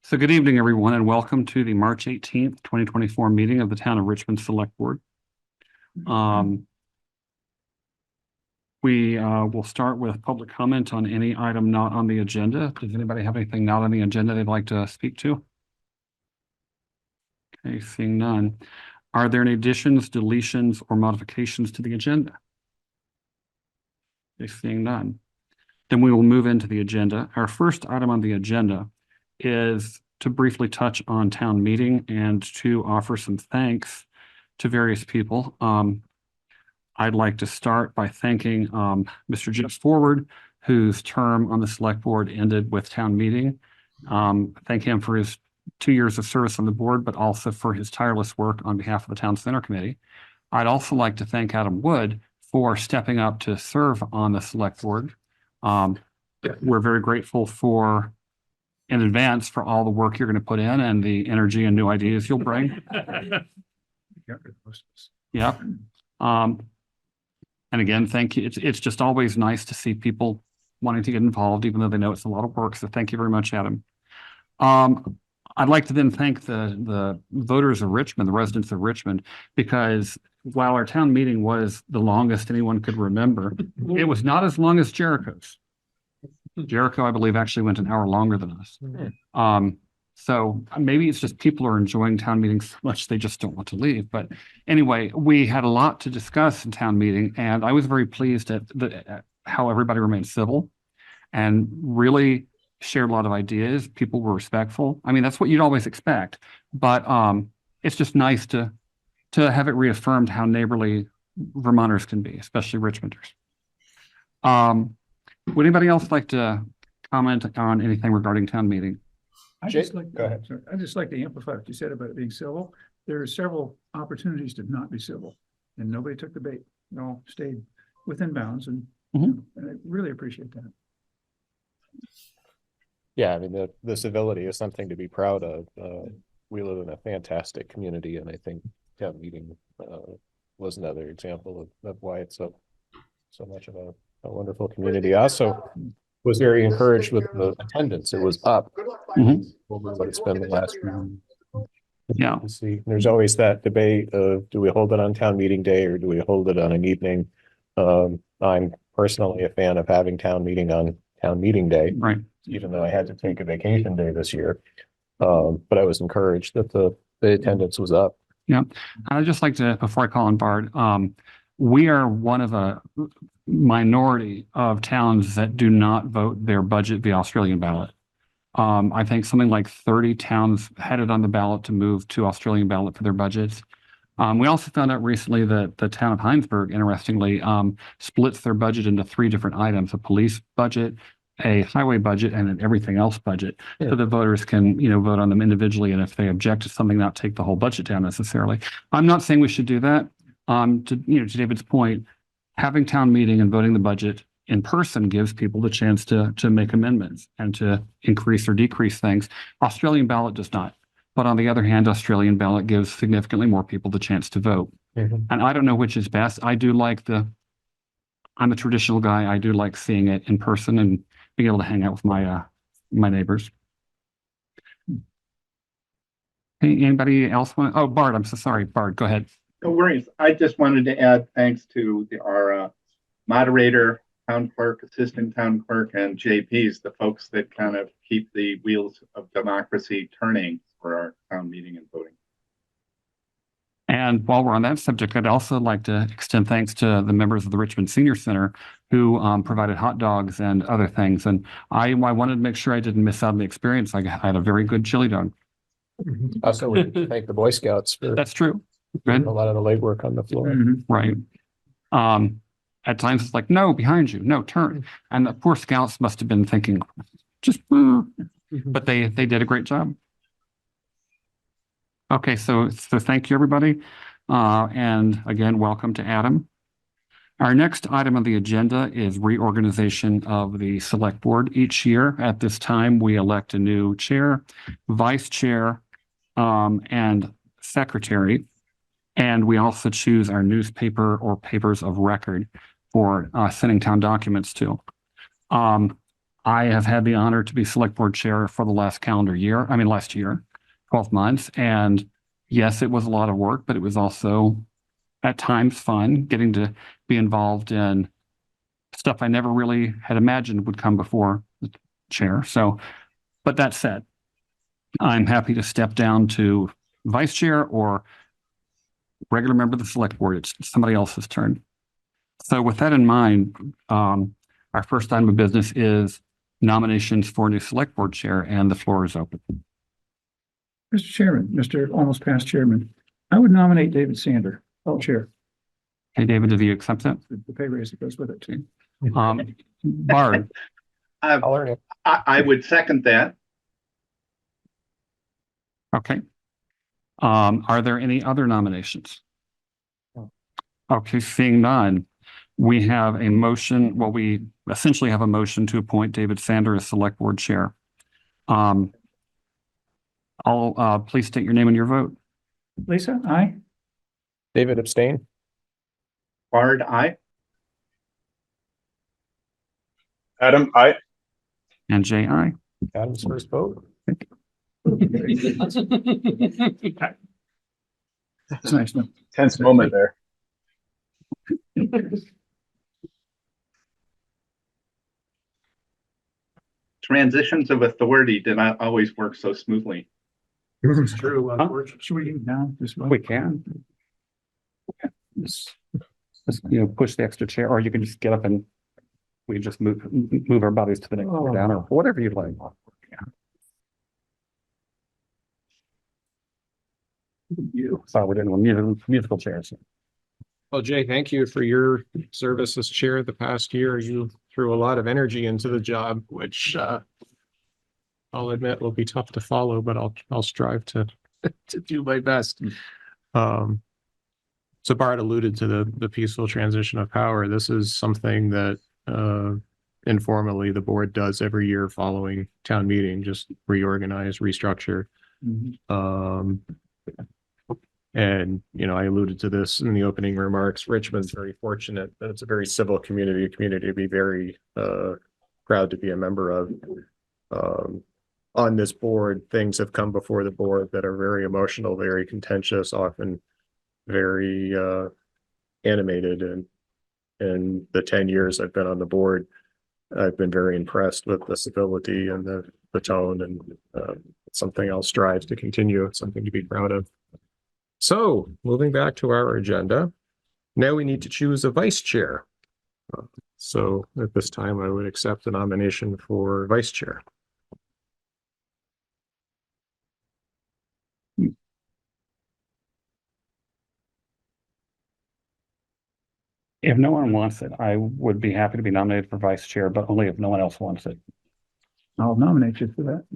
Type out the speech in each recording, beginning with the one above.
So good evening, everyone, and welcome to the March 18th, 2024 meeting of the Town of Richmond Selectboard. We will start with public comment on any item not on the agenda. Does anybody have anything not on the agenda they'd like to speak to? Okay, seeing none. Are there any additions, deletions, or modifications to the agenda? Okay, seeing none. Then we will move into the agenda. Our first item on the agenda is to briefly touch on town meeting and to offer some thanks to various people. I'd like to start by thanking Mr. Jeff Forward, whose term on the select board ended with town meeting. Thank him for his 2 years of service on the board, but also for his tireless work on behalf of the town center committee. I'd also like to thank Adam Wood for stepping up to serve on the select board. We're very grateful in advance for all the work you're going to put in and the energy and new ideas you'll bring. Yeah. And again, thank you. It's just always nice to see people wanting to get involved, even though they know it's a lot of work. So thank you very much, Adam. I'd like to then thank the voters of Richmond, the residents of Richmond, because while our town meeting was the longest anyone could remember, it was not as long as Jericho's. Jericho, I believe, actually went an hour longer than us. So maybe it's just people are enjoying town meetings so much they just don't want to leave. But anyway, we had a lot to discuss in town meeting, and I was very pleased at how everybody remained civil and really shared a lot of ideas. People were respectful. I mean, that's what you'd always expect, but it's just nice to have it reaffirmed how neighborly Vermonters can be, especially Richmonders. Would anybody else like to comment on anything regarding town meeting? Go ahead. I'd just like to amplify what you said about it being civil. There are several opportunities to not be civil, and nobody took the bait. They all stayed within bounds, and, and I really appreciate that. Yeah, I mean, the civility is something to be proud of. We live in a fantastic community, and I think town meeting was another example of why it's so much of a wonderful community. I also was very encouraged with the attendance. It was up over what it's been the last year. Yeah. See, there's always that debate of do we hold it on town meeting day or do we hold it on an evening? I'm personally a fan of having town meeting on town meeting day, right? Even though I had to take a vacation day this year. But I was encouraged that the attendance was up. Yeah. I'd just like to, before I call on Bard, we are one of a minority of towns that do not vote their budget via Australian ballot. I think something like 30 towns had it on the ballot to move to Australian ballot for their budgets. We also found out recently that the town of Heinsberg, interestingly, splits their budget into 3 different items: a police budget, a highway budget, and an everything else budget. So the voters can, vote on them individually, and if they object to something, not take the whole budget down necessarily. I'm not saying we should do that. To David's point, having town meeting and voting the budget in person gives people the chance to make amendments and to increase or decrease things. Australian ballot does not. But on the other hand, Australian ballot gives significantly more people the chance to vote. And I don't know which is best. I do like I'm a traditional guy. I do like seeing it in person and being able to hang out with my neighbors. Hey, anybody else want? Oh, Bard, I'm so sorry. Bard, go ahead. No worries. I just wanted to add thanks to our moderator, town clerk, assistant town clerk, and JPs, the folks that kind of keep the wheels of democracy turning for our town meeting and voting. And while we're on that subject, I'd also like to extend thanks to the members of the Richmond Senior Center who provided hot dogs and other things. And I wanted to make sure I didn't miss out on the experience. I had a very good chili dog. Also, we thank the Boy Scouts for That's true. Good. a lot of the legwork on the floor. Right. At times it's like, no, behind you, no, turn. And the poor scouts must have been thinking, just, but they did a great job. Okay, so thank you, everybody. And again, welcome to Adam. Our next item on the agenda is reorganization of the select board. Each year at this time, we elect a new chair, vice chair, and secretary. And we also choose our newspaper or papers of record for sending town documents to. I have had the honor to be select board chair for the last last year, 12 months. And yes, it was a lot of work, but it was also at times fun getting to be involved in stuff I never really had imagined would come before the chair. So, but that said, I'm happy to step down to vice chair or regular member of the select board. It's somebody else's turn. So with that in mind, our first item of business is nominations for new select board chair, and the floor is open. Mr. Chairman, Mr. almost past chairman, I would nominate David Sander, chair. Hey, David, do you accept that? The pay raise that goes with it too. Bard, I'll earn it. I would second that. okay. Are there any other nominations? Okay, seeing none, we have a motion. Well, we essentially have a motion to appoint David Sander as select board chair. Please state your name and your vote. Lisa, aye. David abstain. Bard, aye. Adam, aye. And Jay, aye. Adam's first vote. It's nice. No? Tense moment there. Transitions of authority did not always work so smoothly. It's true. Should we get down this way? We can. Just, push the extra chair, or you can just get up and we just move our bodies to the next chair down, or whatever you like. So we're doing musical chairs. Well, Jay, thank you for your service as chair the past year. You threw a lot of energy into the job, which I'll admit will be tough to follow, but I'll strive to do my best. So Bart alluded to the peaceful transition of power. This is something that informally the board does every year following town meeting, just reorganize, restructure. And, I alluded to this in the opening remarks. Richmond's very fortunate that it's a very civil community to be very proud to be a member of. On this board, things have come before the board that are very emotional, very contentious, often very animated. And in the 10 years I've been on the board, I've been very impressed with the civility and the tone, and it's something I'll strive to continue. It's something to be proud of. So moving back to our agenda, now we need to choose a vice chair. So at this time, I would accept the nomination for vice chair. If no one wants it, I would be happy to be nominated for vice chair, but only if no one else wants it. I'll nominate you for that.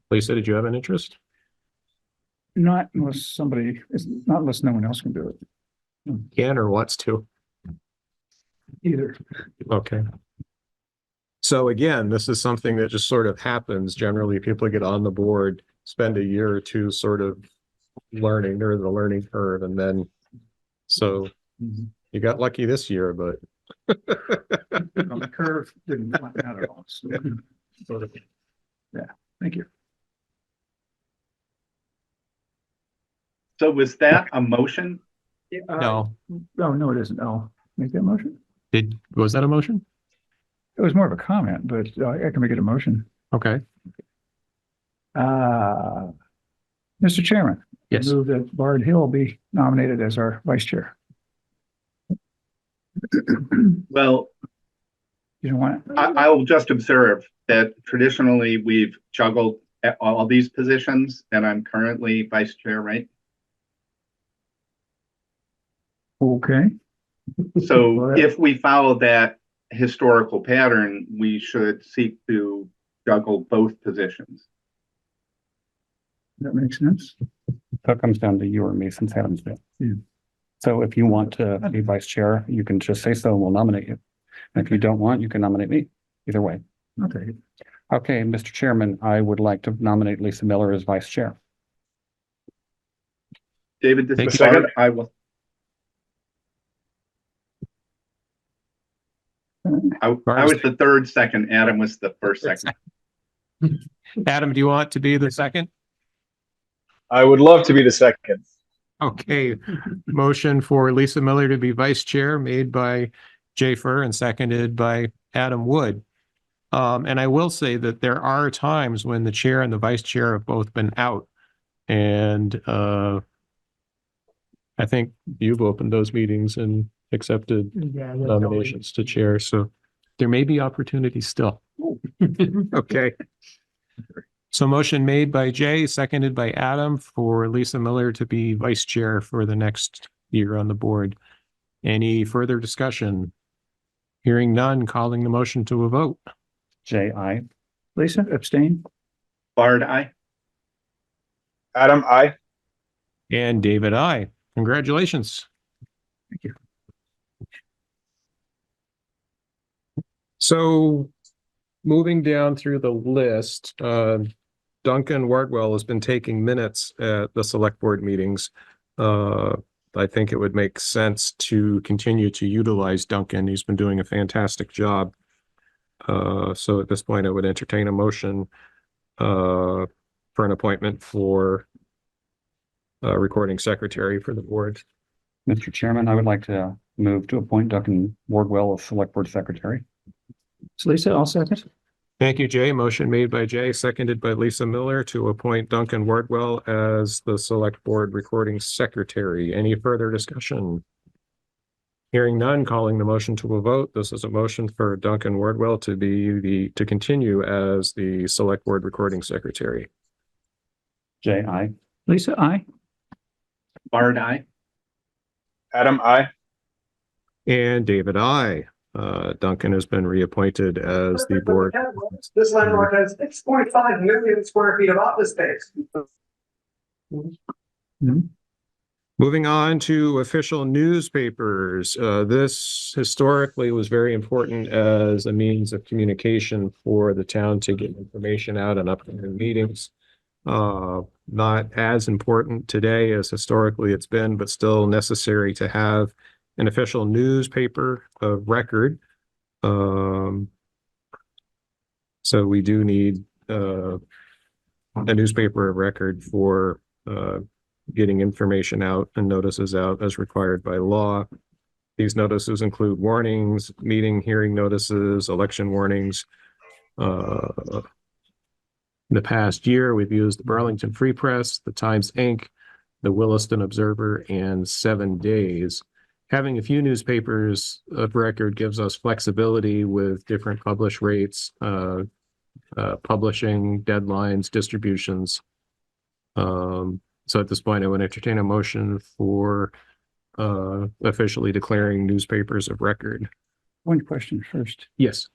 Lisa, did you have an interest? Not unless not unless no one else can do it. Can or wants to? Either. Okay. So again, this is something that just sort of happens. Generally, people get on the board, spend a year or two sort of learning, they're the learning curve, and then you got lucky this year, but The curve didn't matter at all. So, yeah, thank you. So was that a motion? no. No, it isn't. I'll make that motion. Was that a motion? It was more of a comment, but I can make it a motion. Okay. Mr. Chairman. Yes. Move that Bard Hill be nominated as our vice chair. Well, You don't want it? I will just observe that traditionally we've juggled all these positions, and I'm currently vice chair, right? Okay. So if we follow that historical pattern, we should seek to juggle both positions. That makes sense. That comes down to you or me, since Adam's there. Yeah. So if you want to be vice chair, you can just say so and we'll nominate you. And if you don't want, you can nominate me. Either way. Okay. Okay, Mr. Chairman, I would like to nominate Lisa Miller as vice chair. David, this Thank is you. Bard. I will. I was the third second. Adam was the first second. Adam, do you want to be the second? I would love to be the second. Okay, motion for Lisa Miller to be vice chair made by Jay Furr and seconded by Adam Wood. And I will say that there are times when the chair and the vice chair have both been out. And I think you've opened those meetings and accepted nominations to chair, so there may be opportunities still. Okay. So motion made by Jay, seconded by Adam for Lisa Miller to be vice chair for the next year on the board. Any further discussion? Hearing none, calling the motion to a vote. Jay, I. Lisa, abstain? Bard, aye. Adam, I. And David, I. Congratulations. Thank you. So moving down through the list, Duncan Wardwell has been taking minutes at the select board meetings. I think it would make sense to continue to utilize Duncan. He's been doing a fantastic job. So at this point, I would entertain a motion for an appointment for recording secretary for the board. Mr. Chairman, I would like to move to appoint Duncan Wardwell as select board secretary. So Lisa, I'll second. Thank you, Jay. Motion made by Jay, seconded by Lisa Miller to appoint Duncan Wardwell as the select board recording secretary. Any further discussion? Hearing none, calling the motion to a vote. This is a motion for Duncan Wardwell to continue as the select board recording secretary. Jay, I. Lisa, aye. Bard, aye. Adam, I. And David, I. Duncan has been reappointed as the board. This landlord has 6.5 million square feet of office space. Moving on to official newspapers. This historically was very important as a means of communication for the town to get information out on upcoming meetings. Not as important today as historically it's been, but still necessary to have an official newspaper of record. So we do need a newspaper of record for getting information out and notices out as required by law. These notices include warnings, meeting, hearing notices, election warnings. In the past year, we've used the Burlington Free Press, the Times Inc., the Williston Observer, and 7 Days. Having a few newspapers of record gives us flexibility with different publish rates, publishing deadlines, distributions. So at this point, I would entertain a motion for officially declaring newspapers of record. One question first. Yes.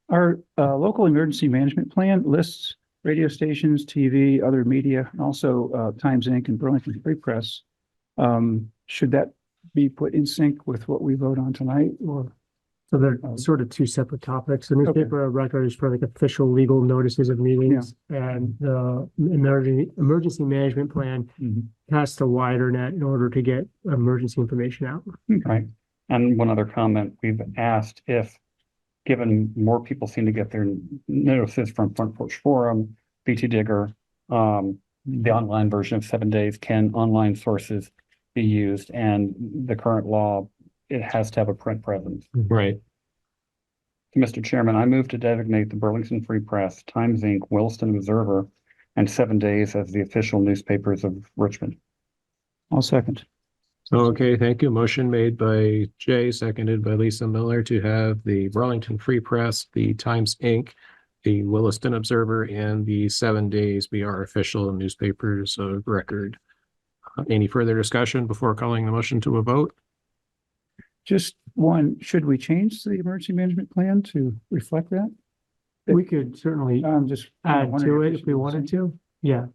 Our local emergency management plan lists radio stations, TV, other media, and also Times Inc. and Burlington Free Press. Should that be put in sync with what we vote on tonight, or? So they're sort of two separate topics. The newspaper of record is for like official legal notices of meetings, and the emergency management plan casts a wider net in order to get emergency information out. Right. And one other comment, we've asked if, given more people seem to get their notices from Front Porch Forum, BT Digger, the online version of 7 Days, can online sources be used? And the current law, it has to have a print presence. Right. Mr. Chairman, I move to designate the Burlington Free Press, Times Inc., Williston Observer, and 7 Days as the official newspapers of Richmond. I'll second. Okay, thank you. Motion made by Jay, seconded by Lisa Miller to have the Burlington Free Press, the Times Inc., the Williston Observer, and the 7 Days be our official newspapers of record. Any further discussion before calling the motion to a vote? Just one, should we change the emergency management plan to reflect that? We could certainly Just add to it if we wanted to. Yeah.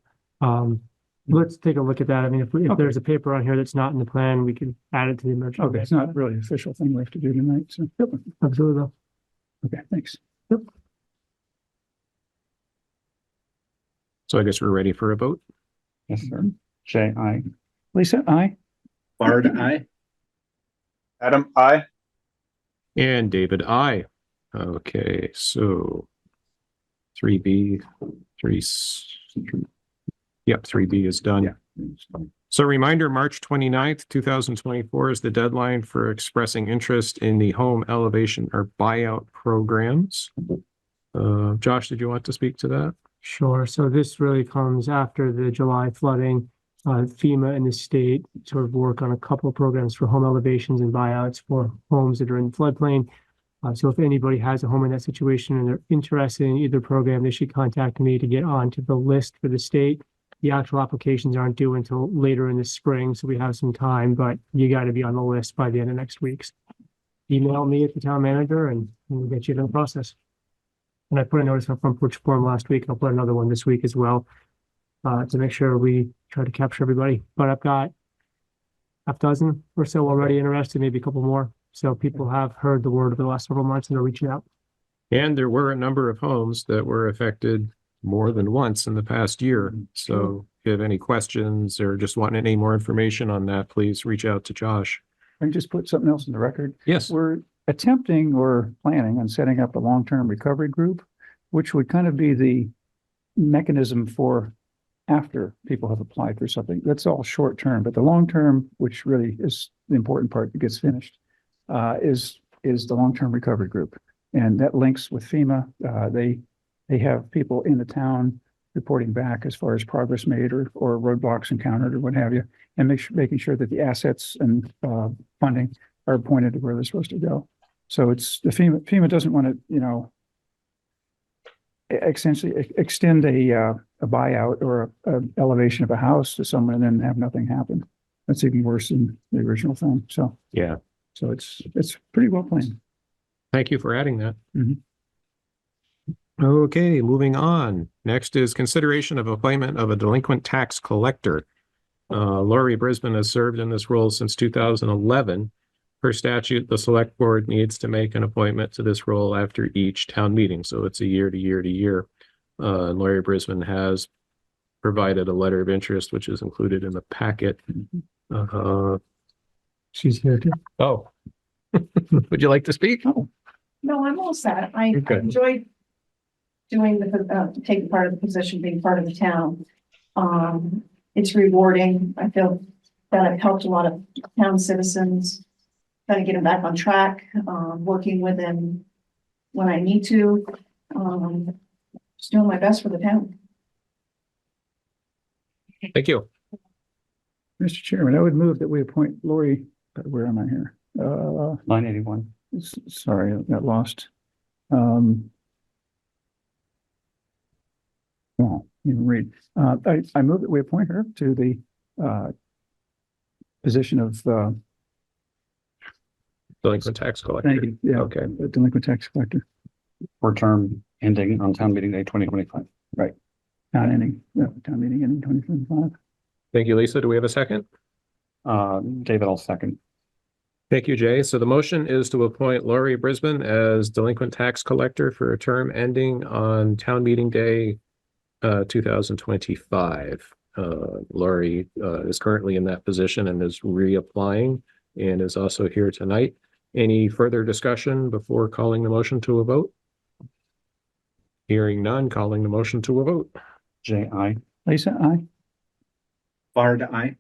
Let's take a look at that. I mean, if there's a paper on here that's not in the plan, we can add it to the emergency. Okay, it's not really an official thing we have to do tonight, so. Absolutely. Okay, thanks. So I guess we're ready for a vote. Yes, sir. Jay, I. Lisa, aye. Bard, aye. Adam, I. And David, I. Okay, so 3B, yep, 3B is done. Yeah. So reminder, March 29th, 2024 is the deadline for expressing interest in the home elevation or buyout programs. Josh, did you want to speak to that? Sure. So this really comes after the July flooding. FEMA and the state sort of work on a couple of programs for home elevations and buyouts for homes that are in the floodplain. So if anybody has a home in that situation and they're interested in either program, they should contact me to get onto the list for the state. The actual applications aren't due until later in the spring, so we have some time, but you got to be on the list by the end of next week. Email me at the town manager and we'll get you in the process. And I put a notice on Front Porch Forum last week. I'll put another one this week as well to make sure we try to capture everybody. But I've got half dozen or so already interested, maybe a couple more. So people have heard the word over the last several months and are reaching out. And there were a number of homes that were affected more than once in the past year. So if you have any questions or just want any more information on that, please reach out to Josh. I can just put something else in the record. Yes. We're attempting or planning on setting up a long-term recovery group, which would kind of be the mechanism for after people have applied for something. That's all short-term, but the long-term, which really is the important part that gets finished, is the long-term recovery group. And that links with FEMA. They have people in the town reporting back as far as progress made or roadblocks encountered or what have you, and making sure that the assets and funding are pointed to where they're supposed to go. So it's the FEMA doesn't want to, essentially extend a buyout or a elevation of a house to someone and then have nothing happen. That's even worse than the original thing. So Yeah. so it's pretty well planned. Thank you for adding that. Mhm. Okay, moving on. Next is consideration of appointment of a delinquent tax collector. Lori Brisbane has served in this role since 2011. Per statute, the select board needs to make an appointment to this role after each town meeting. So it's a year to year to year. Lori Brisbane has provided a letter of interest, which is included in the packet. She's here too. Oh, would you like to speak? Oh, No, I'm all set. I Okay. enjoyed doing taking part of the position, being part of the town. It's rewarding. I feel that I've helped a lot of town citizens, trying to get them back on track, working with them when I need to. Just doing my best for the town. Thank you. Mr. Chairman, I would move that we appoint Lori, where am I here? 981. Sorry, I got lost. Well, you can read. I move that we appoint her to the position of, Delinquent tax collector. thank you, yeah, Okay. the delinquent tax collector, For term ending on town meeting day 2025. town meeting ending 2025. Thank you, Lisa. Do we have a second? David, I'll second. Thank you, Jay. So the motion is to appoint Lori Brisbane as delinquent tax collector for a term ending on town meeting day 2025. Lori is currently in that position and is reapplying and is also here tonight. Any further discussion before calling the motion to a vote? Hearing none, calling the motion to a vote. Jay, I. Lisa, aye. Bard, aye.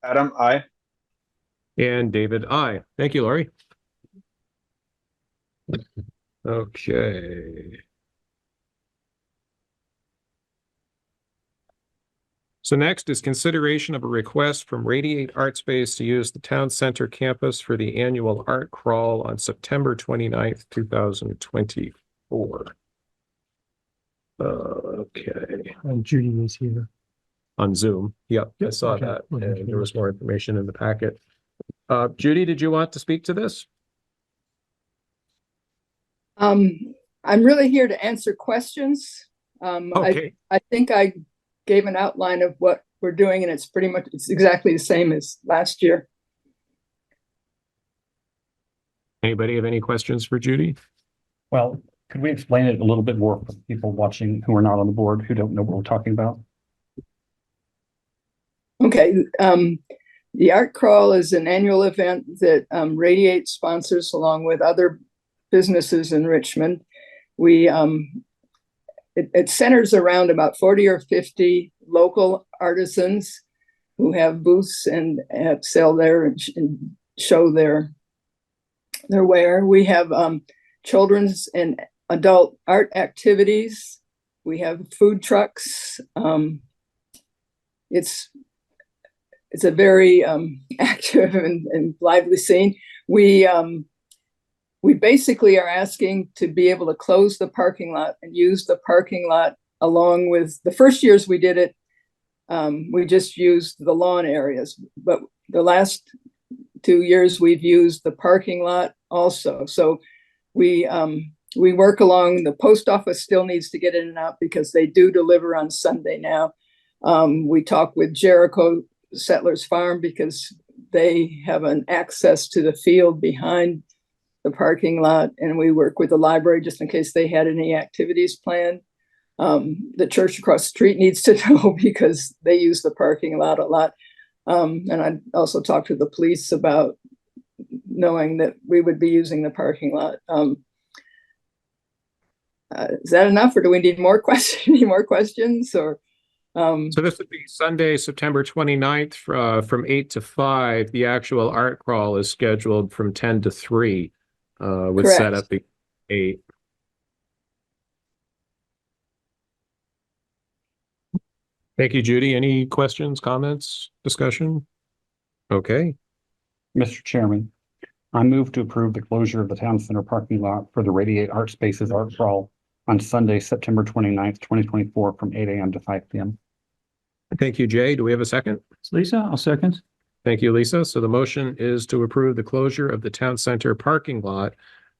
Adam, I. And David, aye. Thank you, Lori. Okay. So next is consideration of a request from Radiate Art Space to use the town center campus for the annual art crawl on September 29th, 2024. Okay, And Judy is here. on Zoom. Yep, I Yep, saw okay. that. Okay. And there was more information in the packet. Judy, did you want to speak to this? I'm really here to answer questions. Okay, I think I gave an outline of what we're doing, and it's exactly the same as last year. anybody have any questions for Judy? Well, could we explain it a little bit more for people watching who are not on the board, who don't know what we're talking about? Okay, the art crawl is an annual event that Radiate sponsors along with other businesses in Richmond. We, it centers around about 40 or 50 local artisans who have booths and sell there and show their ware. We have children's and adult art activities. We have food trucks. It's a very active and lively scene. We basically are asking to be able to close the parking lot and use the parking lot along with the first years we did it. We just used the lawn areas, but the last 2 years we've used the parking lot also. So we work along. The post office still needs to get in and out because they do deliver on Sunday now. We talk with Jericho Settlers Farm because they have an access to the field behind the parking lot, and we work with the library just in case they had any activities planned. The church across the street needs to know because they use the parking lot a lot. And I also talked to the police about knowing that we would be using the parking lot. Is that enough, or do we need more questions? Any more questions? Or So this would be Sunday, September 29th, from 8 to 5. The actual art crawl is scheduled from 10 to 3, with Correct. setup at 8. Thank you, Judy. Any questions, comments, discussion? Okay. Mr. Chairman, I move to approve the closure of the town center parking lot for the Radiate Art Spaces Art Crawl on Sunday, September 29th, 2024 from 8 a.m. to 5 p.m. Thank you, Jay. Do we have a second? Lisa, I'll second. Thank you, Lisa. So the motion is to approve the closure of the town center parking lot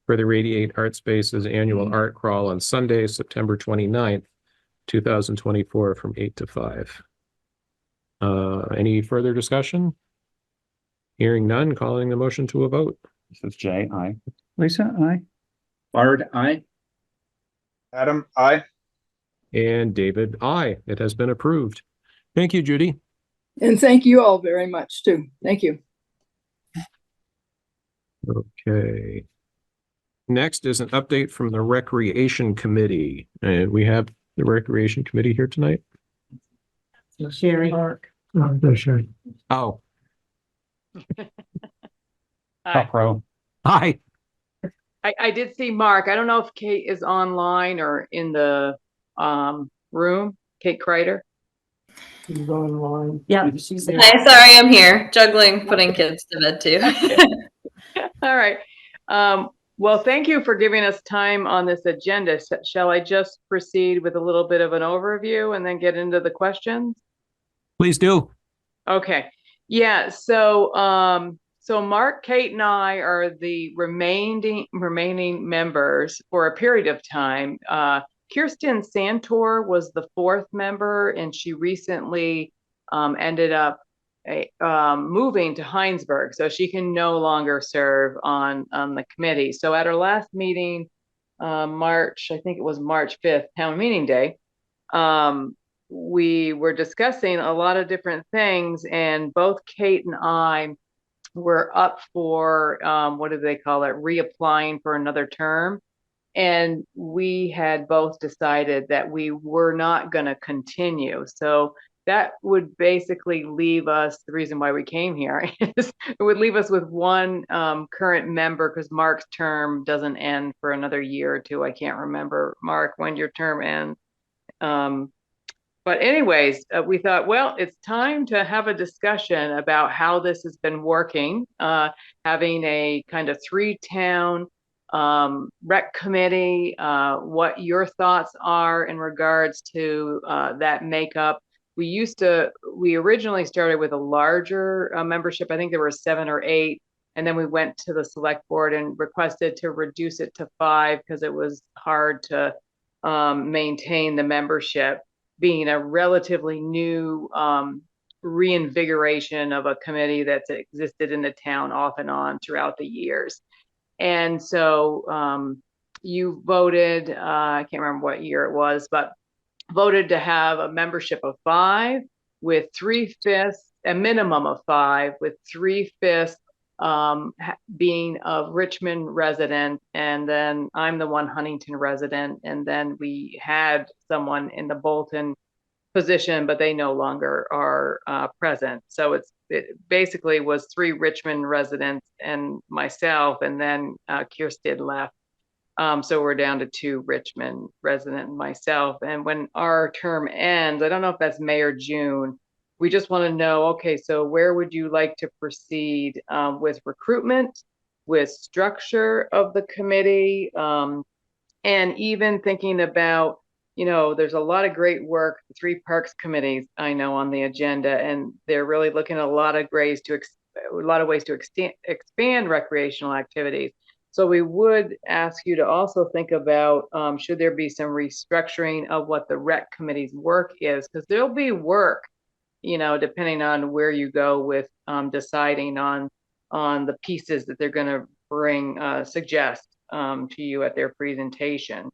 for the Radiate Art Spaces annual art crawl on Sunday, September 29th, 2024 from 8 to 5. Any further discussion? Hearing none, calling the motion to a vote. This is Jay, aye. Lisa, aye. Bard, aye. Adam, I. And David, aye. It has been approved. Thank you, Judy. and thank you all very much too. Thank you. Okay. Next is an update from the Recreation Committee. And we have the Recreation Committee here tonight. Sherry. Mark. Oh, there's Sherry. Oh, Top row. hi. I did see Mark. I don't know if Kate is online or in the room. Kate Kreider. She's online. Yeah. She's there. Hi, sorry, I'm here juggling, putting kids to bed too. All right. Well, thank you for giving us time on this agenda. Shall I just proceed with a little bit of an overview and then get into the questions? Please do. Okay. Yeah. So Mark, Kate, and I are the remaining members for a period of time. Kirsten Santor was the fourth member, and she recently ended up moving to Heinsberg, so she can no longer serve on the committee. So at our last meeting, March 5th, town meeting day, we were discussing a lot of different things, and both Kate and I were up for what do they call it, reapplying for another term. And we had both decided that we were not going to continue. So that would basically leave us, the reason why we came here is it would leave us with one current member, because Mark's term doesn't end for another year or two. I can't remember, Mark, when your term ends. But anyways, we thought, well, it's time to have a discussion about how this has been working, having a kind of 3-town rec committee, what your thoughts are in regards to that makeup. We originally started with a larger membership. I think there were 7 or 8, and then we went to the select board and requested to reduce it to 5 because it was hard to maintain the membership, being a relatively new reinvigoration of a committee that's existed in the town off and on throughout the years. And so you voted, I can't remember what year it was, but voted to have a membership of 5 with 3/5, a minimum of 5 with 3/5 being a Richmond resident, and then I'm the one Huntington resident, and then we had someone in the Bolton position, but they no longer are present. So it basically was 3 Richmond residents and myself, and then Kirsten left. So we're down to 2 Richmond resident and myself. And when our term ends, I don't know if that's May or June, we just want to know, okay, so where would you like to proceed with recruitment, with structure of the committee, and even thinking about, there's a lot of great work, the 3 parks committees I know on the agenda, and they're really looking at a lot of ways to expand recreational activities. So we would ask you to also think about, should there be some restructuring of what the rec committee's work is, because there'll be work, depending on where you go with deciding on the pieces that they're going to suggest to you at their presentation.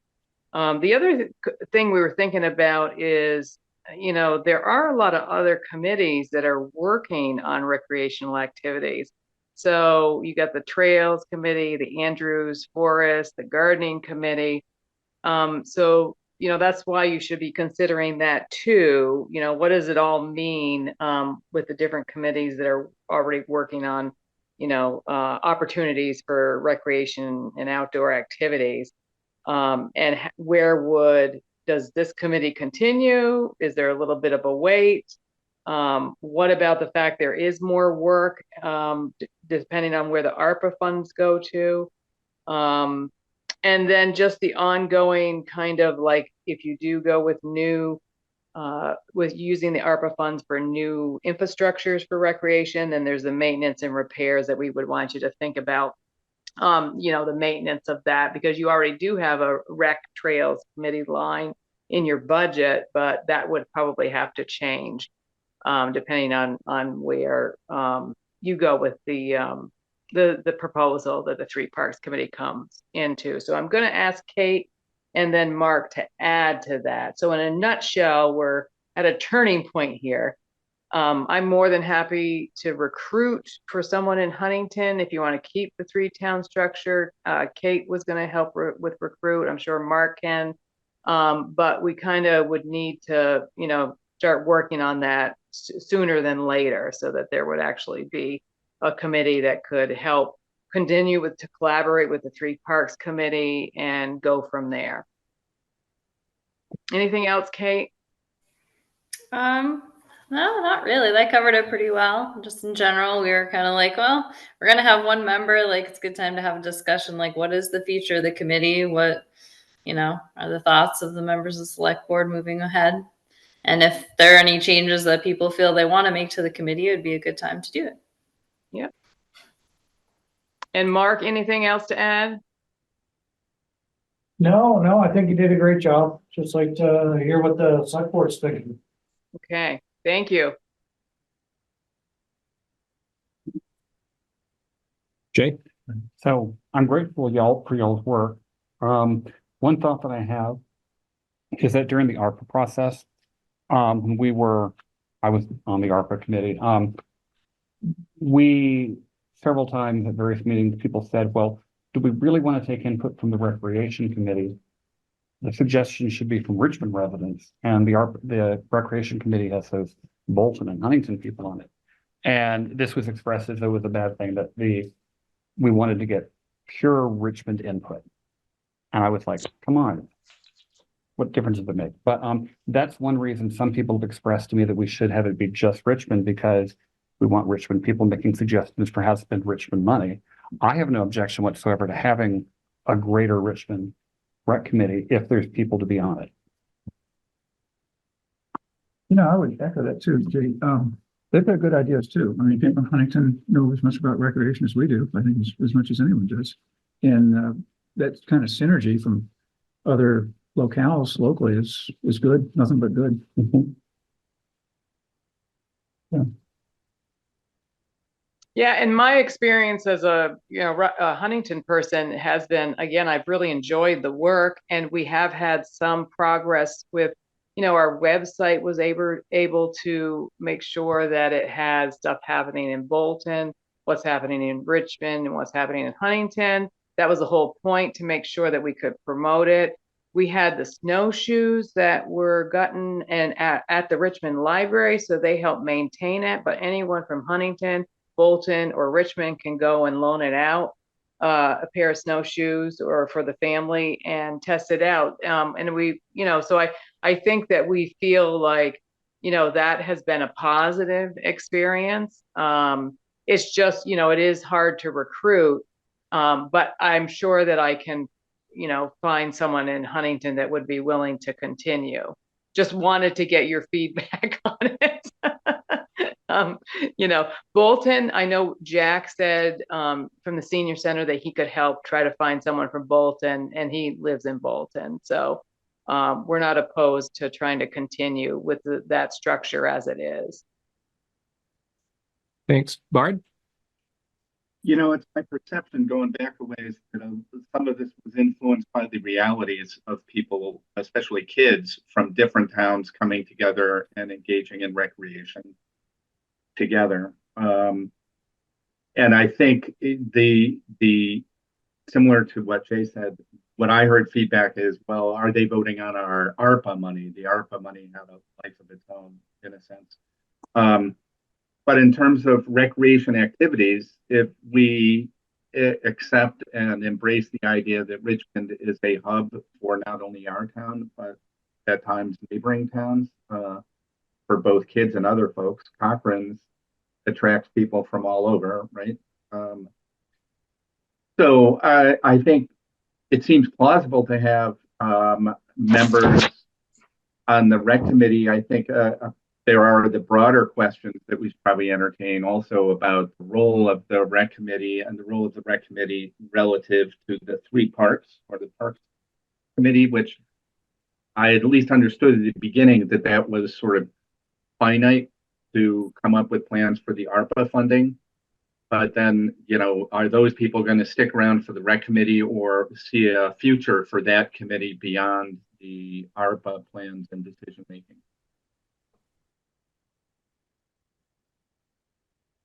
The other thing we were thinking about is, there are a lot of other committees that are working on recreational activities. So you got the Trails Committee, the Andrews Forest, the Gardening Committee. So, that's why you should be considering that too. What does it all mean with the different committees that are already working on, opportunities for recreation and outdoor activities? And does this committee continue? Is there a little bit of a wait? What about the fact there is more work, depending on where the ARPA funds go to? And then just the ongoing kind of like, if you do go with with using the ARPA funds for new infrastructures for recreation, then there's the maintenance and repairs that we would want you to think about, the maintenance of that, because you already do have a rec trails committee line in your budget, but that would probably have to change, depending on where you go with the proposal that the 3 parks committee comes into. So I'm going to ask Kate and then Mark to add to that. So in a nutshell, we're at a turning point here. I'm more than happy to recruit for someone in Huntington if you want to keep the 3-town structure. Kate was going to help with recruit. I'm sure Mark can. But we kind of would need to, start working on that sooner than later, so that there would actually be a committee that could help continue to collaborate with the 3 parks committee and go from there. Anything else, Kate? No, not really. That covered it pretty well. Just in general, we were kind of like, well, we're going to have one member. Like, it's a good time to have a discussion. Like, what is the future of the committee? What, are the thoughts of the members of the select board moving ahead? And if there are any changes that people feel they want to make to the committee, it would be a good time to do it. Yep. And Mark, anything else to add? No, I think you did a great job. Just like to hear what the select board's thinking. Okay, thank you. Jay? So I'm grateful for y'all's work. One thought that I have is that during the ARPA process, I was on the ARPA committee. We several times at various meetings, people said, well, do we really want to take input from the Recreation Committee? The suggestion should be from Richmond residents, and the Recreation Committee has those Bolton and Huntington people on it. And this was expressed as though it was a bad thing, that we wanted to get pure Richmond input. And I was like, come on, what difference does it make? But that's one reason some people have expressed to me that we should have it be just Richmond, because we want Richmond people making suggestions for how to spend Richmond money. I have no objection whatsoever to having a greater Richmond rec committee if there's people to be on it. I would echo that too, Jay. They've got good ideas too. I mean, people in Huntington know as much about recreation as we do, I think, as much as anyone does. And that kind of synergy from other locales locally is good, nothing but good. Mm-hmm. Yeah. Yeah, and my experience as a Huntington person has been, again, I've really enjoyed the work, and we have had some progress with, our website was able to make sure that it had stuff happening in Bolton. what's happening in Richmond and what's happening in Huntington. That was the whole point, to make sure that we could promote it. We had the snowshoes that were gotten and at the Richmond Library, so they help maintain it, but anyone from Huntington, Bolton, or Richmond can go and loan it out, a pair of snowshoes or for the family, and test it out. And we, so I think that we feel like, that has been a positive experience. It's just, it is hard to recruit, but I'm sure that I can, find someone in Huntington that would be willing to continue. Just wanted to get your feedback on it. Bolton, I know Jack said from the senior center that he could help try to find someone from Bolton, and he lives in Bolton. So we're not opposed to trying to continue with that structure as it is. Thanks. Bard? It's my perception going back a ways, some of this was influenced by the realities of people, especially kids from different towns coming together and engaging in recreation together. And I think the similar to what Jay said, what I heard feedback is, well, are they voting on our ARPA money? The ARPA money had a life of its own, in a sense. But in terms of recreation activities, if we accept and embrace the idea that Richmond is a hub for not only our town, but at times neighboring towns, for both kids and other folks, Cochrane's attracts people from all over, right? So I think it seems plausible to have members on the rec committee. I think there are the broader questions that we should probably entertain also about the role of the rec committee and the role of the rec committee relative to the three parks, or the parks committee, which I at least understood at the beginning that was sort of finite to come up with plans for the ARPA funding. But then, are those people going to stick around for the rec committee, or see a future for that committee beyond the ARPA plans and decision making?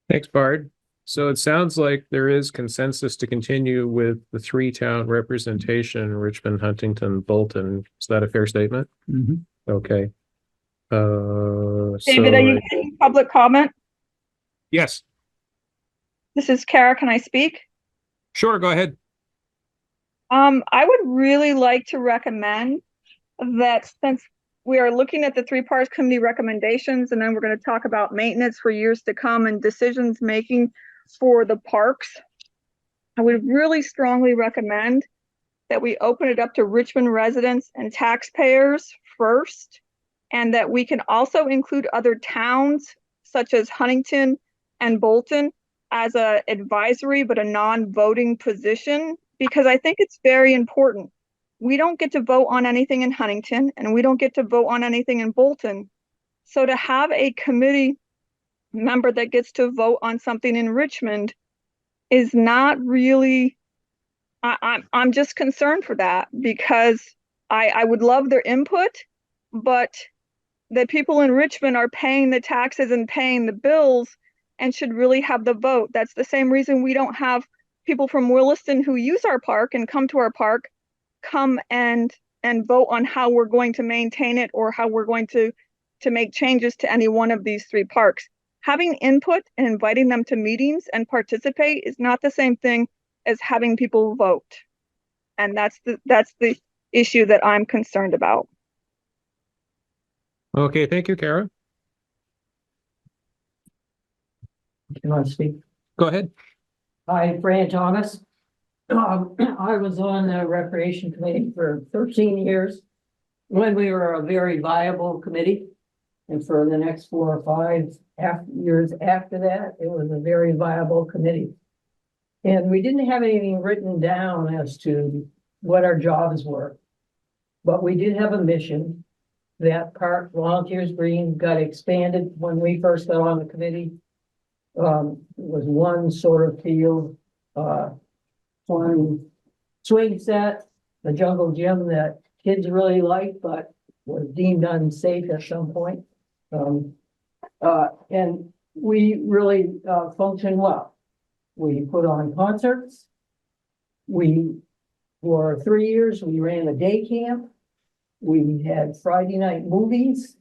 Thanks, Bard. So it sounds like there is consensus to continue with the three-town representation, Richmond, Huntington, Bolton. Is that a fair statement? Mm-hmm. Okay. David, are you getting public comment? Yes. This is Kara. Can I speak? Sure, go ahead. I would really like to recommend that, since we are looking at the three parks committee recommendations, and then we're going to talk about maintenance for years to come and decisions making for the parks, I would really strongly recommend that we open it up to Richmond residents and taxpayers first, and that we can also include other towns such as Huntington and Bolton as a advisory but a non-voting position, because I think it's very important. We don't get to vote on anything in Huntington, and we don't get to vote on anything in Bolton. So to have a committee member that gets to vote on something in Richmond is not really, I'm just concerned for that, because I would love their input, but the people in Richmond are paying the taxes and paying the bills and should really have the vote. That's the same reason we don't have people from Williston who use our park and come to our park come and vote on how we're going to maintain it, or how we're going to make changes to any one of these three parks. Having input and inviting them to meetings and participate is not the same thing as having people vote. And that's the issue that I'm concerned about. Okay, thank you, Kara. Can I speak? Go ahead. Hi, Fran Thomas. I was on the Recreation Committee for 13 years when we were a very viable committee. And for the next 4 or 5 years after that, it was a very viable committee. And we didn't have anything written down as to what our jobs were. But we did have a mission. That Park Volunteers Green got expanded when we first got on the committee. It was one sort of field, one swing set, the jungle gym that kids really liked, but was deemed unsafe at some point. And we really functioned well. We put on concerts. We, for 3 years, we ran a day camp. We had Friday night movies.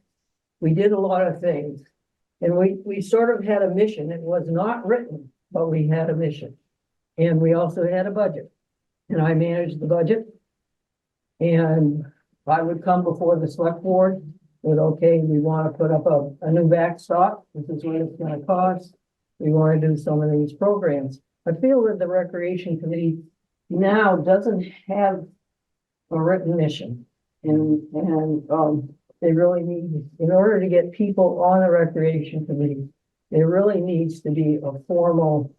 We did a lot of things. And we sort of had a mission. It was not written, but we had a mission. And we also had a budget. And I managed the budget. And I would come before the select board with, okay, we want to put up a new backstop. This is what it's going to cost. We want to do some of these programs. I feel that the Recreation Committee now doesn't have a written mission. And they really need, in order to get people on the Recreation Committee, there really needs to be a formal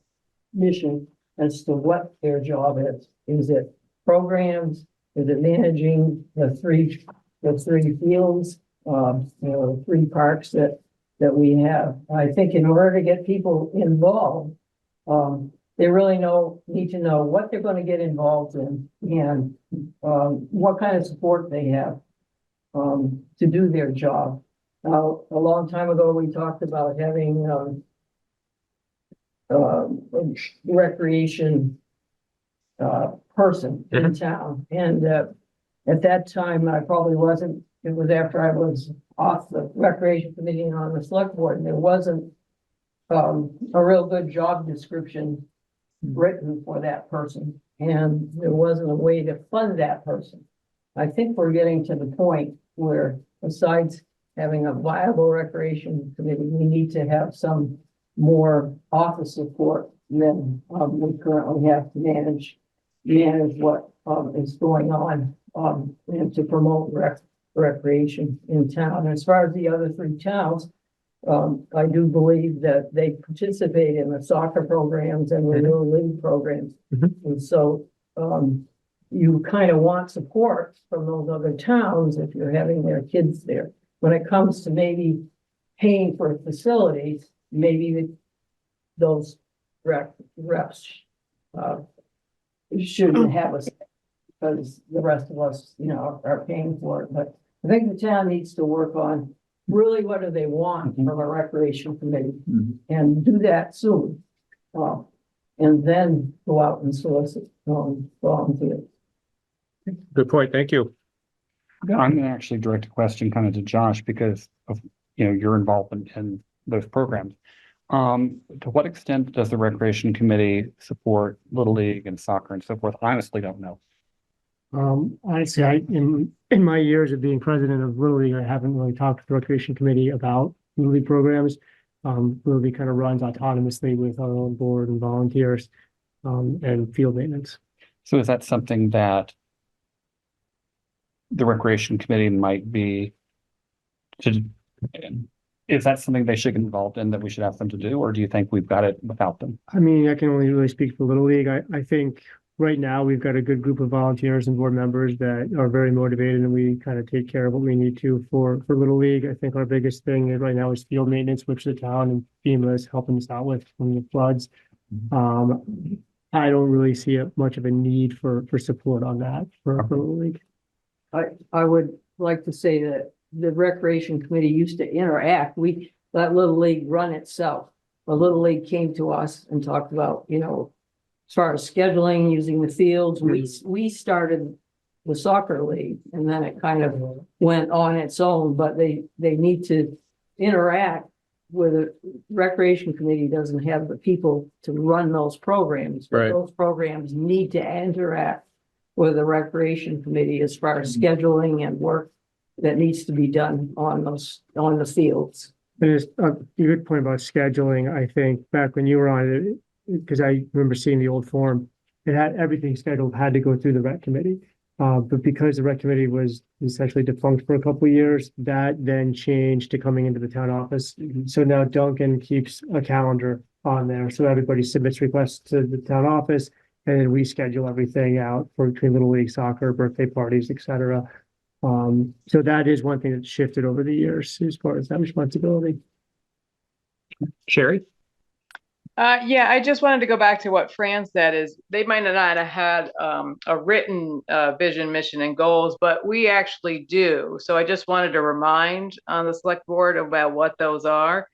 mission as to what their job is. Is it programs? Is it managing the three fields, the 3 parks that we have? I think in order to get people involved, they really need to know what they're going to get involved in and what kind of support they have to do their job. Now, a long time ago, we talked about having recreation person in town. And at that time, I probably wasn't, it was after I was off the Recreation Committee and on the Select Board, and there wasn't a real good job description written for that person. And there wasn't a way to fund that person. I think we're getting to the point where besides having a viable Recreation Committee, we need to have some more office support than we currently have to manage what is going on and to promote recreation in town. As far as the other 3 towns, I do believe that they participate in the soccer programs and the Little League programs. And so you kind of want support from those other towns if you're having their kids there. When it comes to maybe paying for facilities, maybe those reps shouldn't have us because the rest of us, are paying for it. But I think the town needs to work on really what do they want from a recreation committee and do that soon. And then go out and solicit volunteers. Good point. Thank you. I'm going to actually direct a question kind of to Josh because of, your involvement in those programs. To what extent does the Recreation Committee support Little League and soccer and so forth? I honestly don't know. Honestly, in my years of being president of Little League, I haven't really talked to the Recreation Committee about Little League programs. Little League kind of runs autonomously with our own board and volunteers and field maintenance. So is that something that the Recreation Committee might be is that something they should get involved in that we should ask them to do, or do you think we've got it without them? I mean, I can only really speak for Little League. I think right now we've got a good group of volunteers and board members that are very motivated, and we kind of take care of what we need to for Little League. I think our biggest thing right now is field maintenance, which the town and FEMA is helping us out with from the floods. I don't really see much of a need for support on that for Little League. I would like to say that the Recreation Committee used to interact. We let Little League run itself. The Little League came to us and talked about, as far as scheduling, using the fields. We started the soccer league and then it kind of went on its own, but they need to interact with the Recreation Committee. Doesn't have the people to run those programs. Right. Those programs need to interact with the Recreation Committee as far as scheduling and work that needs to be done on the fields. There's a good point about scheduling. I think back when you were on it, because I remember seeing the old form, it had everything scheduled, had to go through the rec committee. But because the rec committee was essentially defunct for a couple of years, that then changed to coming into the town office. So now Duncan keeps a calendar on there. So everybody submits requests to the town office and then we schedule everything out for between Little League soccer, birthday parties, etc. So that is one thing that's shifted over the years as far as that responsibility. Sherry? Yeah, I just wanted to go back to what Fran said is they might not have had a written vision, mission, and goals, but we actually do. So I just wanted to remind on the select board about what those are.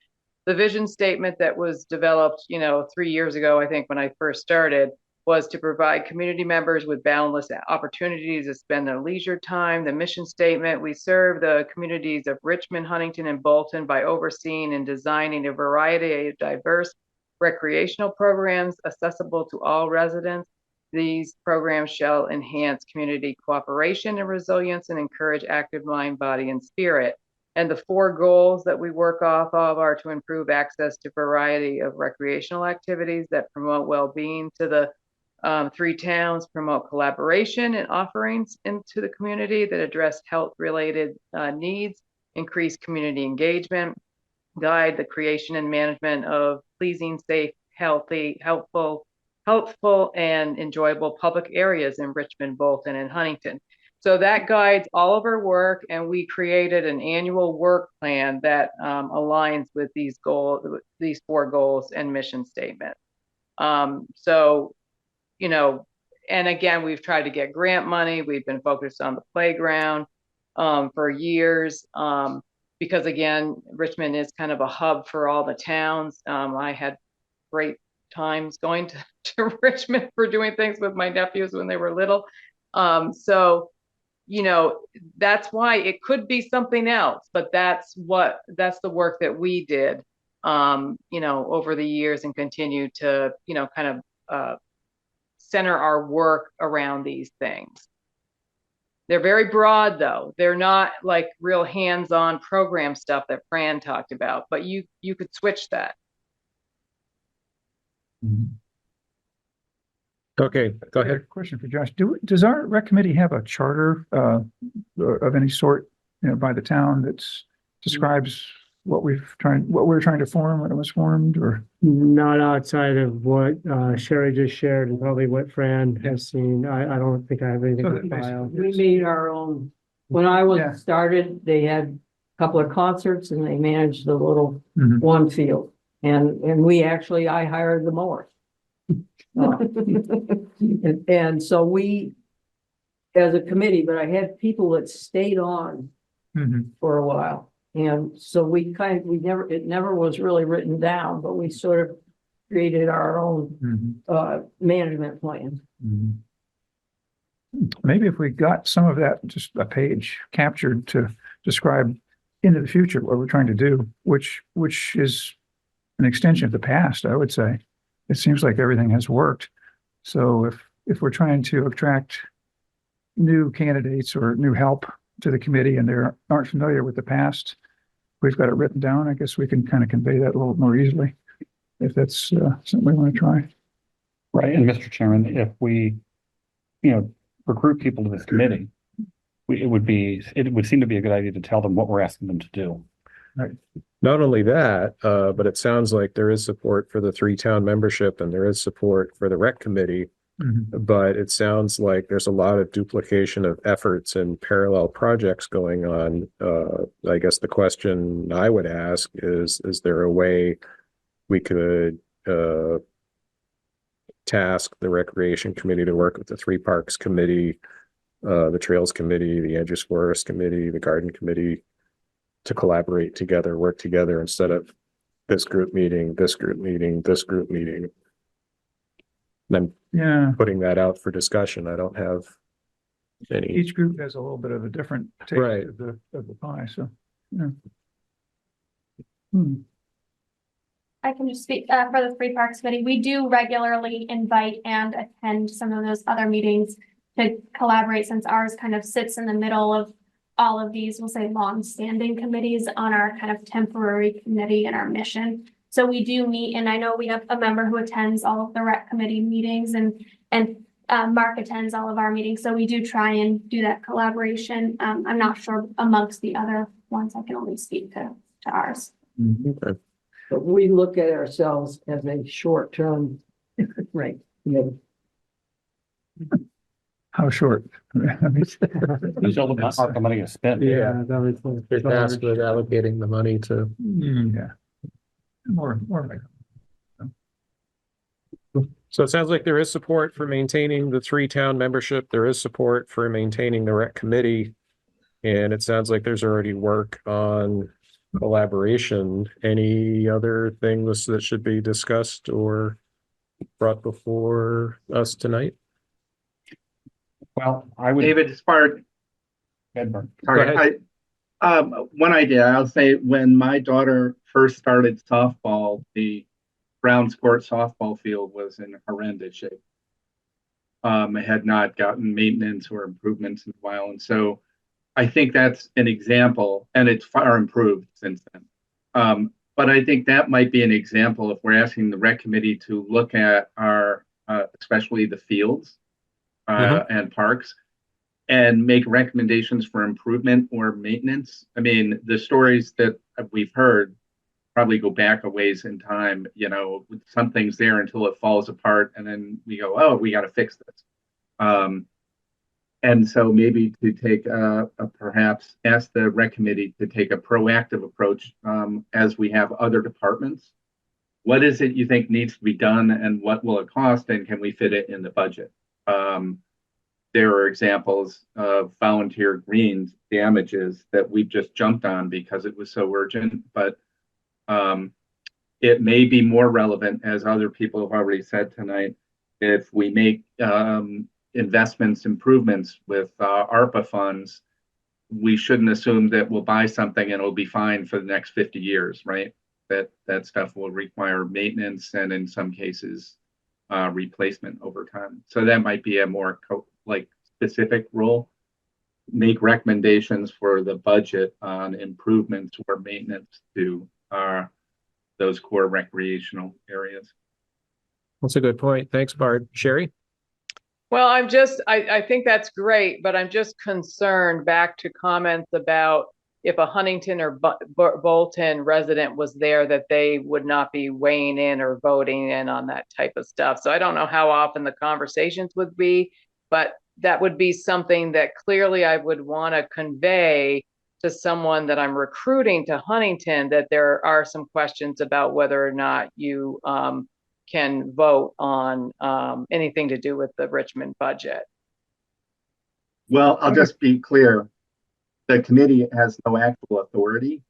the vision statement that was developed, 3 years ago, I think, when I first started, was to provide community members with boundless opportunities to spend their leisure time. The mission statement: we serve the communities of Richmond, Huntington, and Bolton by overseeing and designing a variety of diverse recreational programs accessible to all residents. These programs shall enhance community cooperation and resilience and encourage active mind, body, and spirit. And the 4 goals that we work off of are to improve access to a variety of recreational activities that promote well-being to the 3 towns, promote collaboration and offerings into the community that address health-related needs, increase community engagement, guide the creation and management of pleasing, safe, healthy, helpful, and enjoyable public areas in Richmond, Bolton, and Huntington. So that guides all of our work, and we created an annual work plan that aligns with these 4 goals and mission statement. And again, we've tried to get grant money. We've been focused on the playground for years because, again, Richmond is kind of a hub for all the towns. I had great times going to Richmond for doing things with my nephews when they were little. That's why it could be something else, but that's the work that we did, over the years, and continue to, kind of center our work around these things. They're very broad, though. They're not like real hands-on program stuff that Fran talked about, but you could switch that. Okay, go ahead. Question for Josh. Does our rec committee have a charter of any sort, by the town that describes what we're trying to form when it was formed, or? Not outside of what Sherry just shared and probably what Fran has seen. I don't think I have anything to file. We made our own. When I was started, they had a couple of concerts and they managed the little one field. And I hired the mowers. And so we, as a committee, but I had people that stayed on for a while. And so it never was really written down, but we sort of created our own management plan. Maybe if we got some of that, just a page captured to describe into the future what we're trying to do, which is an extension of the past, I would say. It seems like everything has worked. So if we're trying to attract new candidates or new help to the committee and they aren't familiar with the past, we've got it written down. I guess we can kind of convey that a little more easily if that's something we want to try. Right. And Mr. Chairman, if we, recruit people to this committee, it would seem to be a good idea to tell them what we're asking them to do. Right. Not only that, but it sounds like there is support for the 3-town membership and there is support for the rec committee. But it sounds like there's a lot of duplication of efforts and parallel projects going on. I guess the question I would ask is there a way we could task the recreation committee to work with the 3 parks committee, the trails committee, the edges forest committee, the garden committee, to collaborate together, work together, instead of this group meeting, this group meeting, this group meeting. And I'm putting that out for discussion. I don't have any. Each group has a little bit of a different take of the pie. So, I can just speak for the 3 Parks Committee. We do regularly invite and attend some of those other meetings to collaborate, since ours kind of sits in the middle of all of these, we'll say, long-standing committees on our kind of temporary committee and our mission. So we do meet, and I know we have a member who attends all of the rec committee meetings, and Mark attends all of our meetings. So we do try and do that collaboration. I'm not sure amongst the other ones. I can only speak to ours. Okay. But we look at ourselves as a short-term, right? How short? There's all the ARPA money is spent. Yeah, they're tasked with allocating the money to. More like. So it sounds like there is support for maintaining the 3-town membership. There is support for maintaining the rec committee. And it sounds like there's already work on collaboration. Any other things that should be discussed or brought before us tonight? Well, I would. David, as far Edward. Go ahead. one idea, I'll say when my daughter first started softball, the Browns Court softball field was in horrendous shape. It had not gotten maintenance or improvements in a while. And so I think that's an example, and it's far improved since then. But I think that might be an example if we're asking the rec committee to look at our, especially the fields and parks, and make recommendations for improvement or maintenance. I mean, the stories that we've heard probably go back a ways in time. You know, something's there until it falls apart, and then we go, oh, we got to fix this. And so maybe to take perhaps ask the rec committee to take a proactive approach as we have other departments. What is it you think needs to be done, and what will it cost, and can we fit it in the budget? There are examples of volunteer greens damages that we've just jumped on because it was so urgent, but it may be more relevant, as other people have already said tonight, if we make investments, improvements with ARPA funds. We shouldn't assume that we'll buy something and it'll be fine for the next 50 years, right? That stuff will require maintenance and in some cases replacement over time. So that might be a more specific role. Make recommendations for the budget on improvements or maintenance to those core recreational areas. That's a good point. Thanks, Bard. Sherry? Well, I think that's great, but I'm just concerned back to comments about if a Huntington or Bolton resident was there, that they would not be weighing in or voting in on that type of stuff. So I don't know how often the conversations would be, but that would be something that clearly I would want to convey to someone that I'm recruiting to Huntington, that there are some questions about whether or not you can vote on anything to do with the Richmond budget. Well, I'll just be clear. The committee has no actual authority.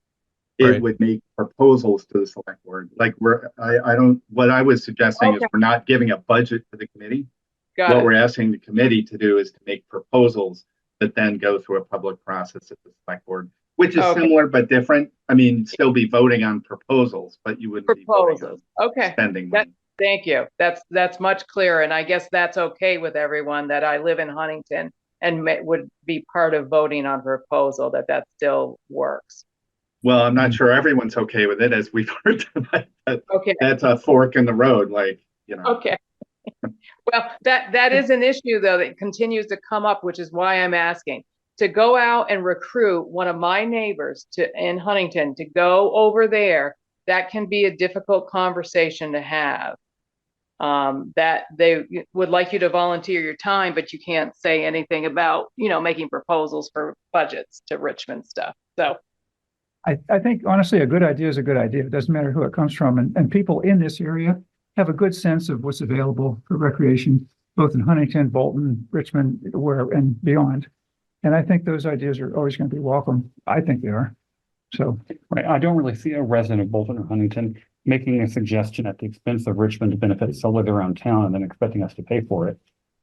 It would make proposals to the select board. Like what I was suggesting is we're not giving a budget to the committee. What we're asking the committee to do is to make proposals that then go through a public process at the select board, which is similar but different. I mean, still be voting on proposals, but you wouldn't be voting on spending money. Thank you. That's much clearer. And I guess that's okay with everyone that I live in Huntington and would be part of voting on a proposal, that still works. Well, I'm not sure everyone's okay with it, as we've heard tonight. That's a fork in the road, Okay. Well, that is an issue, though, that continues to come up, which is why I'm asking. To go out and recruit one of my neighbors in Huntington to go over there, that can be a difficult conversation to have. That they would like you to volunteer your time, but you can't say anything about, making proposals for budgets to Richmond stuff. So I think honestly, a good idea is a good idea. It doesn't matter who it comes from. And people in this area have a good sense of what's available for recreation, both in Huntington, Bolton, Richmond, and beyond. And I think those ideas are always going to be welcome. I think they are. So I don't really see a resident of Bolton or Huntington making a suggestion at the expense of Richmond to benefit solely around town and then expecting us to pay for it.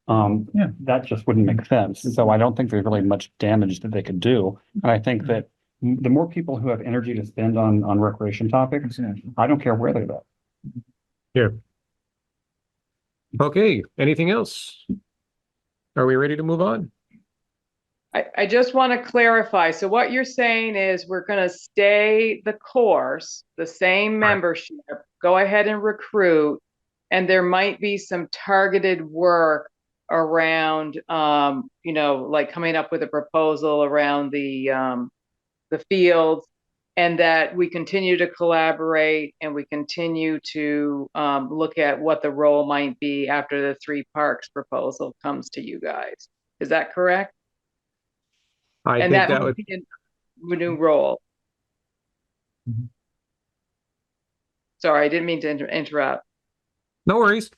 That just wouldn't make sense. And so I don't think there's really much damage that they could do. And I think that the more people who have energy to spend on recreation topics, I don't care where they live. Here. Okay, anything else? Are we ready to move on? I just want to clarify. So what you're saying is we're going to stay the course, the same membership, go ahead and recruit, and there might be some targeted work around, like coming up with a proposal around the fields, and that we continue to collaborate and we continue to look at what the role might be after the 3 parks proposal comes to you guys. Is that correct? I think that would be a new role. Sorry, I didn't mean to interrupt. No worries.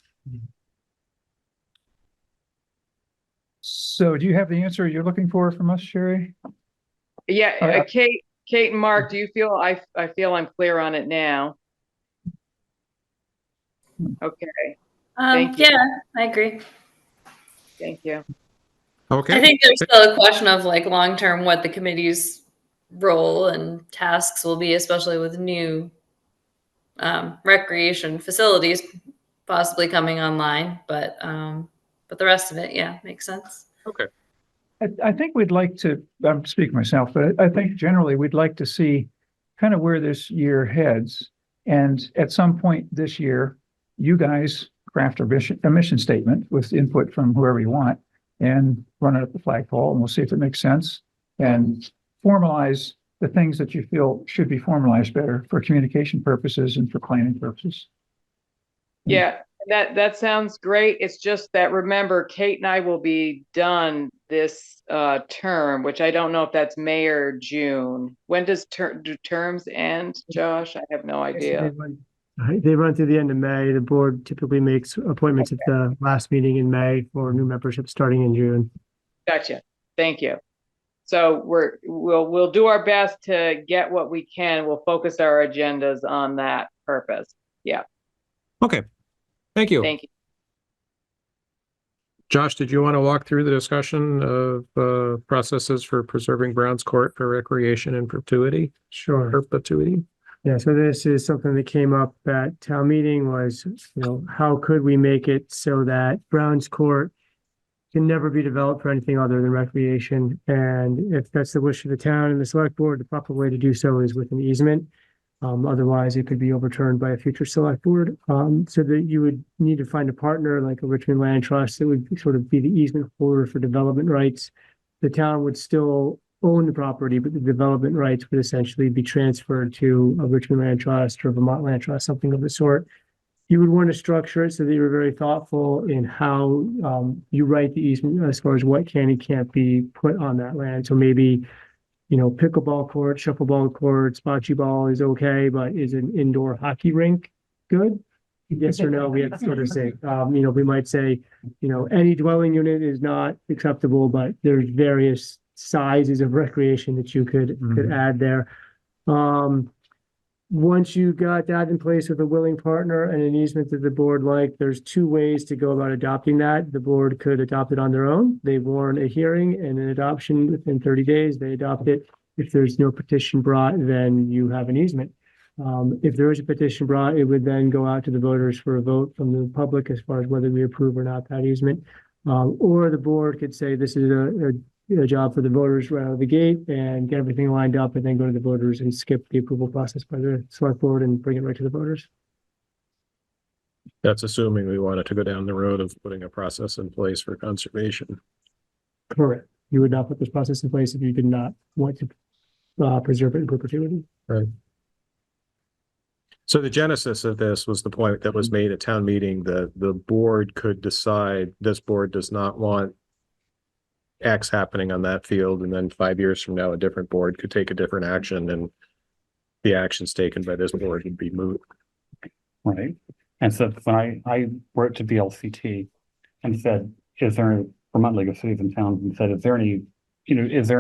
So do you have the answer you're looking for from us, Sherry? Yeah, Kate and Mark, do you feel, I feel I'm clear on it now? Okay, Thank you. Yeah, I agree. thank you. Okay. I think there's still a question of like long-term what the committee's role and tasks will be, especially with new recreation facilities possibly coming online, but the rest of it, yeah, makes sense. Okay. I think we'd like to, I'm speaking myself, but I think generally we'd like to see kind of where this year heads. And at some point this year, you guys craft a mission statement with input from whoever you want and run it at the flagpole, and we'll see if it makes sense and formalize the things that you feel should be formalized better for communication purposes and for planning purposes. Yeah, that sounds great. It's just that, remember, Kate and I will be done this term, which I don't know if that's May or June. When do terms end, Josh? I have no idea. They run through the end of May. The board typically makes appointments at the last meeting in May for new membership starting in June. Gotcha. Thank you. So we'll do our best to get what we can. We'll focus our agendas on that purpose. Yeah. Okay. Thank you. Thank you. Josh, did you want to walk through the discussion of processes for preserving Browns Court for recreation and perpetuity? Sure. Perpetuity. Yeah, so this is something that came up at town meeting was, how could we make it so that Browns Court can never be developed for anything other than recreation? And if that's the wish of the town and the select board, the proper way to do so is with an easement. Otherwise, it could be overturned by a future select board. So that you would need to find a partner like a Richmond Land Trust that would sort of be the easement holder for development rights. The town would still own the property, but the development rights would essentially be transferred to a Richmond Land Trust or Vermont Land Trust, something of the sort. You would want to structure it so that you're very thoughtful in how you write the easement as far as what can and can't be put on that land. So maybe, pickleball court, shuffleball court, bocce ball is okay, but is an indoor hockey rink good? Yes or no? We have to sort of say, we might say, any dwelling unit is not acceptable, but there's various sizes of recreation that you could add there. Once you got that in place with a willing partner and an easement that the board liked, there's two ways to go about adopting that. The board could adopt it on their own. They warn a hearing and an adoption within 30 days. They adopt it. If there's no petition brought, then you have an easement. If there is a petition brought, it would then go out to the voters for a vote from the public as far as whether we approve or not that easement. Or the board could say this is a job for the voters right out of the gate and get everything lined up and then go to the voters and skip the approval process by the select board and bring it right to the voters. That's assuming we wanted to go down the road of putting a process in place for conservation. Correct. You would not put this process in place if you did not want to preserve it in perpetuity. Right. So the genesis of this was the point that was made at town meeting that the board could decide this board does not want X happening on that field, and then 5 years from now a different board could take a different action and the actions taken by this board would be moot. Right. And so when I wrote to BLCT and said, is there Vermont League of Cities and Towns, and said, is there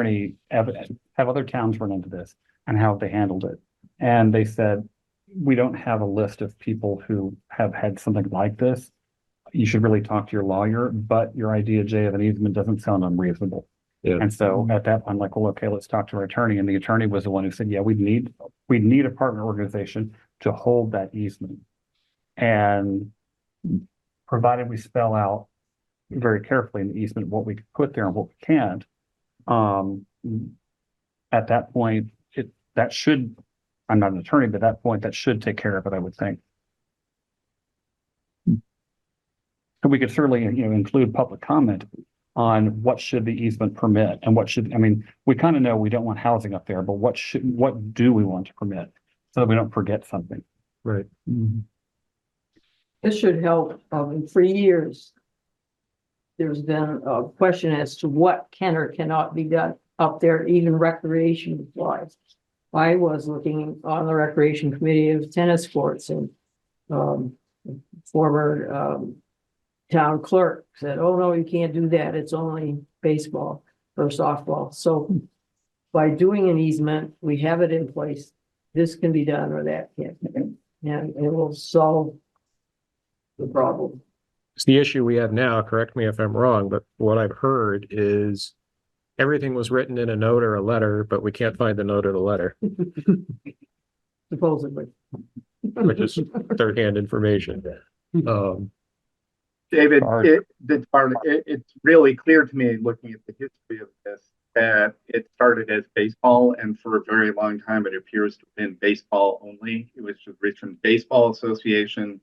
any evidence, have other towns run into this and how have they handled it? And they said, we don't have a list of people who have had something like this. You should really talk to your lawyer, but your idea, Jay, of an easement doesn't sound unreasonable. Yeah. And so at that, I'm like, well, okay, let's talk to our attorney. And the attorney was the one who said, yeah, we need a partner organization to hold that easement. And provided we spell out very carefully in the easement what we can put there and what we can't, at that point, that should, I'm not an attorney, but at that point, that should take care of it, I would think. So we could certainly, include public comment on what should the easement permit and what should, we kind of know we don't want housing up there, but what do we want to permit so that we don't forget something? Right. Mm-hmm. This should help. For years, there's been a question as to what can or cannot be done up there, even recreation wise. I was looking on the recreation committee of tennis courts, and former town clerk said, oh no, you can't do that. It's only baseball or softball. So by doing an easement, we have it in place. This can be done or that can't be done. And it will solve the problem. It's the issue we have now, correct me if I'm wrong, but what I've heard is everything was written in a note or a letter, but we can't find the note or the letter, Supposedly. which is third-hand information. David, Bart. it's really clear to me, looking at the history of this, that it started as baseball, and for a very long time, it appears to have been baseball only. It was the Richmond Baseball Association.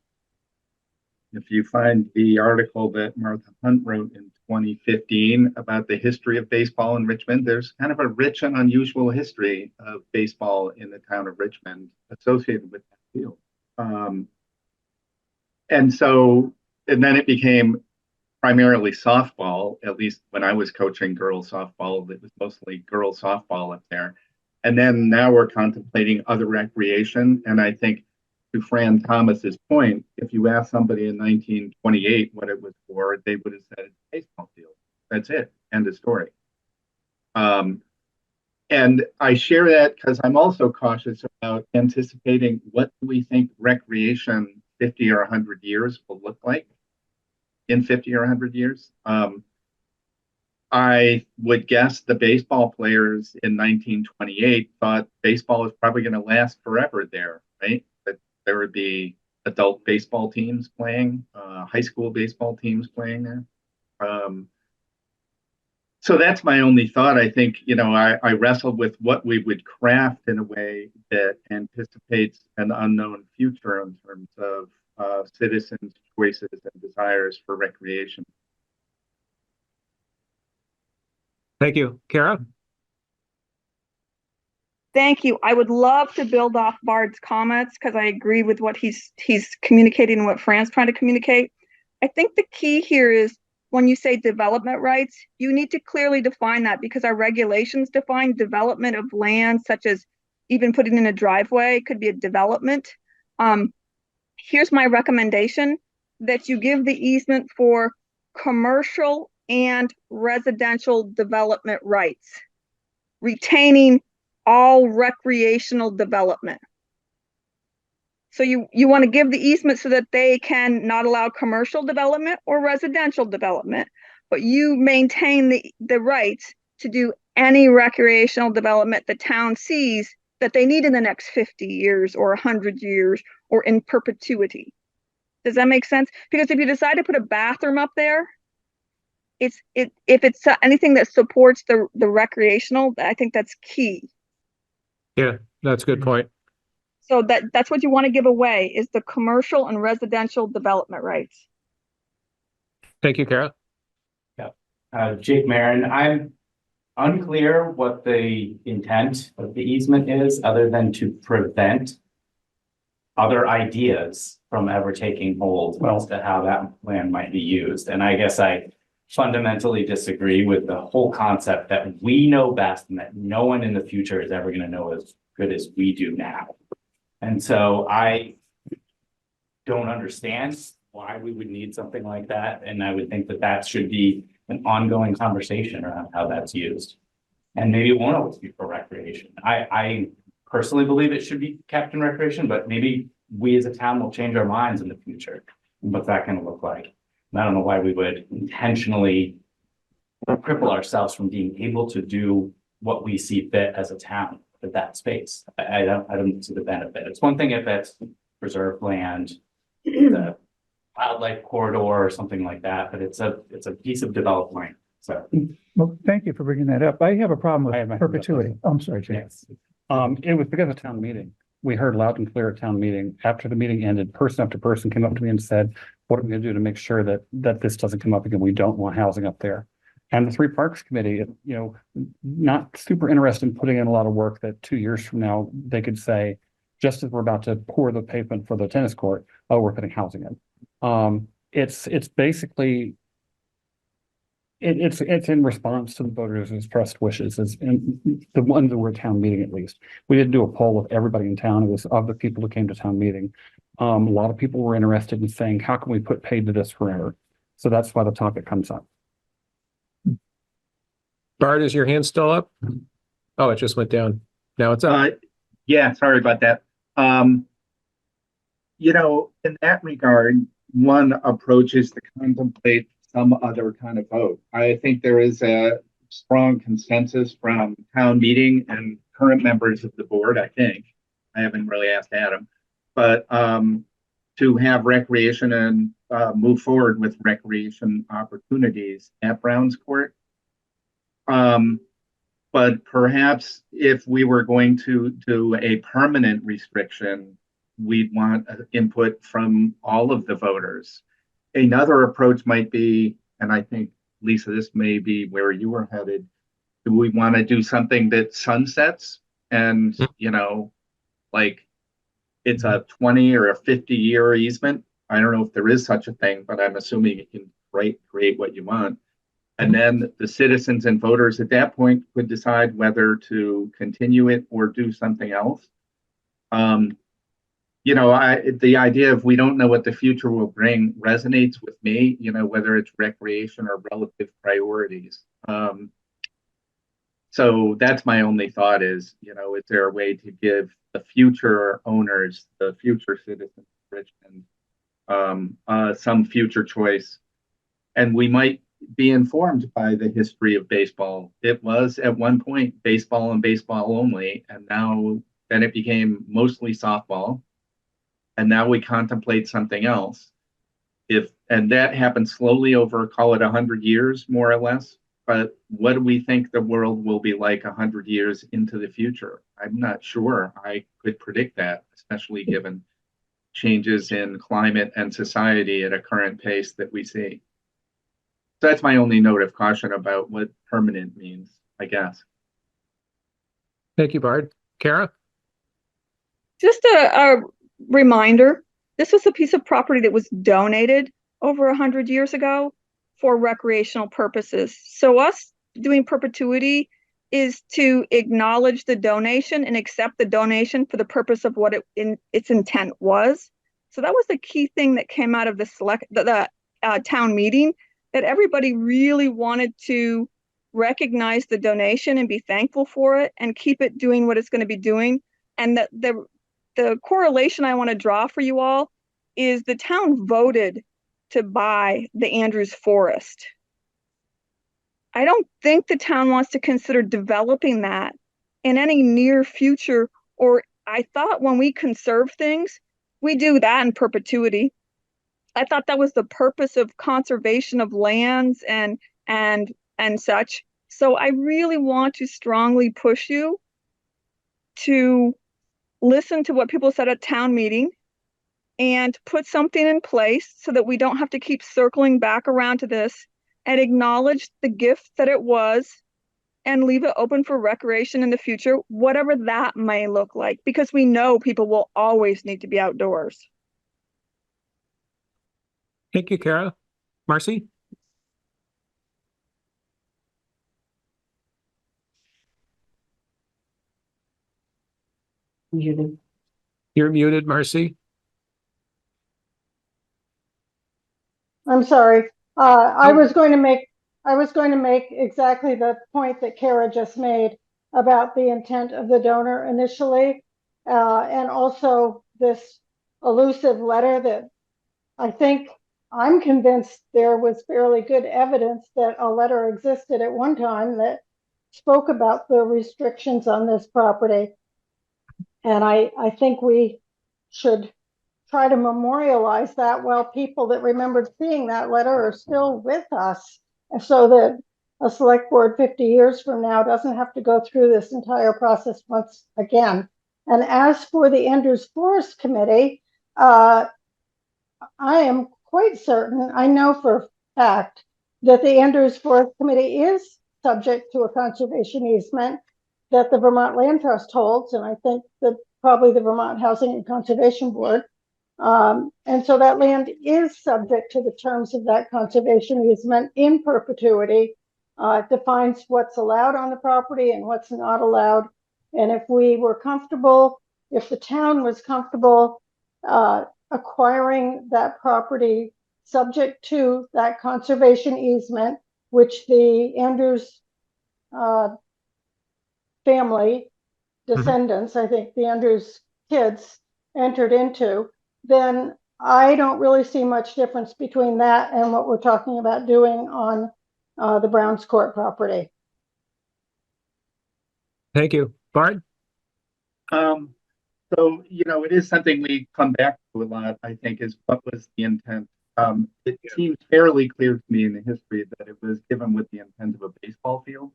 If you find the article that Martha Hunt wrote in 2015 about the history of baseball in Richmond, there's kind of a rich and unusual history of baseball in the town of Richmond associated with that field. And then it became primarily softball, at least when I was coaching girls softball, it was mostly girls softball up there. And then now we're contemplating other recreation. And I think to Fran Thomas's point, if you ask somebody in 1928 what it was for, they would have said it's a baseball field. That's it. End of story. And I share that because I'm also cautious about anticipating what do we think recreation 50 or 100 years will look like in 50 or 100 years. I would guess the baseball players in 1928 thought baseball was probably going to last forever there, right? That there would be adult baseball teams playing, high school baseball teams playing there. So that's my only thought. I think, I wrestled with what we would craft in a way that anticipates an unknown future in terms of citizens' choices and desires for recreation. Thank you. Kara? Thank you. I would love to build off Bard's comments because I agree with what he's communicating and what Fran's trying to communicate. I think the key here is when you say development rights, you need to clearly define that because our regulations define development of land, such as even putting in a driveway could be a development. Here's my recommendation, that you give the easement for commercial and residential development rights, retaining all recreational development. So you want to give the easement so that they can not allow commercial development or residential development, but you maintain the rights to do any recreational development the town sees that they need in the next 50 years or 100 years or in perpetuity. Does that make sense? Because if you decide to put a bathroom up there, if it's anything that supports the recreational, I think that's key. Yeah, that's a good point. So that's what you want to give away is the commercial and residential development rights. Thank you, Kara. Jake Marin, I'm unclear what the intent of the easement is other than to prevent other ideas from ever taking hold as to how that land might be used. And I guess I fundamentally disagree with the whole concept that we know best and that no one in the future is ever going to know as good as we do now. And so I don't understand why we would need something like that. And I would think that that should be an ongoing conversation around how that's used. And maybe it won't always be for recreation. I personally believe it should be kept in recreation, but maybe we as a town will change our minds in the future. And what's that going to look like? And I don't know why we would intentionally cripple ourselves from being able to do what we see fit as a town with that space. I don't see the benefit. It's one thing if it's preserved land, the wildlife corridor or something like that, but it's a piece of developed land. So, well, thank you for bringing that up. I have a problem with perpetuity. Oh, I'm sorry, James. It was because of town meeting. We heard loud and clear at town meeting. After the meeting ended, person after person came up to me and said, what are we going to do to make sure that this doesn't come up again? We don't want housing up there. And the Three Parks Committee, not super interested in putting in a lot of work that 2 years from now, they could say, just as we're about to pour the pavement for the tennis court, oh, we're putting housing in. It's basically, it's in response to the voters' expressed wishes, and the ones that were at town meeting at least. We didn't do a poll of everybody in town. It was of the people who came to town meeting. A lot of people were interested in saying, how can we put paid to this forever? So that's why the topic comes up. Bart, is your hand still up? Oh, it just went down. Now it's up. Yeah, sorry about that. You know, in that regard, one approach is to contemplate some other kind of vote. I think there is a strong consensus from town meeting and current members of the board, I think. I haven't really asked Adam, but to have recreation and move forward with recreation opportunities at Browns Court. But perhaps if we were going to do a permanent restriction, we'd want input from all of the voters. Another approach might be, and I think, Lisa, this may be where you were headed. Do we want to do something that sunsets and, you know, like it's a 20 or a 50-year easement? I don't know if there is such a thing, but I'm assuming you can create what you want. And then the citizens and voters at that point could decide whether to continue it or do something else. You know, the idea of we don't know what the future will bring resonates with me, you know, whether it's recreation or relative priorities. So that's my only thought is, you know, is there a way to give the future owners, the future citizens of Richmond, some future choice? And we might be informed by the history of baseball. It was at one point baseball and baseball only, and now then it became mostly softball. And now we contemplate something else. And that happened slowly over, call it 100 years, more or less. But what do we think the world will be like 100 years into the future? I'm not sure I could predict that, especially given changes in climate and society at a current pace that we see. So that's my only note of caution about what permanent means, I guess. Thank you, Bard. Kara? Just a reminder, this was a piece of property that was donated over 100 years ago for recreational purposes. So us doing perpetuity is to acknowledge the donation and accept the donation for the purpose of what its intent was. So that was the key thing that came out of the town meeting, that everybody really wanted to recognize the donation and be thankful for it and keep it doing what it's going to be doing. And that the correlation I want to draw for you all is the town voted to buy the Andrews Forest. I don't think the town wants to consider developing that in any near future, or I thought when we conserve things, we do that in perpetuity. I thought that was the purpose of conservation of lands and such. So I really want to strongly push you to listen to what people said at town meeting and put something in place so that we don't have to keep circling back around to this, and acknowledge the gift that it was and leave it open for recreation in the future, whatever that may look like, because we know people will always need to be outdoors. Thank you, Kara. Marcy? Muted. You're muted, Marcy. I'm sorry. I was going to make exactly the point that Kara just made about the intent of the donor initially, and also this elusive letter that I'm convinced there was fairly good evidence that a letter existed at one time that spoke about the restrictions on this property. And I think we should try to memorialize that while people that remembered seeing that letter are still with us, and so that a select board 50 years from now doesn't have to go through this entire process once again. And as for the Andrews Forest Committee, I am quite certain, I know for a fact, that the Andrews Forest Committee is subject to a conservation easement that the Vermont Land Trust holds, and I think that probably the Vermont Housing and Conservation Board. And so that land is subject to the terms of that conservation easement in perpetuity. It defines what's allowed on the property and what's not allowed. And if we were comfortable, if the town was comfortable acquiring that property subject to that conservation easement, which the Andrews family descendants, I think the Andrews kids entered into, then I don't really see much difference between that and what we're talking about doing on the Browns Court property. Thank you. Bart? So, it is something we come back to a lot, I think, is what was the intent. It seems fairly clear to me in the history that it was given with the intent of a baseball field.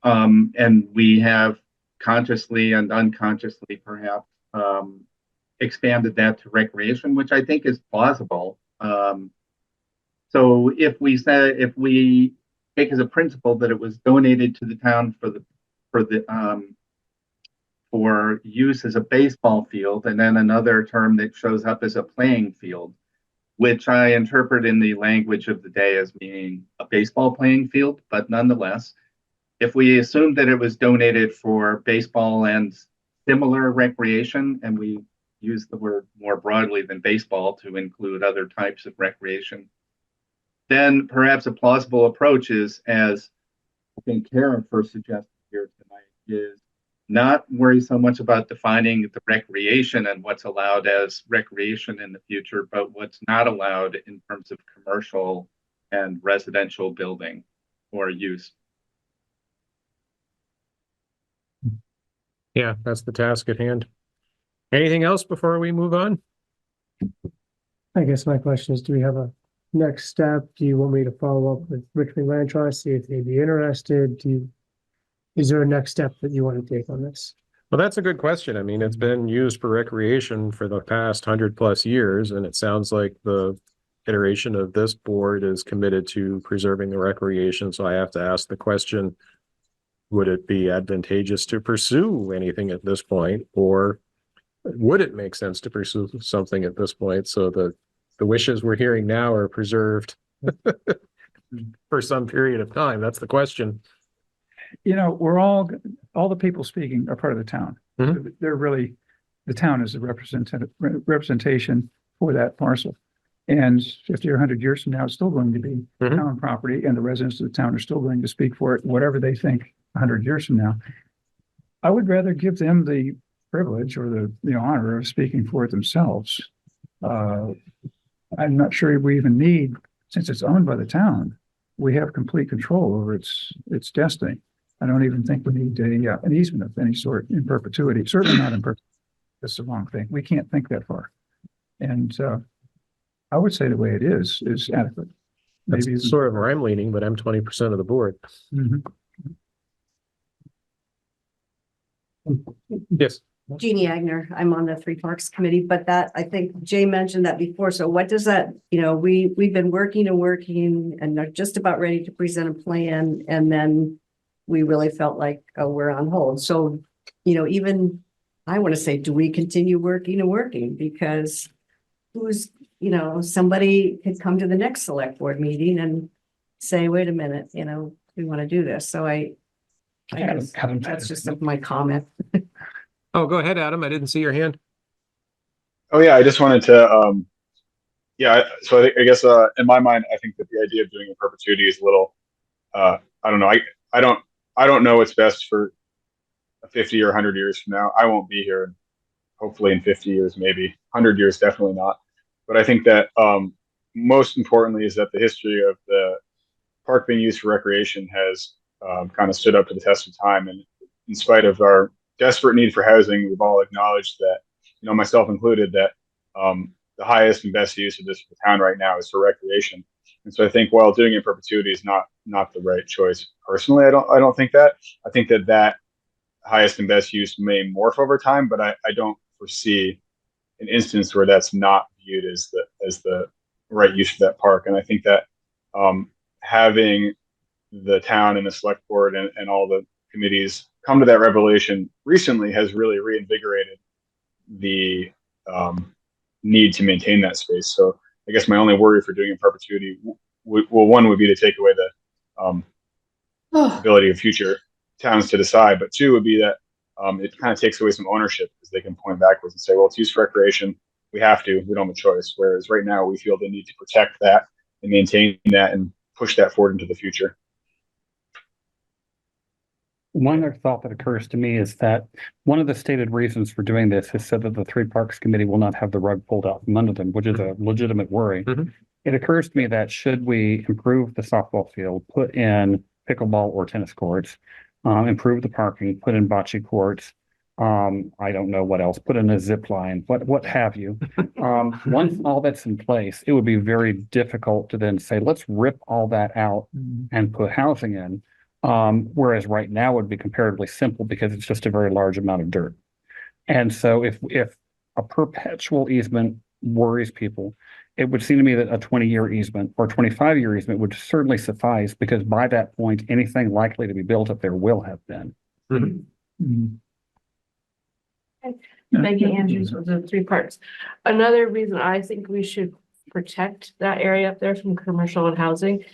And we have consciously and unconsciously perhaps expanded that to recreation, which I think is plausible. So if we take as a principle that it was donated to the town for use as a baseball field, and then another term that shows up as a playing field, which I interpret in the language of the day as meaning a baseball playing field, but nonetheless, if we assume that it was donated for baseball and similar recreation, and we use the word more broadly than baseball to include other types of recreation, then perhaps a plausible approach is, as I think Karen first suggested here tonight, is not worry so much about defining the recreation and what's allowed as recreation in the future, but what's not allowed in terms of commercial and residential building or use. Yeah, that's the task at hand. Anything else before we move on? I guess my question is, do we have a next step? Do you want me to follow up with Richmond Land Trust, see if they'd be interested? Is there a next step that you want to take on this? Well, that's a good question. I mean, it's been used for recreation for the past 100+ years, and it sounds like the iteration of this board is committed to preserving the recreation. So I have to ask the question, would it be advantageous to pursue anything at this point, or would it make sense to pursue something at this point so that the wishes we're hearing now are preserved for some period of time? That's the question. We're all the people speaking are part of the town. Mm-hmm. They're really, the town is the representation for that parcel. And 50 or 100 years from now, it's still going to be town property, and the residents of the town are still going to speak for it, whatever they think 100 years from now. I would rather give them the privilege or the honor of speaking for it themselves. I'm not sure we even need, since it's owned by the town, we have complete control over its destiny. I don't even think we need an easement of any sort in perpetuity. Certainly not in perpetuity. That's the wrong thing. We can't think that far. And I would say the way it is adequate. Maybe it's sort of where I'm leaning, but I'm 20% of the board. Mm-hmm. Yes. Jeannie Agner, I'm on the Three Parks Committee, but that, I think Jay mentioned that before. So what does that, we've been working and they're just about ready to present a plan. And then we really felt like, oh, we're on hold. So, even I want to say, do we continue working? Because somebody could come to the next select board meeting and say, wait a minute, we want to do this. So that's just my comment. Oh, go ahead, Adam. I didn't see your hand. Oh yeah, I just wanted to, so I guess in my mind, I think that the idea of doing a perpetuity is a little, I don't know. I don't know what's best for 50 or 100 years from now. I won't be here. Hopefully in 50 years, maybe 100 years, definitely not. But I think that most importantly is that the history of the park being used for recreation has kind of stood up to the test of time. And in spite of our desperate need for housing, we've all acknowledged that, myself included, that the highest and best use of this for the town right now is for recreation. And so I think while doing it in perpetuity is not the right choice. Personally, I don't think that. I think that highest and best use may morph over time, but I don't foresee an instance where that's not viewed as the right use for that park. And I think that having the town and the select board and all the committees come to that revelation recently has really reinvigorated the need to maintain that space. So I guess my only worry for doing in perpetuity, one would be to take away the ability of future towns to decide, but two would be that it kind of takes away some ownership, because they can point backwards and say, well, it's used for recreation. We have to, we don't have a choice. Whereas right now we feel the need to protect that and maintain that and push that forward into the future. One other thought that occurs to me is that one of the stated reasons for doing this is so that the Three Parks Committee will not have the rug pulled out from under them, which is a legitimate worry. It occurs to me that should we improve the softball field, put in pickleball or tennis courts, improve the parking, put in bocce courts, I don't know what else, put in a zip line, what have you. Once all that's in place, it would be very difficult to then say, let's rip all that out and put housing in. Whereas right now would be comparatively simple because it's just a very large amount of dirt. And so if a perpetual easement worries people, it would seem to me that a 20-year easement or 25-year easement would certainly suffice, because by that point, anything likely to be built up there will have been. Maggie Andrews with the Three Parks. Another reason I think we should protect that area up there from commercial and housing.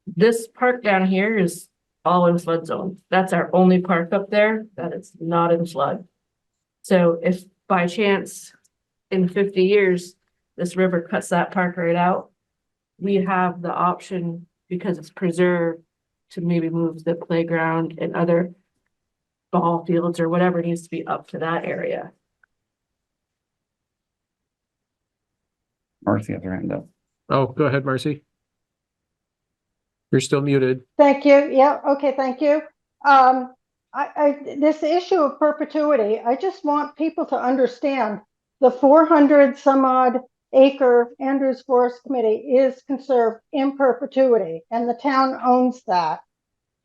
This park down here is all in flood zone. That's our only park up there that is not in flood. So if by chance in 50 years, this river cuts that park right out, we have the option, because it's preserved, to maybe move the playground and other ball fields or whatever needs to be up to that area. Marcy has her hand up. Oh, go ahead, Marcy. You're still muted. Thank you. Yeah, okay, thank you. This issue of perpetuity, I just want people to understand the 400 some odd acre Andrews Forest Committee is conserved in perpetuity, and the town owns that.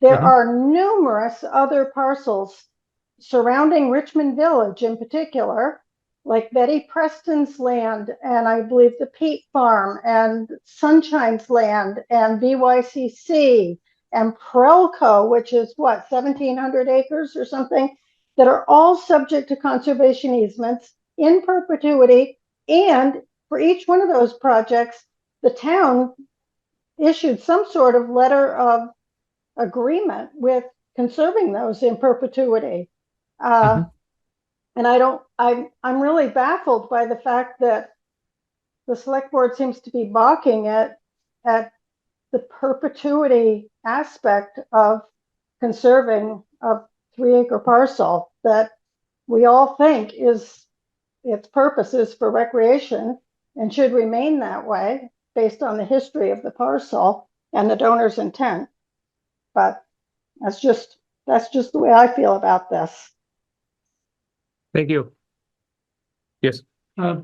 There are numerous other parcels surrounding Richmond Village in particular, like Betty Preston's land, and I believe the Pete Farm, and Sunshine's land, and BYCC, and Prelco, which is what, 1,700 acres or something, that are all subject to conservation easements in perpetuity. And for each one of those projects, the town issued some sort of letter of agreement with conserving those in perpetuity. And I'm really baffled by the fact that the select board seems to be balking at the perpetuity aspect of conserving a 3-acre parcel that we all think is its purpose is for recreation and should remain that way based on the history of the parcel and the donor's intent. But that's just the way I feel about this. Thank you. Yes. I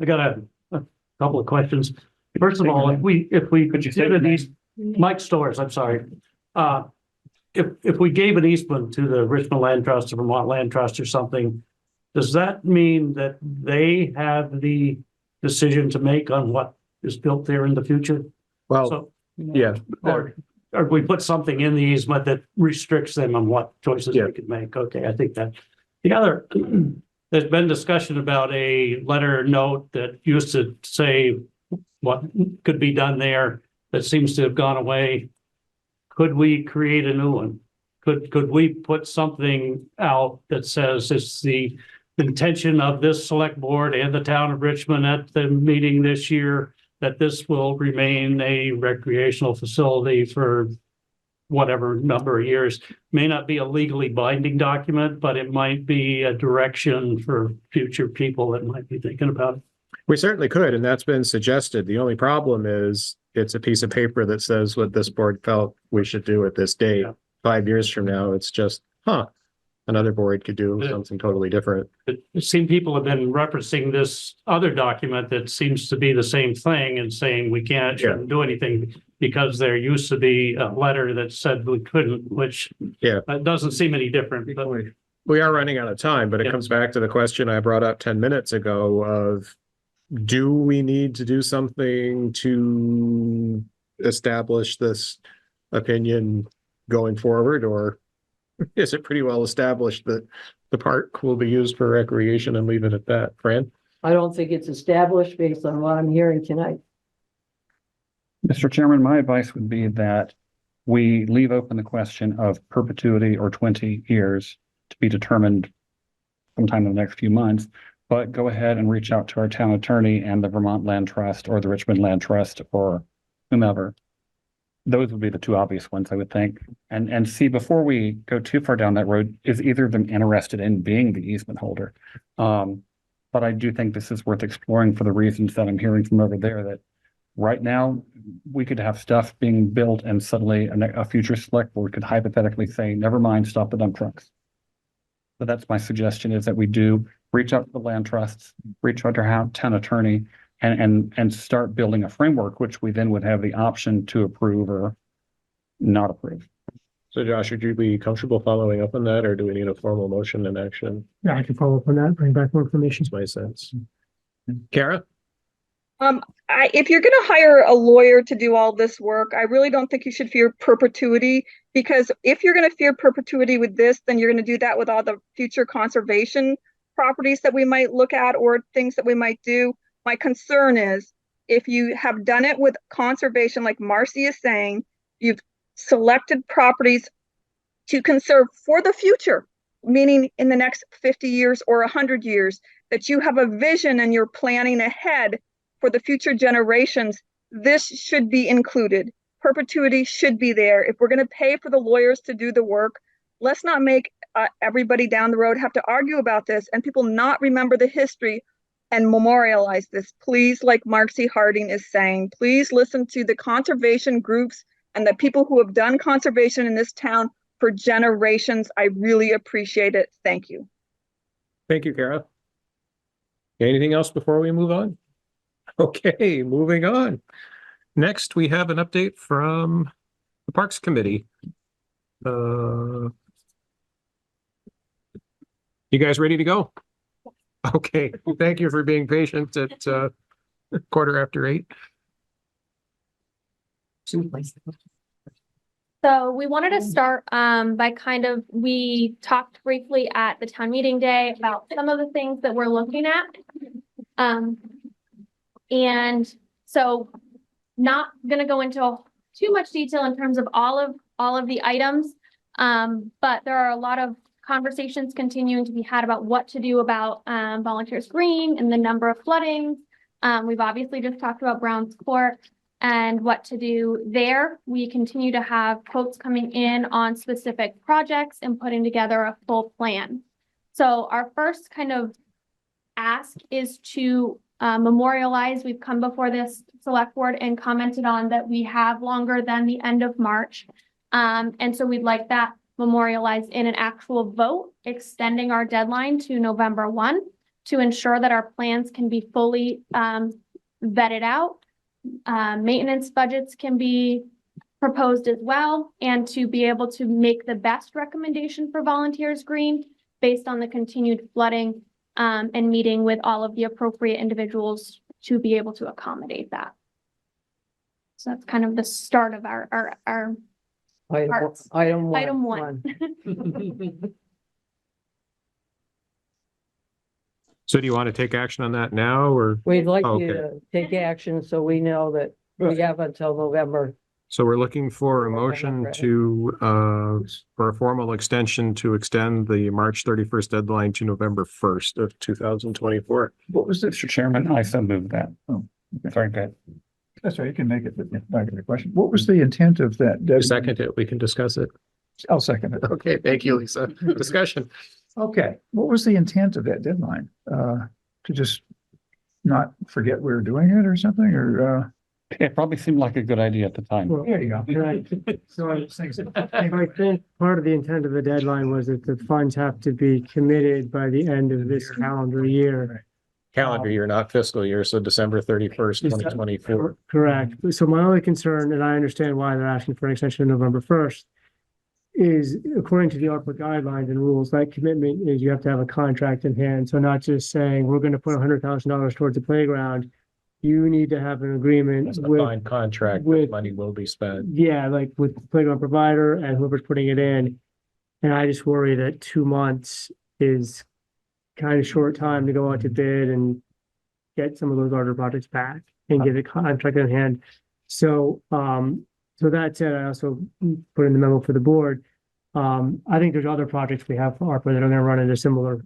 got a couple of questions. First of all, if we could you give these Mike Stores, I'm sorry. If we gave an easement to the Richmond Land Trust or Vermont Land Trust or something, does that mean that they have the decision to make on what is built there in the future? Well, so, yeah. Or we put something in the easement that restricts them on what choices they could make. Okay, I think that. The other, there's been discussion about a letter note that used to say what could be done there that seems to have gone away. Could we create a new one? Could we put something out that says it's the intention of this select board and the town of Richmond at the meeting this year that this will remain a recreational facility for whatever number of years? May not be a legally binding document, but it might be a direction for future people that might be thinking about it. We certainly could, and that's been suggested. The only problem is it's a piece of paper that says what this board felt we should do at this date. Yeah. 5 years from now, it's just, another board could do something totally different. It seems people have been referencing this other document that seems to be the same thing and saying we shouldn't do anything because there used to be a letter that said we couldn't, which doesn't seem any different. But we are running out of time, but it comes back to the question I brought up 10 minutes ago of, do we need to do something to establish this opinion going forward, or is it pretty well established that the park will be used for recreation and leave it at that? Fran? I don't think it's established based on what I'm hearing tonight. Mr. Chairman, my advice would be that we leave open the question of perpetuity or 20 years to be determined sometime in the next few months, but go ahead and reach out to our town attorney and the Vermont Land Trust or the Richmond Land Trust or whomever those would be the two obvious ones, I would think. And see, before we go too far down that road, is either of them interested in being the easement holder? But I do think this is worth exploring for the reasons that I'm hearing from over there, that right now we could have stuff being built and suddenly a future select board could hypothetically say, never mind, stop the dump trucks. So that's my suggestion, is that we do reach out to the land trusts, reach out to our town attorney, and start building a framework, which we then would have the option to approve or not approve. So Josh, would you be comfortable following up on that, or do we need a formal motion and action? Yeah, I can follow up on that, bring back more information. That's my sense. Kara? If you're going to hire a lawyer to do all this work, I really don't think you should fear perpetuity, because if you're going to fear perpetuity with this, then you're going to do that with all the future conservation properties that we might look at or things that we might do. My concern is if you have done it with conservation, like Marcy is saying, you've selected properties to conserve for the future, meaning in the next 50 years or 100 years, that you have a vision and you're planning ahead for the future generations. This should be included. Perpetuity should be there. If we're going to pay for the lawyers to do the work, let's not make everybody down the road have to argue about this and people not remember the history and memorialize this. Please, like Marcy Harding is saying, please listen to the conservation groups and the people who have done conservation in this town for generations. I really appreciate it. Thank you. Thank you, Kara. Anything else before we move on? Okay, moving on. Next, we have an update from the Parks Committee. You guys ready to go? Okay, thank you for being patient at 8:15. So we wanted to start by we talked briefly at the town meeting day about some of the things that we're looking at. And so not gonna go into too much detail in terms of all of the items. But there are a lot of conversations continuing to be had about what to do about Volunteers Green and the number of floodings. We've obviously just talked about Browns Court and what to do there. We continue to have quotes coming in on specific projects and putting together a full plan. So our first kind of ask is to memorialize. We've come before this select board and commented on that we have longer than the end of March. And so we'd like that memorialized in an actual vote, extending our deadline to November 1 to ensure that our plans can be fully vetted out. Maintenance budgets can be proposed as well, and to be able to make the best recommendation for Volunteers Green based on the continued flooding and meeting with all of the appropriate individuals to be able to accommodate that. So that's kind of the start of our parts. Item one. Item one. So do you want to take action on that now, or? We'd like Oh, you okay. to take action so we know that we have until November. So we're looking for a motion to, for a formal extension to extend the March 31st deadline to November 1st of 2024. What was this? Mr. Chairman, I so move that. Oh, okay. Sorry, go ahead. That's right, you can make it, but not a question. What was the intent of that? You second it, we can discuss it. I'll second it. Okay, thank you, Lisa. Discussion. Okay, what was the intent of that deadline? To just not forget we were doing it or something, or? It probably seemed like a good idea at the time. Well, There you go. right. So I think part of the intent of the deadline was that the funds have to be committed by the end of this calendar year. Calendar year, not fiscal year, so December 31st, 2024. Correct. So my only concern, and I understand why they're asking for an extension of November 1st, is according to the ARPA guidelines and rules, that commitment is you have to have a contract in hand. So not just saying, we're going to put $100,000 towards the playground. You need to have an agreement It's a with, fine contract, with- money will be spent. yeah, like with the playground provider and whoever's putting it in. And I just worry that 2 months is kind of short time to go out to bid and get some of those larger projects back and get a contract in hand. So, so that said, I also put in the memo for the board. I think there's other projects we have for ARPA that are going to run into similar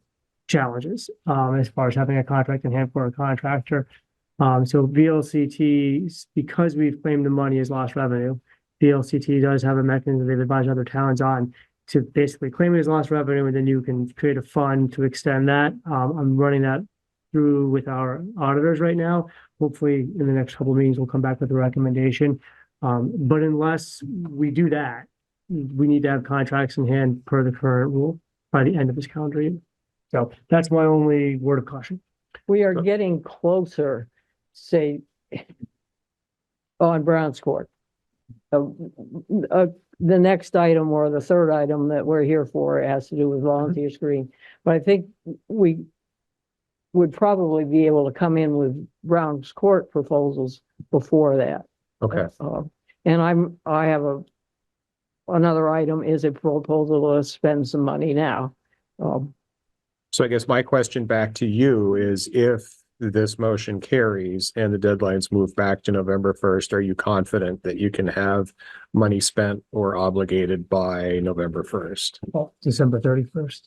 challenges, as far as having a contract in hand for a contractor. So VLCT, because we've claimed the money as lost revenue, the LCT does have a mechanism they've advised other towns on to basically claim it as lost revenue, and then you can create a fund to extend that. I'm running that through with our auditors right now. Hopefully in the next couple of meetings, we'll come back with a recommendation. But unless we do that, we need to have contracts in hand per the current rule by the end of this calendar year. So that's my only word of caution. We are getting closer, say, on Brown's Court. The next item or the third item that we're here for has to do with volunteer screening. But I think we would probably be able to come in with Brown's Court proposals before that. Okay. And I have another item is a proposal to spend some money now. So I guess my question back to you is, if this motion carries and the deadlines move back to November 1st, are you confident that you can have money spent or obligated by November 1st? December 31st.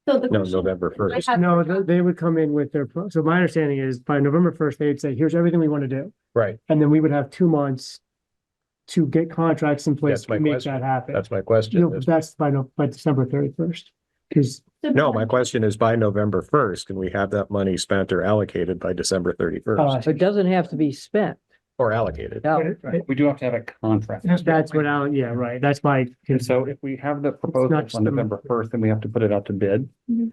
So the No, question- November 1st. No, they would come in with their, so my understanding is by November 1st, they'd say, here's everything we want to do. Right. And then we would have 2 months to get contracts in place That's my to make question. that happen. That's my question. No, that's by December 31st. Because No, my question is by November 1st, can we have that money spent or allocated by December 31st? It doesn't have to be spent. Or allocated? We do have to have a contract. that's what I, yeah, right. That's my. And so if we have the not proposal just on the- November 1st, then we have to put it out to bid. Mhm.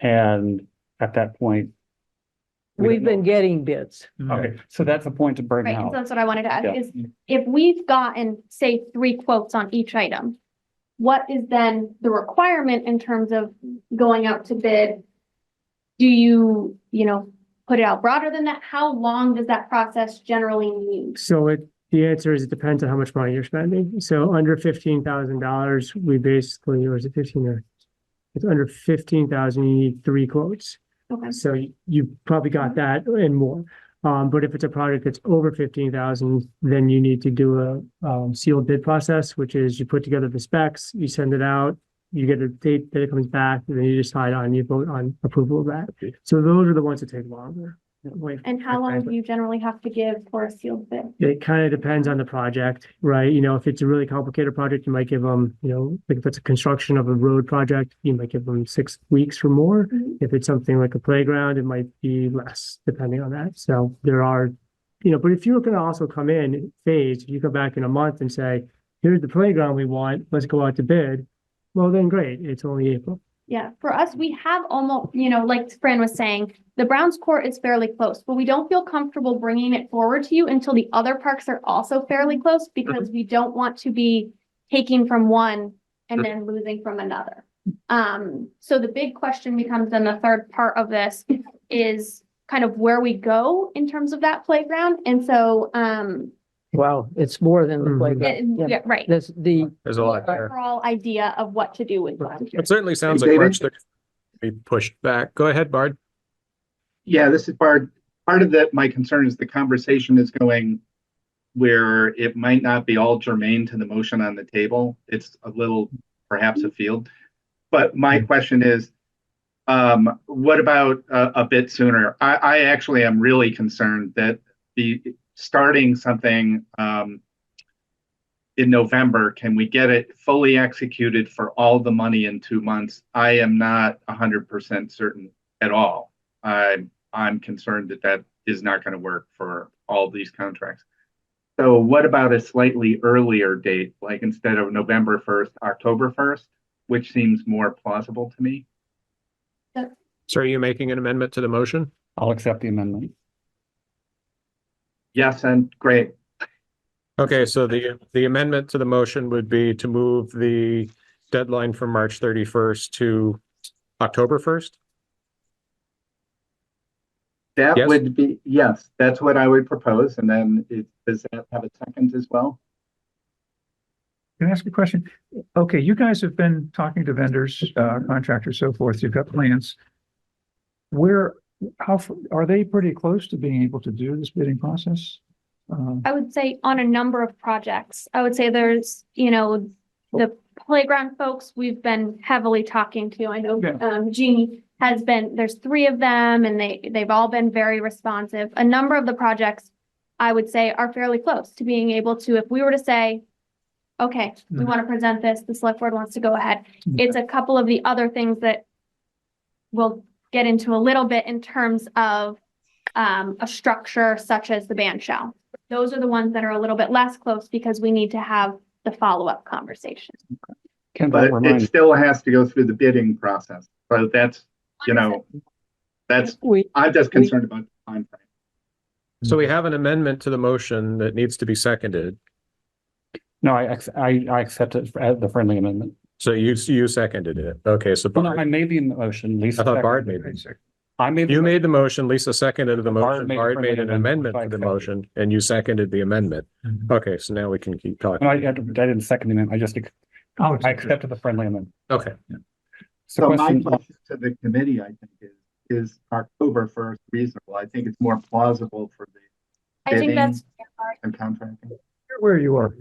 And at that point. we We've don't know. been getting bids. Okay, so that's a point to bring Right, and out. so that's what I wanted to ask Yeah. is, if we've gotten, say, 3 quotes on each item, what is then the requirement in terms of going out to bid? Do you put it out broader than that? How long does that process generally need? So the answer is it depends on how much money you're spending. So under $15,000, we basically, or is it 15 or? It's under 15,000, you need 3 quotes. Okay. So you probably got that and more. But if it's a project that's over 15,000, then you need to do a sealed bid process, which is you put together the specs, you send it out, you get a date that it comes back, and then you decide on, you vote on approval of that. So those are the ones that take longer. And how long do you generally have to give for a sealed bid? It kind of depends on the project, right? If it's a really complicated project, you might give them, like if it's a construction of a road project, you might give them 6 weeks or more. Mhm. If it's something like a playground, it might be less depending on that. So there are, but if you're going to also come in phased, if you come back in a month and say, here's the playground we want, let's go out to bid. Well, then great. It's only April. Yeah, for us, we have almost, like Fran was saying, the Browns Court is fairly close, but we don't feel comfortable bringing it forward to you until the other parks are also fairly close, because we don't want to be taking from one and then losing from another. So the big question becomes then the third part of this is kind of where we go in terms of that playground. And so, Well, it's more than the Mhm. playground. yeah, right. There's There's a lot there. Overall idea of what to do with that. It certainly sounds like David? much that can be pushed back. Go ahead, Bard. Yeah, this is part of that. My concern is the conversation is going where it might not be all germane to the motion on the table. It's a little perhaps afield. But my question is, what about a bit sooner? I actually am really concerned that starting something in November, can we get it fully executed for all the money in 2 months? I am not 100% certain at all. I'm concerned that is not going to work for all these contracts. So what about a slightly earlier date, like instead of November 1st, October 1st, which seems more plausible to me? So are you making an amendment to the motion? I'll accept the amendment. Yes, and great. Okay, so the amendment to the motion would be to move the deadline from March 31st to October 1st? That Yes. would be, yes, that's what I would propose. And then does that have a second as well? Can I ask a question? Okay, you guys have been talking to vendors, contractors, so forth. You've got plans. Are they pretty close to being able to do this bidding process? I would say on a number of projects, I would say there's, the playground folks we've been heavily talking to. I know, Jeannie has been, there's 3 of them and they've all been very responsive. A number of the projects I would say are fairly close to being able to, if we were to say, okay, we want to present this, the select board wants to go ahead. It's a couple of the other things that we'll get into a little bit in terms of a structure such as the band shell. Those are the ones that are a little bit less close because we need to have the follow-up conversation. But it still has to go through the bidding process. So that's, you know, that's, I'm just concerned about the time frame. So we have an amendment to the motion that needs to be seconded. No, I accept it as the friendly amendment. So you seconded it. Okay, so Well, no, I made the motion. Lisa. I thought Bard seconded made it. it. I made. You made the motion, Lisa seconded the Bard motion, made a Bard friendly made an amendment, amendment to the which I motion, and you seconded the amendment. Okay, so now we can keep talking. No, I didn't second the amendment. I accepted the friendly amendment. Okay. So my question to the committee, I think, is October 1st reasonable? I think it's more plausible for the I think bidding that's and contracting. Where you are.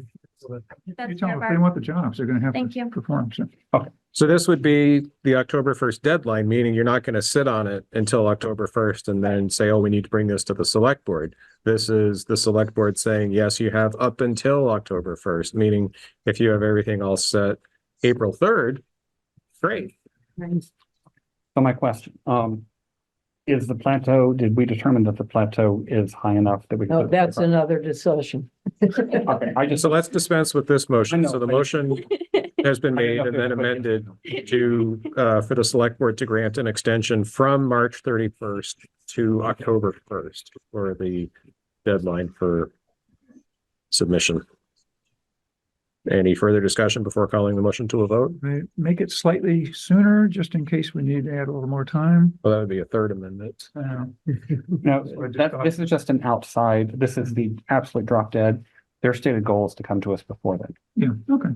That's You tell them fair, if they Barb. want the jobs, they're gonna have Thank to you. perform. So. Okay. So this would be the October 1st deadline, meaning you're not going to sit on it until October 1st and then say, oh, we need to bring this to the select board. This is the select board saying, yes, you have up until October 1st, meaning if you have everything all set April 3rd, great. So my question, is the plateau, did we determine that the plateau is high enough that we? No, that's another discussion. Okay, So let's dispense with this motion. So the motion has been I didn't made know if and there then was a- amended to, for the select board to grant an extension from March 31st to October 1st for the deadline for submission. Any further discussion before calling the motion to a vote? Make it slightly sooner, just in case we need to add a little more time. Well, that would be a third amendment. No, this is just an outside, this is the absolute drop dead. Their stated goal is to come to us before then. Yeah, okay.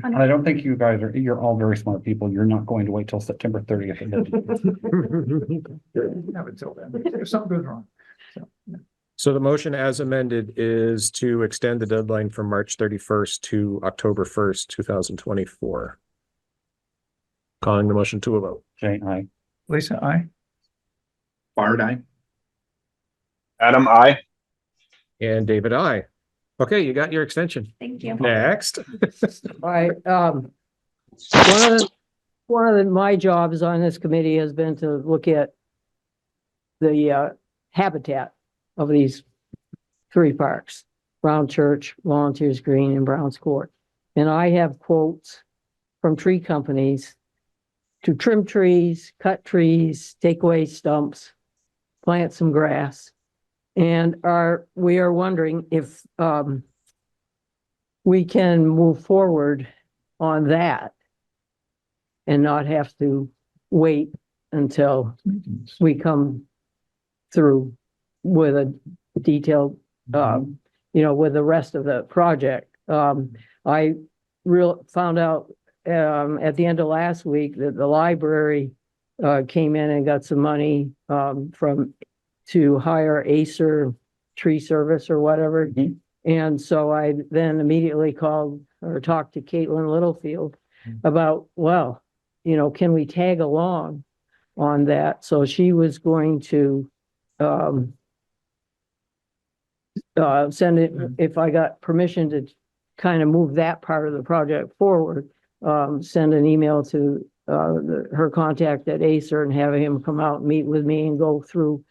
And I don't think you guys are, you're all very smart people. You're not going to wait till September 30th. Have it till then. If something goes wrong. So, yeah. So the motion as amended is to extend the deadline from March 31st to October 1st, 2024. Calling the motion to a vote. Jane, aye. Lisa, aye. Bard, aye. Adam, I. And David, I. Okay, you got your extension. Thank you. Next. All right, one of my jobs on this committee has been to look at the habitat of these three parks, Brown Church, Volunteers Green, and Brown's Court. And I have quotes from tree companies to trim trees, cut trees, take away stumps, plant some grass. And we are wondering if we can move forward on that and not have to wait until we come through with a detailed, with the rest of the project. I found out at the end of last week that the library came in and got some money to hire Acer Tree Service or whatever. And so I then immediately called or talked to Caitlin Littlefield about, well, can we tag along on that? So she was going to send it, if I got permission to kind of move that part of the project forward, send an email to her contact at Acer and have him come out and meet with me and go through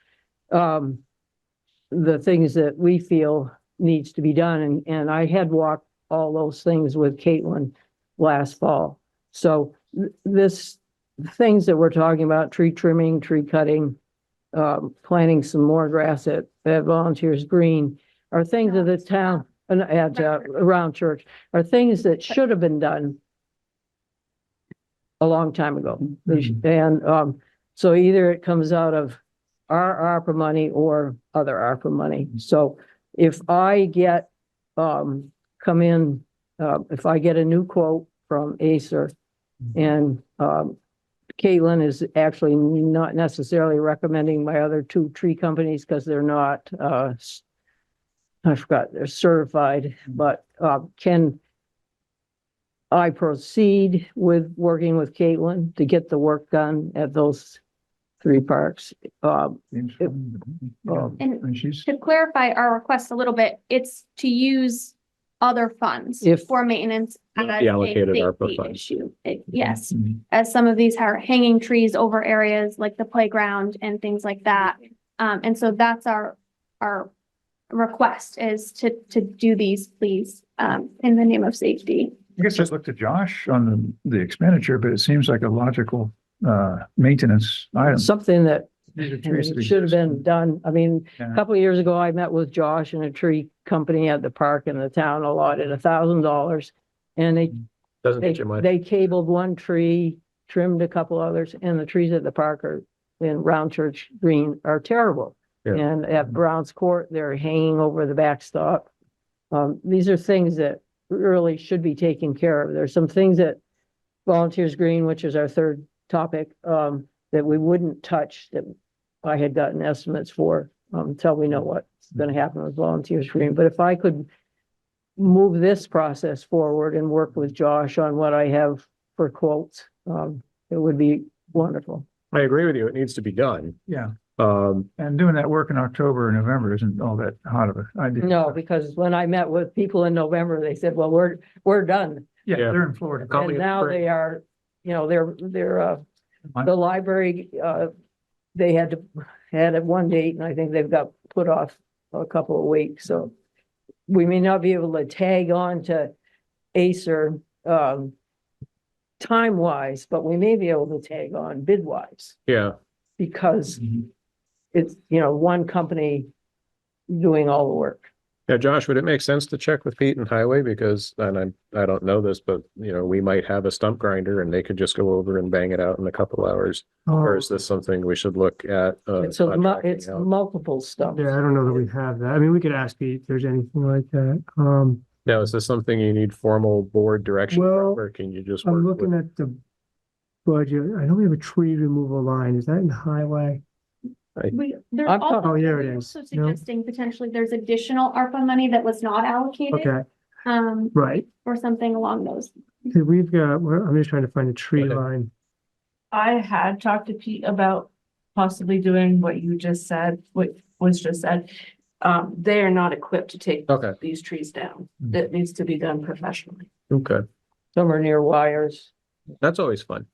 the things that we feel needs to be done. And I had walked all those things with Caitlin last fall. So this things that we're talking about, tree trimming, tree cutting, planting some more grass at Volunteers Green, are things that the town at around church are things that should have been done a long time ago. And so either it comes out of our ARPA money or other ARPA money. So if I get if I get a new quote from Acer and Caitlin is actually not necessarily recommending my other two tree companies because they're not I forgot, they're certified, but can I proceed with working with Caitlin to get the work done at those three parks? And to clarify our request a little bit, it's to use other funds If- for maintenance. Not as the a allocated ARPA safety funds. issue. Yes, Mhm. as some of these are hanging trees over areas like the playground and things like that. And so that's our request is to do these, please, in the name of safety. I guess I looked at Josh on the expenditure, but it seems like a logical maintenance item. Something that These are trees that should have exist. been done. I mean, Yeah. a couple of years ago, I met with Josh and a tree company at the park, and the town allotted $1,000. And Doesn't get you much. they cabled one tree, trimmed a couple others, and the trees at the park are in Round Church Green are terrible. Yeah. And at Brown's Court, they're hanging over the backstop. These are things that really should be taken care of. There's some things that Volunteers Green, which is our third topic, that we wouldn't touch, that I had gotten estimates for, until we know what's gonna happen with Volunteers Green. But if I could move this process forward and work with Josh on what I have for quotes, it would be wonderful. I agree with you. It needs to be done. Yeah, Um, and doing that work in October or November isn't all that hot of an idea. No, because when I met with people in November, they said, well, we're done. Yeah, Yeah. they're in Florida. Call me And in now spring. they are, they're, the library, they had it one date, and I think they've got put off a couple of weeks, so we may not be able to tag on to Acer, time-wise, but we may be able to tag on bid-wise, yeah, because Mhm. it's, one company doing all the work. yeah, Josh, would it make sense to check with Pete and Highway? Because, and I don't know this, but we might have a stump grinder and they could just go over and bang it out in a couple hours. Or is this something we should look at? It's contracting it's out? multiple stuff. Yeah, I don't know that we have that. I mean, we could ask Pete if there's anything like that. Now, is this something you need formal board direction Well, from, or can you just I'm work looking with? at the budget. I know we have a tree removal line. Is that in the highway? There's I'm also, Oh, here it we're is. also No. suggesting potentially there's additional ARPA money that was not allocated. Okay, right. Or something along those. So we've got, I'm just trying to find a tree Okay. line. I had talked to Pete about possibly doing what you just said, what was just said. They are not equipped to take Okay, these trees down. That needs to be done professionally. okay. Some are near wires. That's always fun.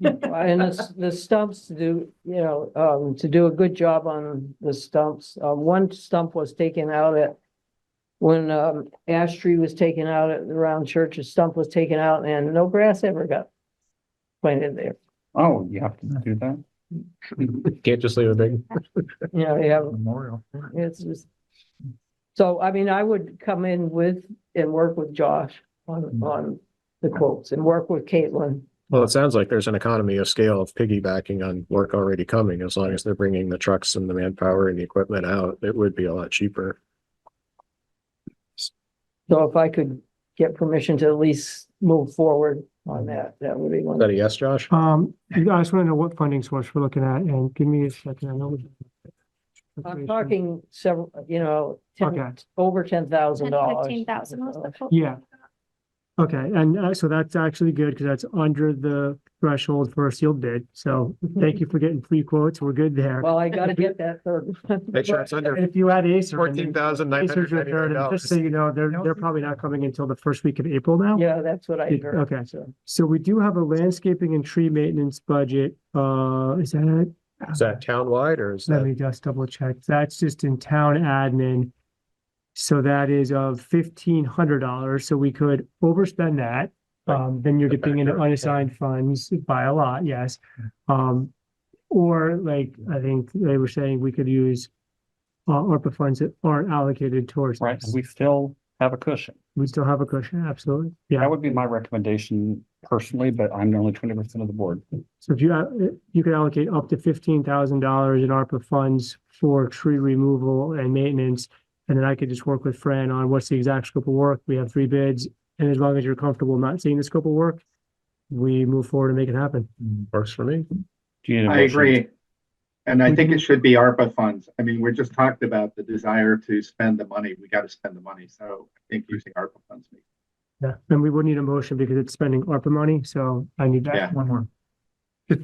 And the stumps to do, to do a good job on the stumps. One stump was taken out when ash tree was taken out at the Round Church, a stump was taken out and no grass ever got planted there. Oh, you have to do that? Can't just leave a big. You have, Memorial. it's just. So, I mean, I would come in and work with Josh on the quotes and work with Caitlin. Well, it sounds like there's an economy of scale of piggybacking on work already coming. As long as they're bringing the trucks and the manpower and the equipment out, it would be a lot cheaper. So if I could get permission to at least move forward on that, that would be Is that a wonderful. yes, Josh? I just want to know what funding source we're looking at, and give me a second. I know. I'm talking several, Okay. over $10,000. 15,000 was the quote. Yeah. Okay, and so that's actually good because that's under the threshold for a sealed bid. So thank you for getting free quotes. We're good there. Well, I gotta get that third. Make sure it's under And if you add Acer, in, $14,999. Acer's your third, and just so you know, they're probably not coming until the first week of April now. Yeah, that's what I heard. Okay. So, So we do have a landscaping and tree maintenance budget. Is that? Is that townwide or is Let that? me just double check. That's just in town admin. So that is of $1,500. So we could overspend that. Then you're dipping into unassigned funds by a lot, yes. Or like, I think they were saying we could use ARPA funds that aren't allocated towards Right, this. and we still have a cushion. We still have a cushion, absolutely. Yeah. That would be my recommendation personally, but I'm only 20% of the board. So if you could allocate up to $15,000 in ARPA funds for tree removal and maintenance. And then I could just work with Fran on what's the exact scope of work. We have 3 bids. And as long as you're comfortable not seeing the scope of work, we move forward and make it happen. Works for me. Do you need a I motion? agree. And I think it should be ARPA funds. I mean, we just talked about the desire to spend the money. We got to spend the money. So I think using ARPA funds makes. Yeah, and we would need a motion because it's spending ARPA money, so I need that. Yeah. One more.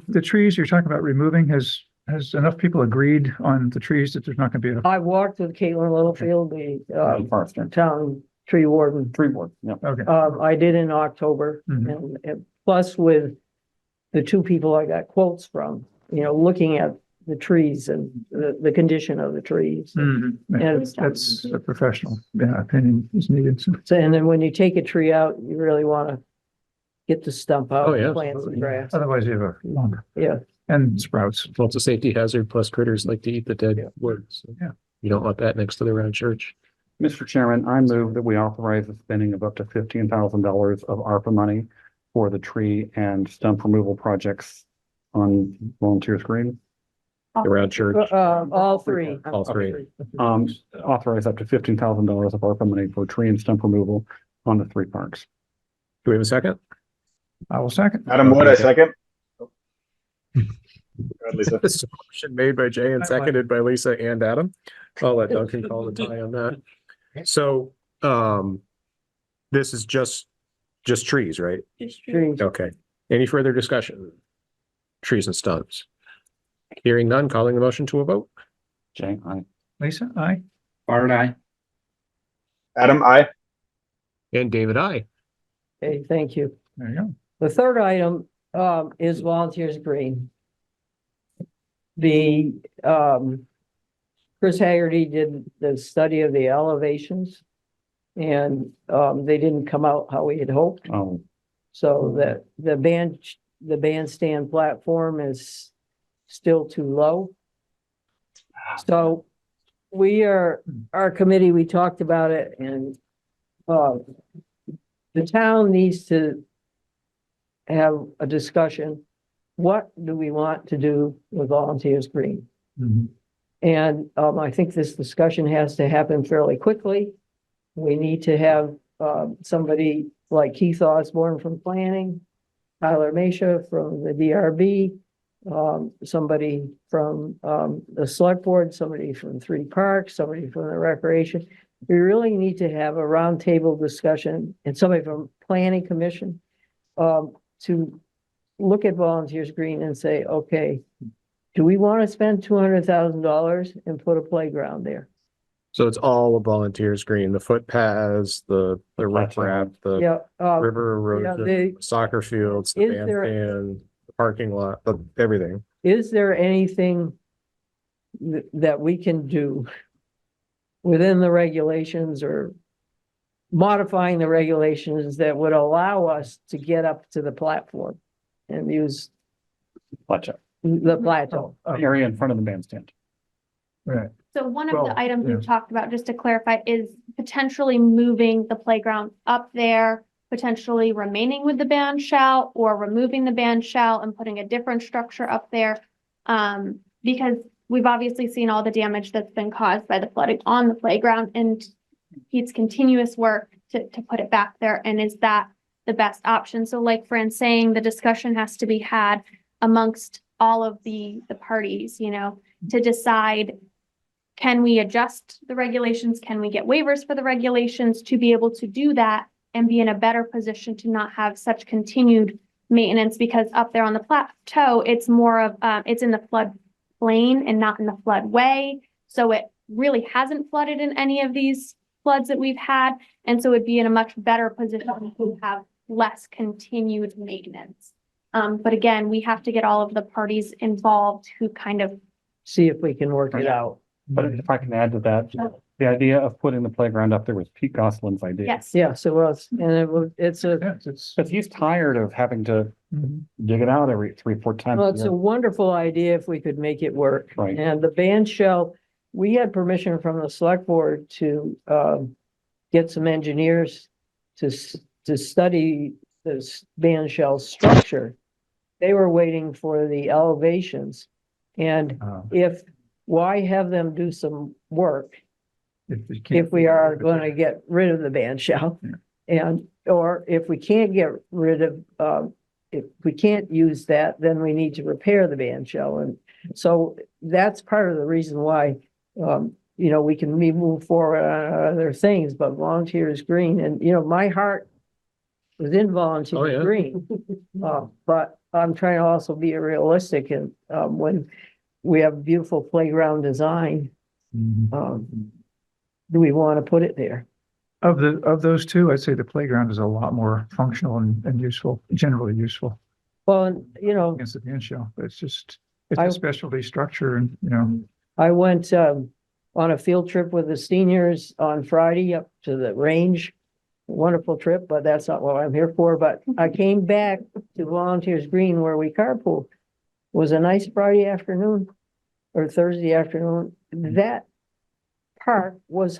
The trees you're talking about removing, has enough people agreed on the trees that there's not gonna be a, I walked with Caitlin Littlefield, the Forester. town tree warden. Tree board, yeah. Okay. I did in October, and plus with the two people I got quotes from, looking at the trees and the condition of the trees. Mhm. And That's a professional, opinion is needed. so, and then when you take a tree out, you really want to get the stump out Oh, and yeah. plant some grass. Otherwise you have a lump Yeah. and sprouts. Well, it's a safety hazard, plus critters like to eat the dead wood. So Yeah. you don't want that next to the round church. Mr. Chairman, I move that we authorize the spending of up to $15,000 of ARPA money for the tree and stump removal projects on Volunteers Green. The round church, All three. all three. Authorize up to $15,000 of ARPA money for tree and stump removal on the three parks. Do we have a second? I will second. Adam Wood, I second. Go ahead, Lisa. This motion made by Jay and seconded by Lisa and Adam. I'll let Duncan call the tie on that. So, this is just trees, right? Trees. Okay. Any further discussion? Trees and stumps. Hearing none, calling the motion to a vote. Jay, aye. Lisa, aye. Bart, aye. Adam, I. And David, I. Okay, thank you. There you go. The third item, is Volunteers Green. The, Chris Haggerty did the study of the elevations. And, they didn't come out how we had hoped. Oh, So that the bandstand platform is still too low. So our committee, we talked about it, and the town needs to have a discussion. What do we want to do with Volunteers Green? And I think this discussion has to happen fairly quickly. We need to have somebody like Keith Osborne from planning, Tyler Masha from the DRB, somebody from the select board, somebody from three parks, somebody from the recreation. We really need to have a roundtable discussion and somebody from planning commission to look at Volunteers Green and say, okay, do we want to spend $200,000 and put a playground there? So it's all of Volunteers Green, the footpaths, the rec wrap, the Yeah. river erosion, soccer fields, the Is there- bandstand, the parking lot, everything. Is there anything that we can do within the regulations or modifying the regulations that would allow us to get up to the platform and use plateau. the plateau? Area in front of the bandstand. Right. So one of Well, the items yeah. we've talked about, just to clarify, is potentially moving the playground up there, potentially remaining with the band shell or removing the band shell and putting a different structure up there. Because we've obviously seen all the damage that's been caused by the flooding on the playground, and it's continuous work to put it back there. And is that the best option? So like Fran's saying, the discussion has to be had amongst all of the parties, to decide, can we adjust the regulations? Can we get waivers for the regulations to be able to do that and be in a better position to not have such continued maintenance? Because up there on the plateau, it's more of, it's in the flood plain and not in the floodway. So it really hasn't flooded in any of these floods that we've had. And so it'd be in a much better position to have less continued maintenance. But again, we have to get all of the parties involved who kind of See if we can work it out. But if I can add to that, the idea of putting the playground up there was Pete Gosselin's idea. Yes. Yes, it was. And it's a, But he's tired of having to dig it out every 3-4 times. well, a it's year. a wonderful idea if we could make it work. Right. And the band shell, we had permission from the select board to get some engineers to study this band shell structure. They were waiting for the elevations. And why have them do some work if we are going to get rid of the band shell? And, or if we can't get rid of, if we can't use that, then we need to repair the band shell. And so that's part of the reason why, we can move forward on other things, but Volunteers Green, and, my heart was in Volunteers Green. But I'm trying to also be realistic, and when we have beautiful playground design, do we want to put it there? Of those two, I'd say the playground is a lot more functional and useful, generally useful Well, and, you know, against the band shell. But it's I- a specialty structure and, you know, I went on a field trip with the seniors on Friday up to the range. Wonderful trip, but that's not what I'm here for. But I came back to Volunteers Green where we carpool. It was a nice Friday afternoon or Thursday afternoon. That park was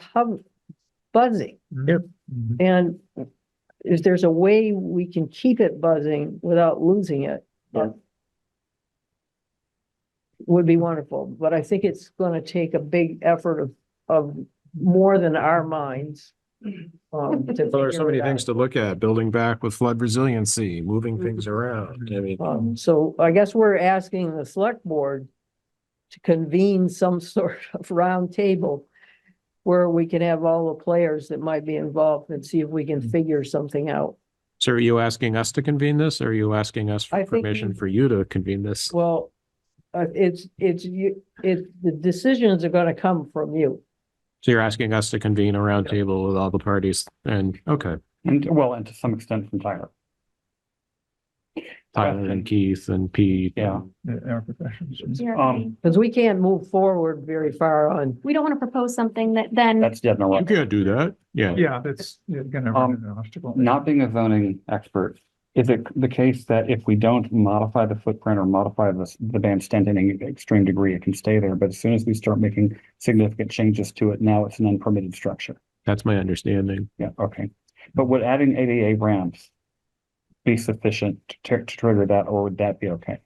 buzzing. Yep. And if there's a way we can keep it buzzing without losing it, would be wonderful. But I think it's going to take a big effort of more than our minds. To Well, there's so figure many it things out. to look at, building back with flood resiliency, moving things around. I mean, So I guess we're asking the select board to convene some sort of round table where we can have all the players that might be involved and see if we can figure something out. so are you asking us to convene this, or are you asking us I for think permission you- for you to convene this? Well, the decisions are gonna come from you. So you're asking us to convene a roundtable with all the parties and, okay, And well, and to some extent from Tyler. Tyler and Keith and Pete. Yeah. our professions. Because we can't move forward very far on. We don't want to propose something that then. That's dead in the You water. can't do that. Yeah. Yeah, that's gonna run into an obstacle. Not being a zoning expert, is it the case that if we don't modify the footprint or modify the bandstand in any extreme degree, it can stay there, but as soon as we start making significant changes to it, now it's an unpermitted structure? That's my understanding. Yeah, okay. But would adding ADA ramps be sufficient to trigger that, or would that be okay?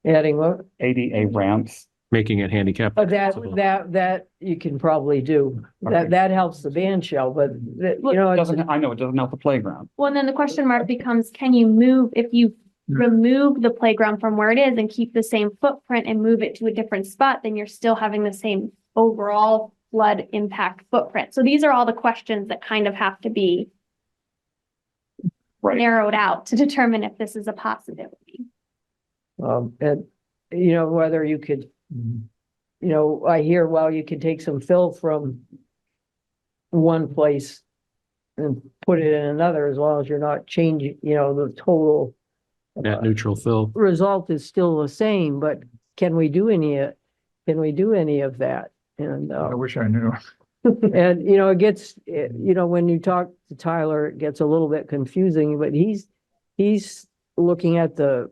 Adding what? ADA ramps, Making it handicapped. That you can probably do. Okay. That helps the band shell, but you know, it it's, doesn't, I know it doesn't help the playground. Well, and then the question mark becomes, can you move, if you remove the playground from where it is and keep the same footprint and move it to a different spot, then you're still having the same overall flood impact footprint. So these are all the questions that kind of have to be narrowed out to determine if this is a possibility. and you know, whether you could, you know, I hear, well, you could take some fill from one place and put it in another, as long as you're not changing, you know, the total Net neutral fill. result is still the same, but can we do any of that? And, I wish I knew. and, you know, it gets, you know, when you talk to Tyler, it gets a little bit confusing, but he's looking at the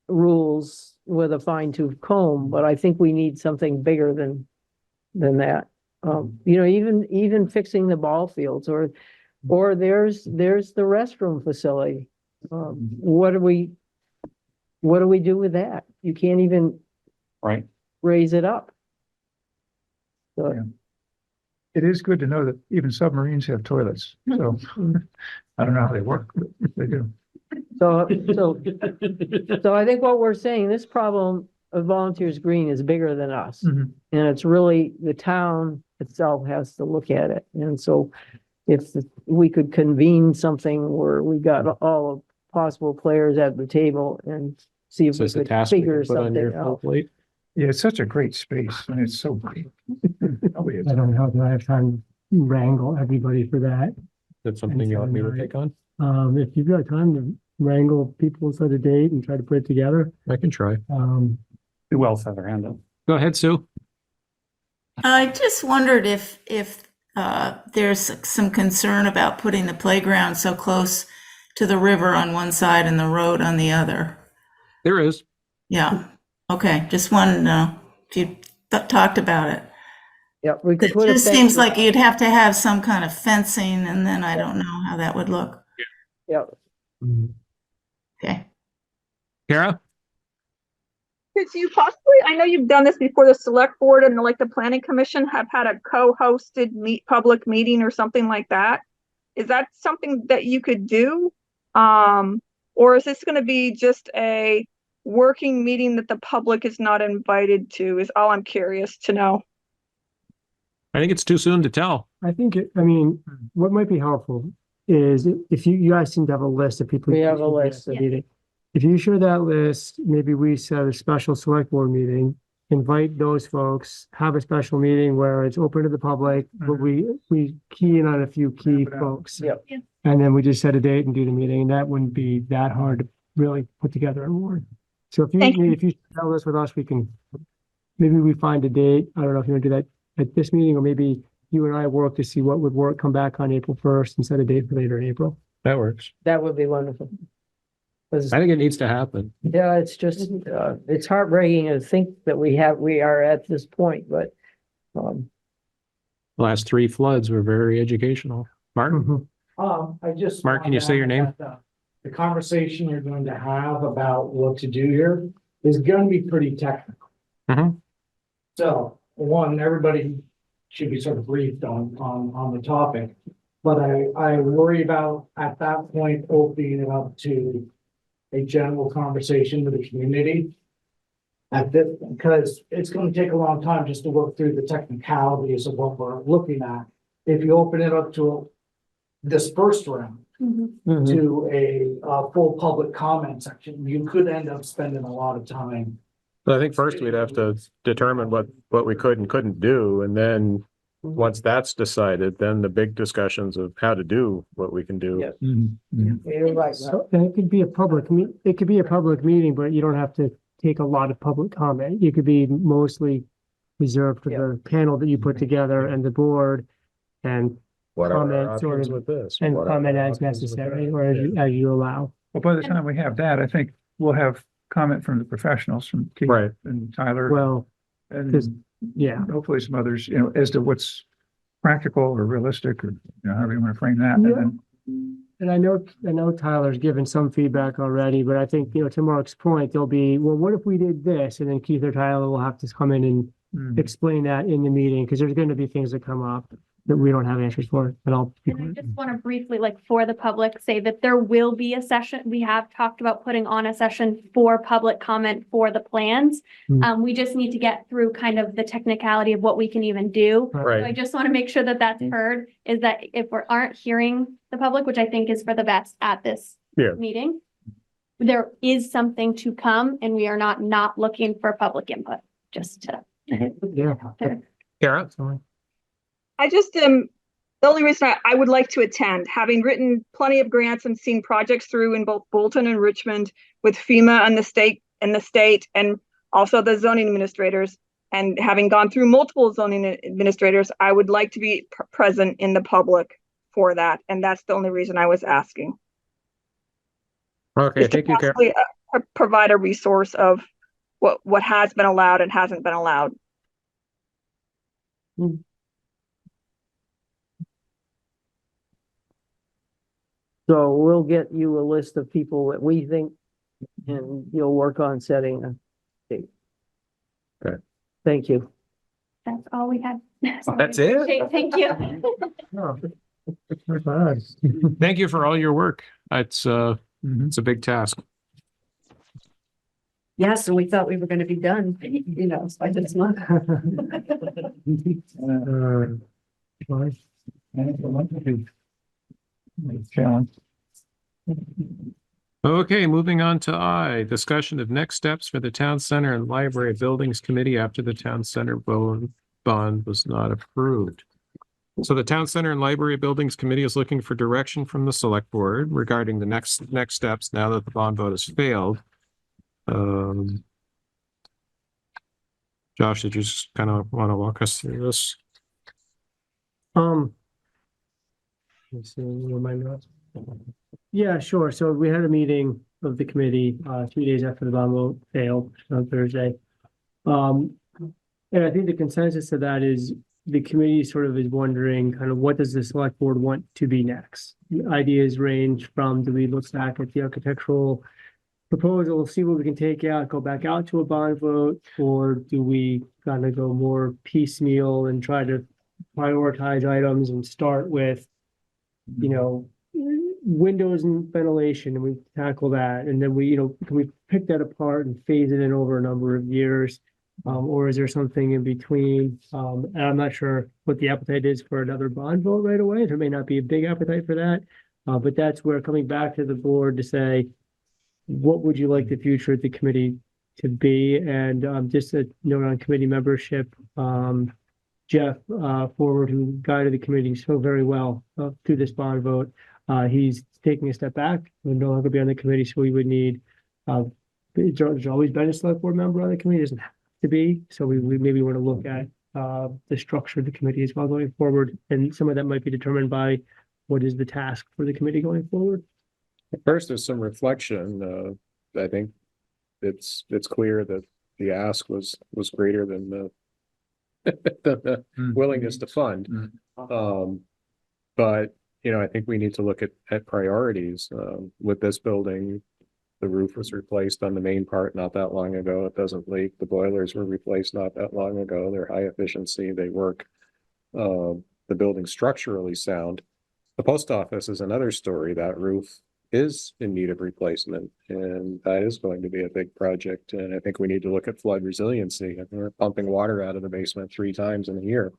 rules with a fine tooth comb, but I think we need something bigger than that. You know, even fixing the ball fields or there's the restroom facility. What do we do with that? You can't even raise it up. So, Yeah. It is good to know that even submarines have toilets, so I don't know how they work, but they do. So I think what we're saying, this problem of Volunteers Green is bigger than us. Mhm. And it's really the town itself has to look at it. And so if we could convene something where we got all possible players at the table and see if So we it's a could task we figure can put on your something full out. plate. Yeah, it's such a great space and it's so big. Probably is. I don't know, do I have time to wrangle everybody for that? That's something you want me to take on? If you've got time to wrangle people set a date and try to put it together. I can try. Who else has their hand up? Go ahead, Sue. I just wondered if there's some concern about putting the playground so close to the river on one side and the road on the other. There is. Yeah. Okay. Just wanted to know if you talked about it. Yeah, we could It put just seems like you'd have to have some kind of fencing, and then I don't know how that would look. Yeah. Okay. Kara? Could you possibly, I know you've done this before, the select board and like the planning commission have had a co-hosted public meeting or something like that. Is that something that you could do? Or is this going to be just a working meeting that the public is not invited to, is all I'm curious to know. I think it's too soon to tell. I think, what might be helpful is if you guys seem to have a list of people. We have a list. If you share that list, maybe we set a special select board meeting invite those folks, have a special meeting where it's open to the public, but we key in on a few key folks. Yep. And then we just set a date and do the meeting, and that wouldn't be that hard to really put together a warrant. So if you tell this with us, we can, maybe we find a date. I don't know if you want to do that at this meeting, or maybe you and I work to see what would work, come back on April 1st and set a date for later in April. That works. That would be wonderful. I think it needs to happen. Yeah, it's just, it's heartbreaking to think that we are at this point, but, Last 3 floods were very educational. Martin? I just. Mark, can you say your name? The conversation you're going to have about what to do here is going to be pretty technical. So, one, everybody should be sort of briefed on the topic. But I worry about at that point opening it up to a general conversation with the community. Because it's going to take a long time just to work through the technicalities of what we're looking at. If you open it up to this first round to a full public comment section, you could end up spending a lot of time. But I think first we'd have to determine what we could and couldn't do, and then once that's decided, then the big discussions of how to do what we can do. you're right. So it could be a public meeting, but you don't have to take a lot of public comment. You could be mostly reserved for the panel that you put together and the board, and What are our comment sort options of, with this? and What are comment our as options with necessary, that? or as you allow. Well, by the time we have that, I think we'll have comment from the professionals, from Keith and Tyler. Well, and hopefully some others, as to what's practical or realistic, or however you want to frame that. And I know Tyler's given some feedback already, but I think, to Mark's point, there'll be, well, what if we did this? And then Keith or Tyler will have to come in and explain that in the meeting, because there's going to be things that come up that we don't have answers for. And I just want to briefly, for the public, say that there will be a session. We have talked about putting on a session for public comment for the plans. We just need to get through kind of the technicality of what we can even do. Right. So I just want to make sure that that's heard, is that if we aren't hearing the public, which I think is for the best at this meeting, there is something to come, and we are not looking for public input, just to. Kara? I just the only reason I would like to attend, having written plenty of grants and seen projects through in both Bolton and Richmond with FEMA and the state, and also the zoning administrators, and having gone through multiple zoning administrators, I would like to be present in the public for that, and that's the only reason I was asking. Okay, thank you, Kara. Provide a resource of what has been allowed and hasn't been allowed. So we'll get you a list of people that we think, and you'll work on setting a date. Okay. Thank you. That's all we had. That's it? Thank you. Thank you for all your work. It's a big task. Yes, and we thought we were going to be done, by this month. Challenge. Okay, moving on to I, discussion of next steps for the Town Center and Library Buildings Committee after the Town Center bond was not approved. So the Town Center and Library Buildings Committee is looking for direction from the Select Board regarding the next steps now that the bond vote has failed. Josh, did you just kind of want to walk us through this? Let's see, my notes. Yeah, sure. So we had a meeting of the committee 3 days after the bond vote failed on Thursday. And I think the consensus of that is the committee sort of is wondering kind of what does the Select Board want to be next? The ideas range from, do we look back at the architectural proposal, see what we can take out, go back out to a bond vote, or do we kind of go more piecemeal and try to prioritize items and start with, windows and ventilation, and we tackle that, and then we, can we pick that apart and phase it in over a number of years, or is there something in between? And I'm not sure what the appetite is for another bond vote right away. There may not be a big appetite for that, but that's where coming back to the board to say, what would you like the future of the committee to be. And just a note on committee membership, Jeff Forward, who guided the committee so very well through this bond vote, he's taking a step back, will no longer be on the committee, so we would need, there's always been a select board member on the committee, doesn't have to be, so we maybe want to look at the structure of the committee as well going forward, and some of that might be determined by what is the task for the committee going forward. First, there's some reflection. I think it's clear that the ask was greater than the the willingness to fund. But I think we need to look at priorities. With this building, the roof was replaced on the main part not that long ago. It doesn't leak. The boilers were replaced not that long ago. They're high efficiency. They work. The building's structurally sound. The post office is another story. That roof is in need of replacement, and that is going to be a big project. And I think we need to look at flood resiliency. We're pumping water out of the basement 3 times in a year.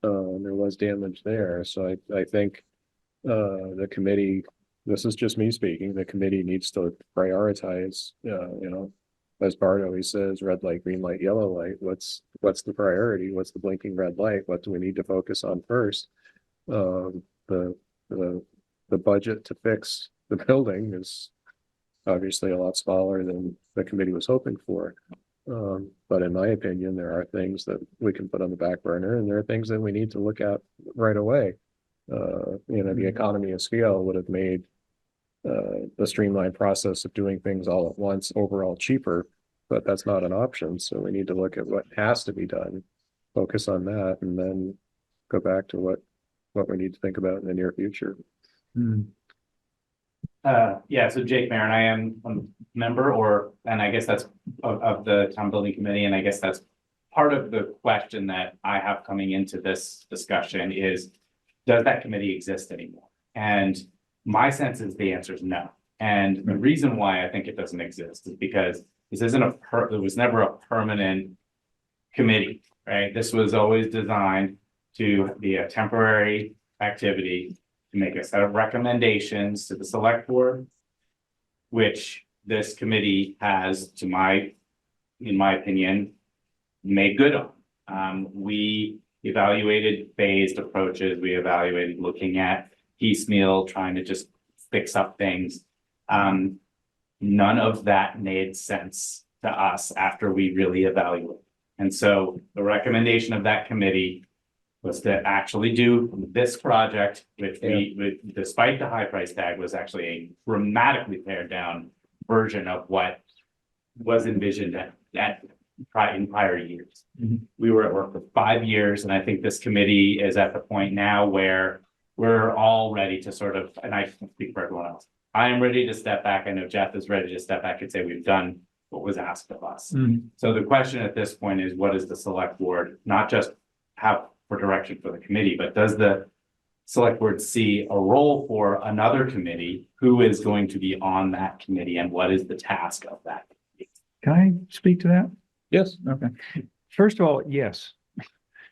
There was damage there. So I think the committee, this is just me speaking, the committee needs to prioritize, as Bart always says, red light, green light, yellow light. What's the priority? What's the blinking red light? What do we need to focus on first? The budget to fix the building is obviously a lot smaller than the committee was hoping for. But in my opinion, there are things that we can put on the back burner, and there are things that we need to look at right away. The economy of scale would have made the streamlined process of doing things all at once overall cheaper, but that's not an option. So we need to look at what has to be done, focus on that, and then go back to what we need to think about in the near future. So Jake Marin, I am a member and I guess that's of the town building committee. And I guess that's part of the question that I have coming into this discussion is, does that committee exist anymore? And my sense is the answer is no. And the reason why I think it doesn't exist is because this isn't it was never a permanent committee, right? This was always designed to be a temporary activity to make a set of recommendations to the select board, which this committee has, in my opinion, made good on. We evaluated phased approaches. We evaluated looking at piecemeal, trying to just fix up things. None of that made sense to us after we really evaluated. And so the recommendation of that committee was to actually do this project, which despite the high price tag, was actually a dramatically pared down version of what was envisioned in prior years. We were at work for 5 years, and I think this committee is at the point now where we're all ready to sort of, and I can speak for everyone else, I am ready to step back. I know Jeff is ready to step back and say we've done what was asked of us. So the question at this point is, what does the select board not just have for direction for the committee, but does the select board see a role for another committee? Who is going to be on that committee, and what is the task of that committee? Can I speak to that? Yes. Okay. First of all, yes.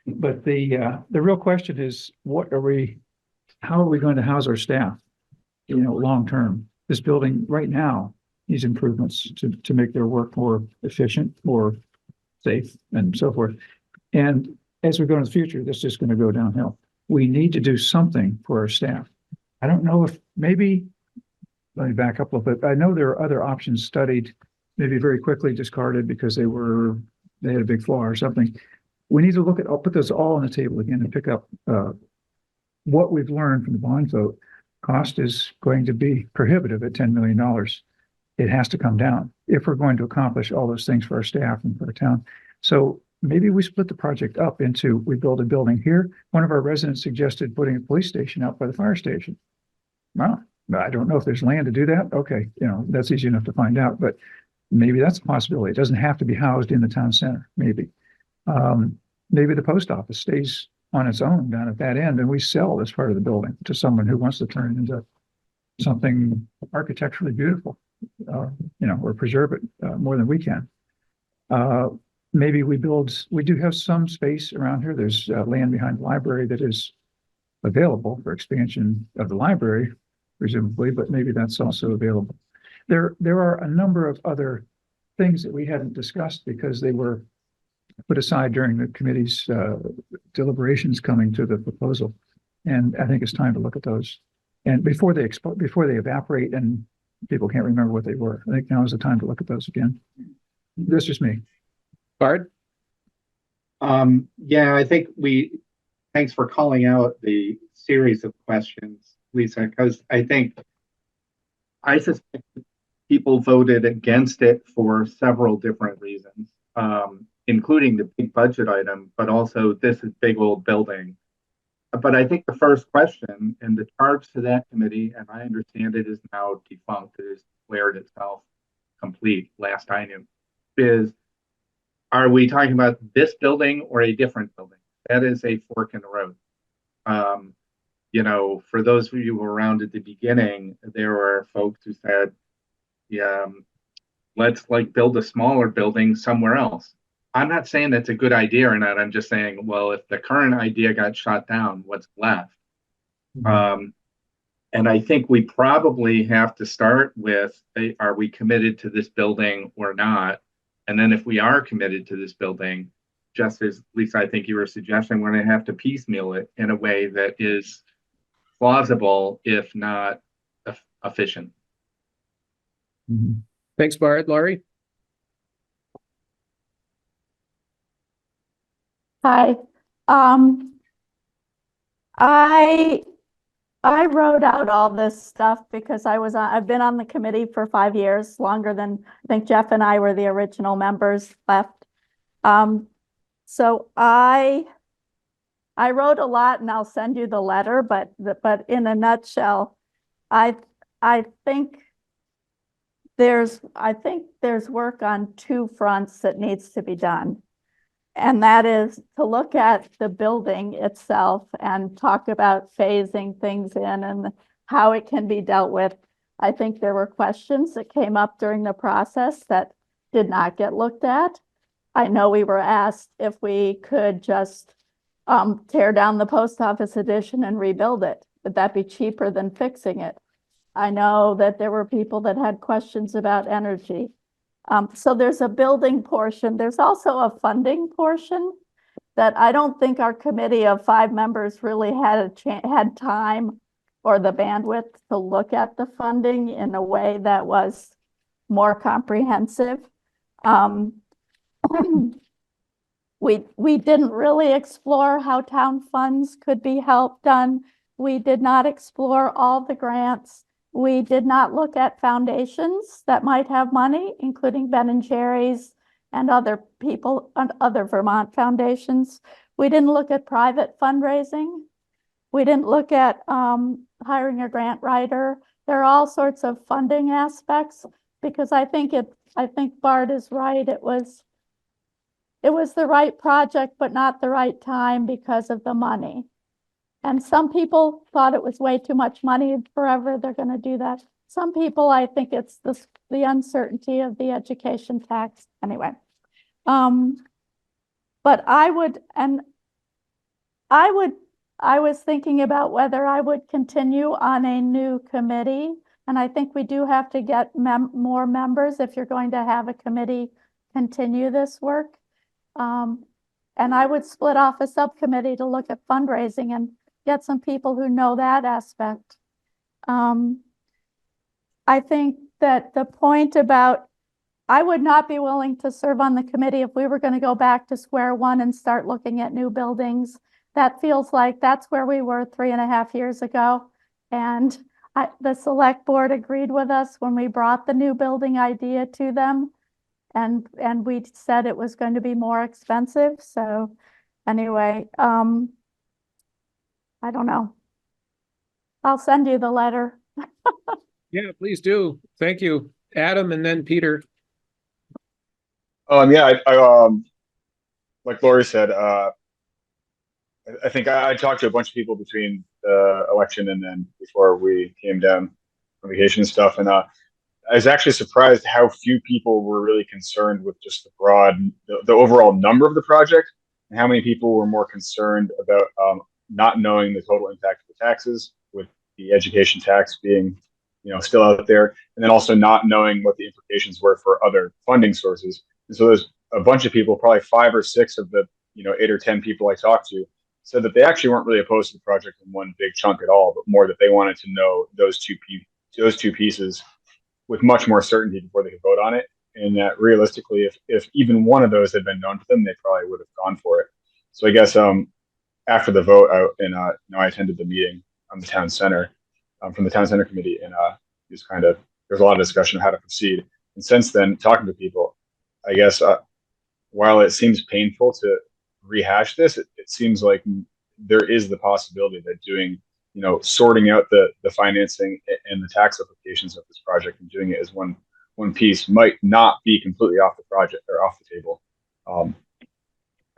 But the real question is, how are we going to house our staff? Long term. This building right now needs improvements to make their work more efficient, more safe, and so forth. And as we go into the future, this is just going to go downhill. We need to do something for our staff. I don't know if let me back up a little bit. I know there are other options studied, maybe very quickly discarded because they had a big flaw or something. We need to look at, I'll put those all on the table again and pick up what we've learned from the bond vote. Cost is going to be prohibitive at $10 million. It has to come down if we're going to accomplish all those things for our staff and for our town. So maybe we split the project up into, we build a building here. One of our residents suggested putting a police station out by the fire station. Well, I don't know if there's land to do that. Okay, that's easy enough to find out, but maybe that's a possibility. It doesn't have to be housed in the town center, maybe. Maybe the post office stays on its own down at that end, and we sell this part of the building to someone who wants to turn it into something architecturally beautiful, or preserve it more than we can. Maybe we do have some space around here. There's land behind the library that is available for expansion of the library, presumably, but maybe that's also available. There are a number of other things that we hadn't discussed because they were put aside during the committee's deliberations coming to the proposal. And I think it's time to look at those. And before they evaporate and people can't remember what they were, I think now is the time to look at those again. That's just me. Bard? Yeah, I think thanks for calling out the series of questions, Lisa, because I suspect people voted against it for several different reasons, including the big budget item, but also this is big old building. But I think the first question and the charge to that committee, and I understand it is now defunct, it has declared itself complete, last I knew, is are we talking about this building or a different building? That is a fork in the road. You know, for those of you who were around at the beginning, there were folks who said, yeah, let's like build a smaller building somewhere else. I'm not saying that's a good idea or not. I'm just saying, well, if the current idea got shot down, what's left? And I think we probably have to start with, are we committed to this building or not? And then if we are committed to this building, just as Lisa, I think you were suggesting, we're going to have to piecemeal it in a way that is plausible, if not efficient. Thanks, Bard. Laurie? Hi. I wrote out all this stuff because I've been on the committee for 5 years, longer than I think Jeff and I were the original members left. So I wrote a lot, and I'll send you the letter, but in a nutshell, I think there's work on two fronts that needs to be done. And that is to look at the building itself and talk about phasing things in and how it can be dealt with. I think there were questions that came up during the process that did not get looked at. I know we were asked if we could just tear down the post office addition and rebuild it. Would that be cheaper than fixing it? I know that there were people that had questions about energy. So there's a building portion. There's also a funding portion that I don't think our committee of 5 members really had time or the bandwidth to look at the funding in a way that was more comprehensive. We didn't really explore how town funds could be done. We did not explore all the grants. We did not look at foundations that might have money, including Ben and Jerry's and other people and other Vermont foundations. We didn't look at private fundraising. We didn't look at hiring a grant writer. There are all sorts of funding aspects because I think Bart is right. It was the right project, but not the right time because of the money. And some people thought it was way too much money forever. They're going to do that. Some people, I think it's the uncertainty of the education tax. Anyway, but I was thinking about whether I would continue on a new committee. And I think we do have to get more members if you're going to have a committee continue this work. And I would split off a subcommittee to look at fundraising and get some people who know that aspect. I think that the point about, I would not be willing to serve on the committee if we were going to go back to square one and start looking at new buildings. That feels like that's where we were 3.5 years ago. And the select board agreed with us when we brought the new building idea to them. And we said it was going to be more expensive. So anyway, I don't know. I'll send you the letter. Yeah, please do. Thank you. Adam and then Peter. Yeah, I like Lori said, I think I talked to a bunch of people between the election and then before we came down on vacation and stuff. And I was actually surprised how few people were really concerned with just the overall number of the project, and how many people were more concerned about not knowing the total impact of the taxes, with the education tax being, still out there, and then also not knowing what the implications were for other funding sources. And so there's a bunch of people, probably 5 or 6 of the 8 or 10 people I talked to, said that they actually weren't really opposed to the project in one big chunk at all, but more that they wanted to know those two pieces with much more certainty before they could vote on it. And that realistically, if even one of those had been known to them, they probably would have gone for it. So I guess after the vote, I attended the meeting on the town center from the town center committee, and just there's a lot of discussion of how to proceed. And since then, talking to people, I guess while it seems painful to rehash this, it seems like there is the possibility that doing, sorting out the financing and the tax implications of this project and doing it as one piece might not be completely off the project or off the table.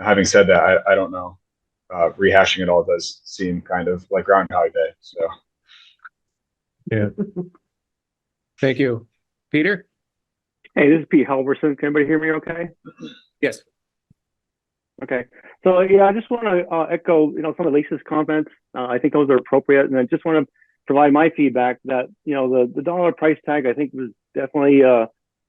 Having said that, I don't know. Rehashing it all does seem kind of like Groundhog Day. So, yeah. Thank you, Peter. Hey, this is Pete Halverson. Can anybody hear me okay? Yes. Okay. So, yeah, I just want to echo, some of Lisa's comments. I think those are appropriate. And I just want to provide my feedback that, the dollar price tag, I think, was definitely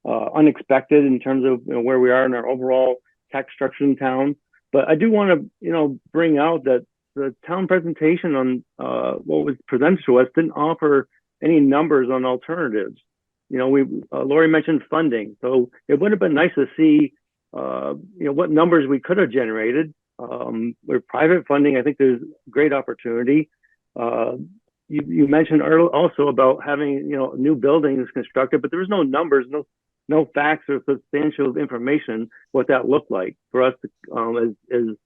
unexpected in terms of where we are in our overall tax structure in town. But I do want to, bring out that the town presentation on what was presented to us didn't offer any numbers on alternatives. Lori mentioned funding, so it would have been nice to see, what numbers we could have generated. With private funding, I think there's great opportunity. You mentioned also about having, new buildings constructed, but there was no numbers, no facts or substantial information what that looked like for us to, as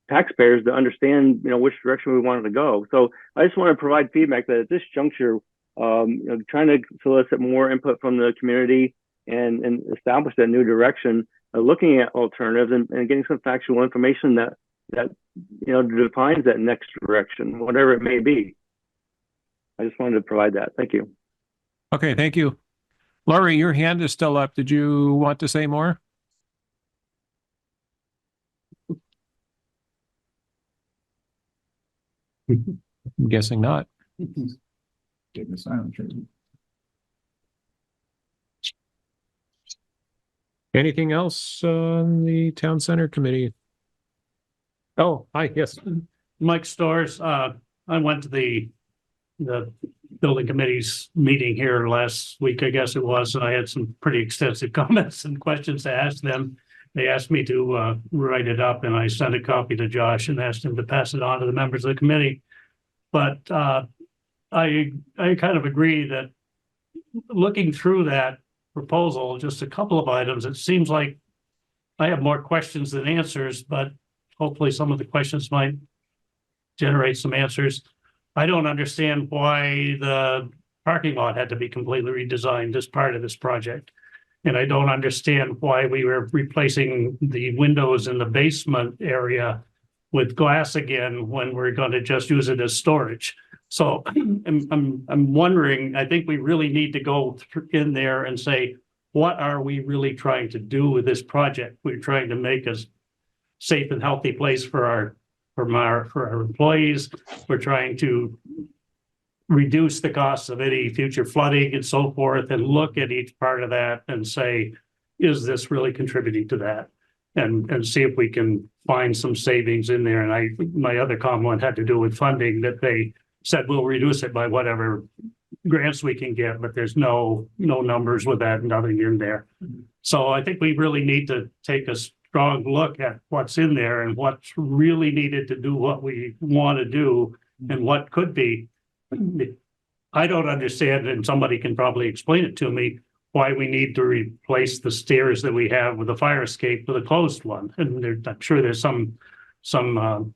taxpayers to understand, which direction we wanted to go. So I just want to provide feedback that at this juncture, trying to solicit more input from the community and establish that new direction, looking at alternatives and getting some factual information that defines that next direction, whatever it may be. I just wanted to provide that. Thank you. Okay, thank you. Laurie, your hand is still up. Did you want to say more? I'm guessing not. Getting the silent treatment. Anything else on the town center committee? Oh, hi, yes. Mike Storrs, I went to the building committee's meeting here last week, I guess it was, and I had some pretty extensive comments and questions to ask them. They asked me to write it up, and I sent a copy to Josh and asked him to pass it on to the members of the committee. But I kind of agree that looking through that proposal, just a couple of items, it seems like I have more questions than answers, but hopefully some of the questions might generate some answers. I don't understand why the parking lot had to be completely redesigned as part of this project. And I don't understand why we were replacing the windows in the basement area with glass again when we're going to just use it as storage. So I'm wondering, I think we really need to go in there and say, what are we really trying to do with this project? We're trying to make a safe and healthy place for our employees. We're trying to reduce the costs of any future flooding and so forth, and look at each part of that and say, is this really contributing to that? And see if we can find some savings in there. And my other comment had to do with funding, that they said we'll reduce it by whatever grants we can get, but there's no numbers with that, nothing in there. So I think we really need to take a strong look at what's in there and what's really needed to do what we want to do and what could be. I don't understand, and somebody can probably explain it to me, why we need to replace the stairs that we have with a fire escape with a closed one. And I'm sure there's some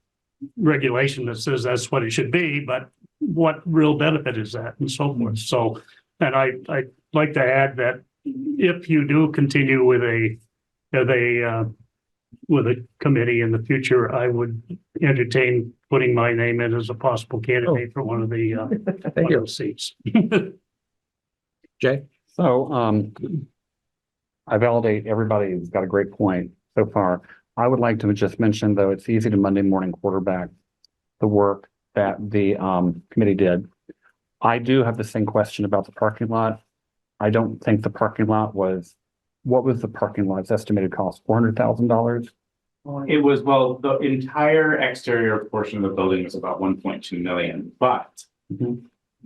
regulation that says that's what it should be, but what real benefit is that, and so forth. So, and I'd like to add that if you do continue with a committee in the future, I would entertain putting my name in as a possible candidate for one of the seats. Jay? So I validate everybody who's got a great point so far. I would like to just mention, though, it's easy to Monday morning quarterback the work that the committee did. I do have the same question about the parking lot. I don't think the parking lot was, what was the parking lot's estimated cost? $400,000? It was, well, the entire exterior portion of the building was about 1.2 million, but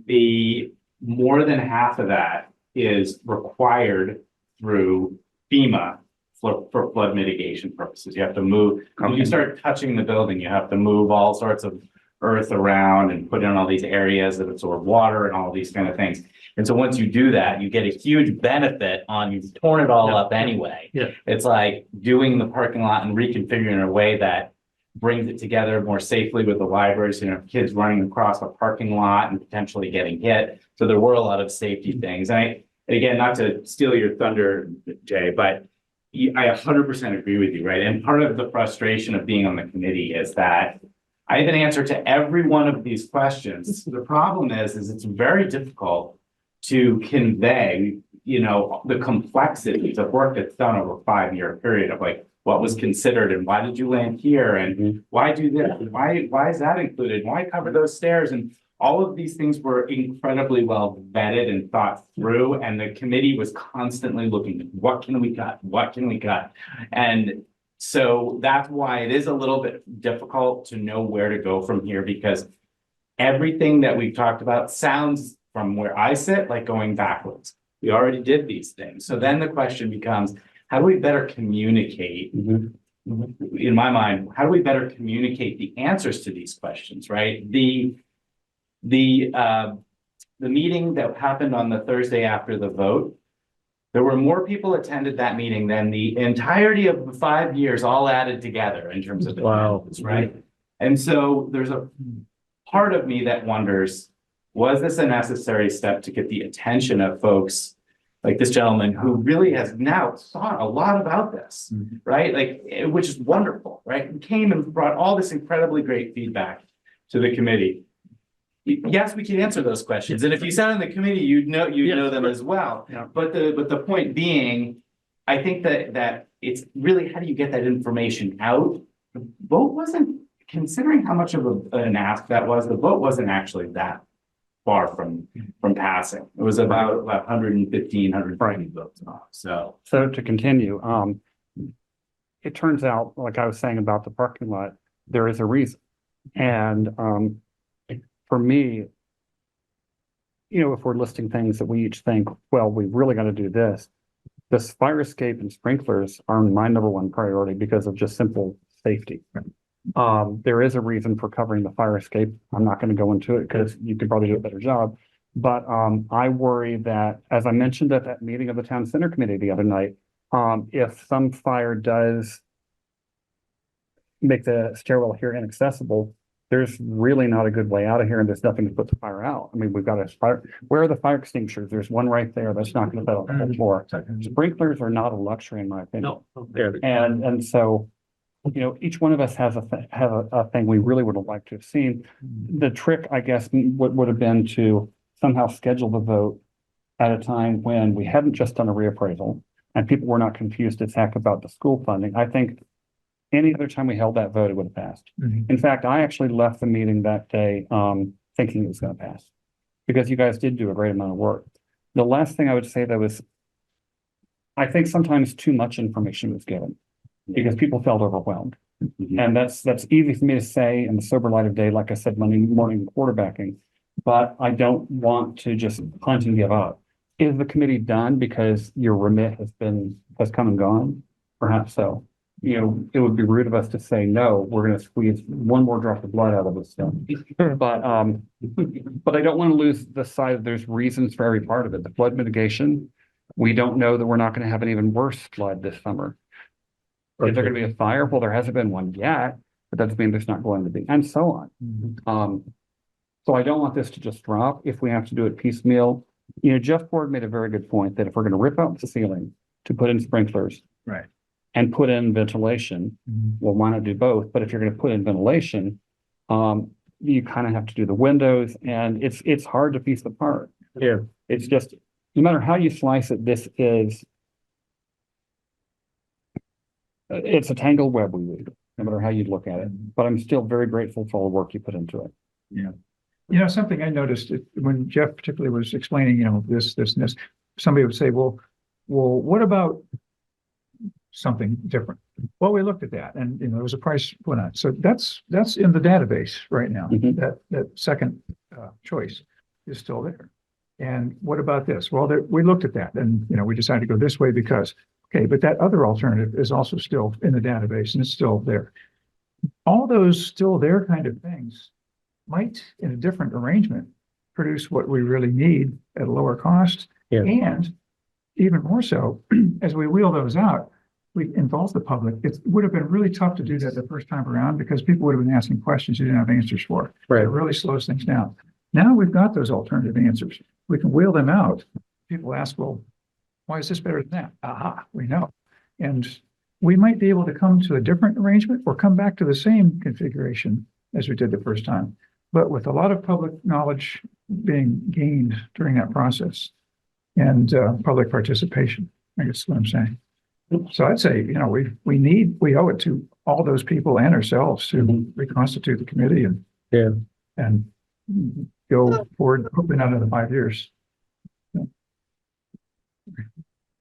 the more than half of that is required through FEMA for flood mitigation purposes. You have to move, when you start touching the building, you have to move all sorts of earth around and put in all these areas that absorb water and all these kind of things. And so once you do that, you get a huge benefit on, you've torn it all up anyway. Yeah. It's like doing the parking lot and reconfiguring in a way that brings it together more safely with the libraries, you know, kids running across a parking lot and potentially getting hit. So there were a lot of safety things. And again, not to steal your thunder, Jay, but I 100% agree with you, right? And part of the frustration of being on the committee is that I have an answer to every one of these questions. The problem is it's very difficult to convey, you know, the complexities of work that's done over a 5-year period of like, what was considered and why did you land here and why do this? And why is that included? Why cover those stairs? And all of these things were incredibly well vetted and thought through. And the committee was constantly looking at what can we cut? What can we cut? And so that's why it is a little bit difficult to know where to go from here, because everything that we've talked about sounds from where I sit like going backwards. We already did these things. So then the question becomes, how do we better communicate? In my mind, how do we better communicate the answers to these questions, right? The meeting that happened on the Thursday after the vote, there were more people attended that meeting than the entirety of the 5 years all added together in terms of attendance, right? And so there's a part of me that wonders, was this a necessary step to get the attention of folks like this gentleman who really has now thought a lot about this, right? Like, which is wonderful, right? He came and brought all this incredibly great feedback to the committee. Yes, we can answer those questions. And if you sat on the committee, you'd know them as well. Yeah. But the point being, I think that it's really, how do you get that information out? The vote wasn't, considering how much of an ask that was, the vote wasn't actually that far from passing. It was about 115, 120 votes off. So to continue, it turns out, like I was saying about the parking lot, there is a reason. And for me, you know, if we're listing things that we each think, well, we really got to do this, this fire escape and sprinklers are my #1 priority because of just simple safety. There is a reason for covering the fire escape. I'm not going to go into it because you could probably do a better job. But I worry that, as I mentioned at that meeting of the town center committee the other night, if some fire does make the stairwell here inaccessible, there's really not a good way out of here, and there's nothing to put the fire out. I mean, we've got a fire. Where are the fire extinguishers? There's one right there. That's not going to settle the whole floor. Sprinklers are not a luxury, in my opinion. No. And so, you know, each one of us has a thing we really would have liked to have seen. The trick, I guess, would have been to somehow schedule the vote at a time when we hadn't just done a reappraisal and people were not confused as heck about the school funding. I think any other time we held that vote, it would have passed. In fact, I actually left the meeting that day thinking it was going to pass because you guys did do a great amount of work. The last thing I would say, though, is I think sometimes too much information was given because people felt overwhelmed. And that's easy for me to say in the sober light of day, like I said, Monday morning quarterbacking, but I don't want to just punt and give up. Is the committee done because your remit has come and gone? Perhaps so. You know, it would be rude of us to say, no, we're going to squeeze one more drop of blood out of this stuff. But I don't want to lose the sight that there's reasons for every part of it. The flood mitigation, we don't know that we're not going to have an even worse flood this summer. Is there going to be a fire? Well, there hasn't been one yet, but that doesn't mean there's not going to be, and so on. So I don't want this to just drop if we have to do it piecemeal. You know, Jeff Ford made a very good point that if we're going to rip out the ceiling to put in sprinklers, right, and put in ventilation, well, why not do both? But if you're going to put in ventilation, you kind of have to do the windows, and it's hard to piece apart. Yeah, it's just no matter how you slice it, it's a tangled web we weave, no matter how you look at it. But I'm still very grateful for all the work you put into it. Yeah. You know, something I noticed when Jeff particularly was explaining, you know, this, and this, somebody would say, well, what about something different? Well, we looked at that and, you know, there was a price put on it. So that's in the database right now. That second choice is still there. And what about this? Well, we looked at that and, you know, we decided to go this way because, okay, but that other alternative is also still in the database and it's still there. All those still there kind of things might, in a different arrangement, produce what we really need at a lower cost. And even more so, as we wheel those out, we involve the public. It would have been really tough to do that the first time around because people would have been asking questions you didn't have answers for. It really slows things down. Now we've got those alternative answers. We can wheel them out. People ask, well, why is this better than that? Aha, we know. And we might be able to come to a different arrangement or come back to the same configuration as we did the first time, but with a lot of public knowledge being gained during that process and public participation, I guess is what I'm saying. So I'd say, you know, we owe it to all those people and ourselves to reconstitute the committee and go forward, hopefully not another 5 years.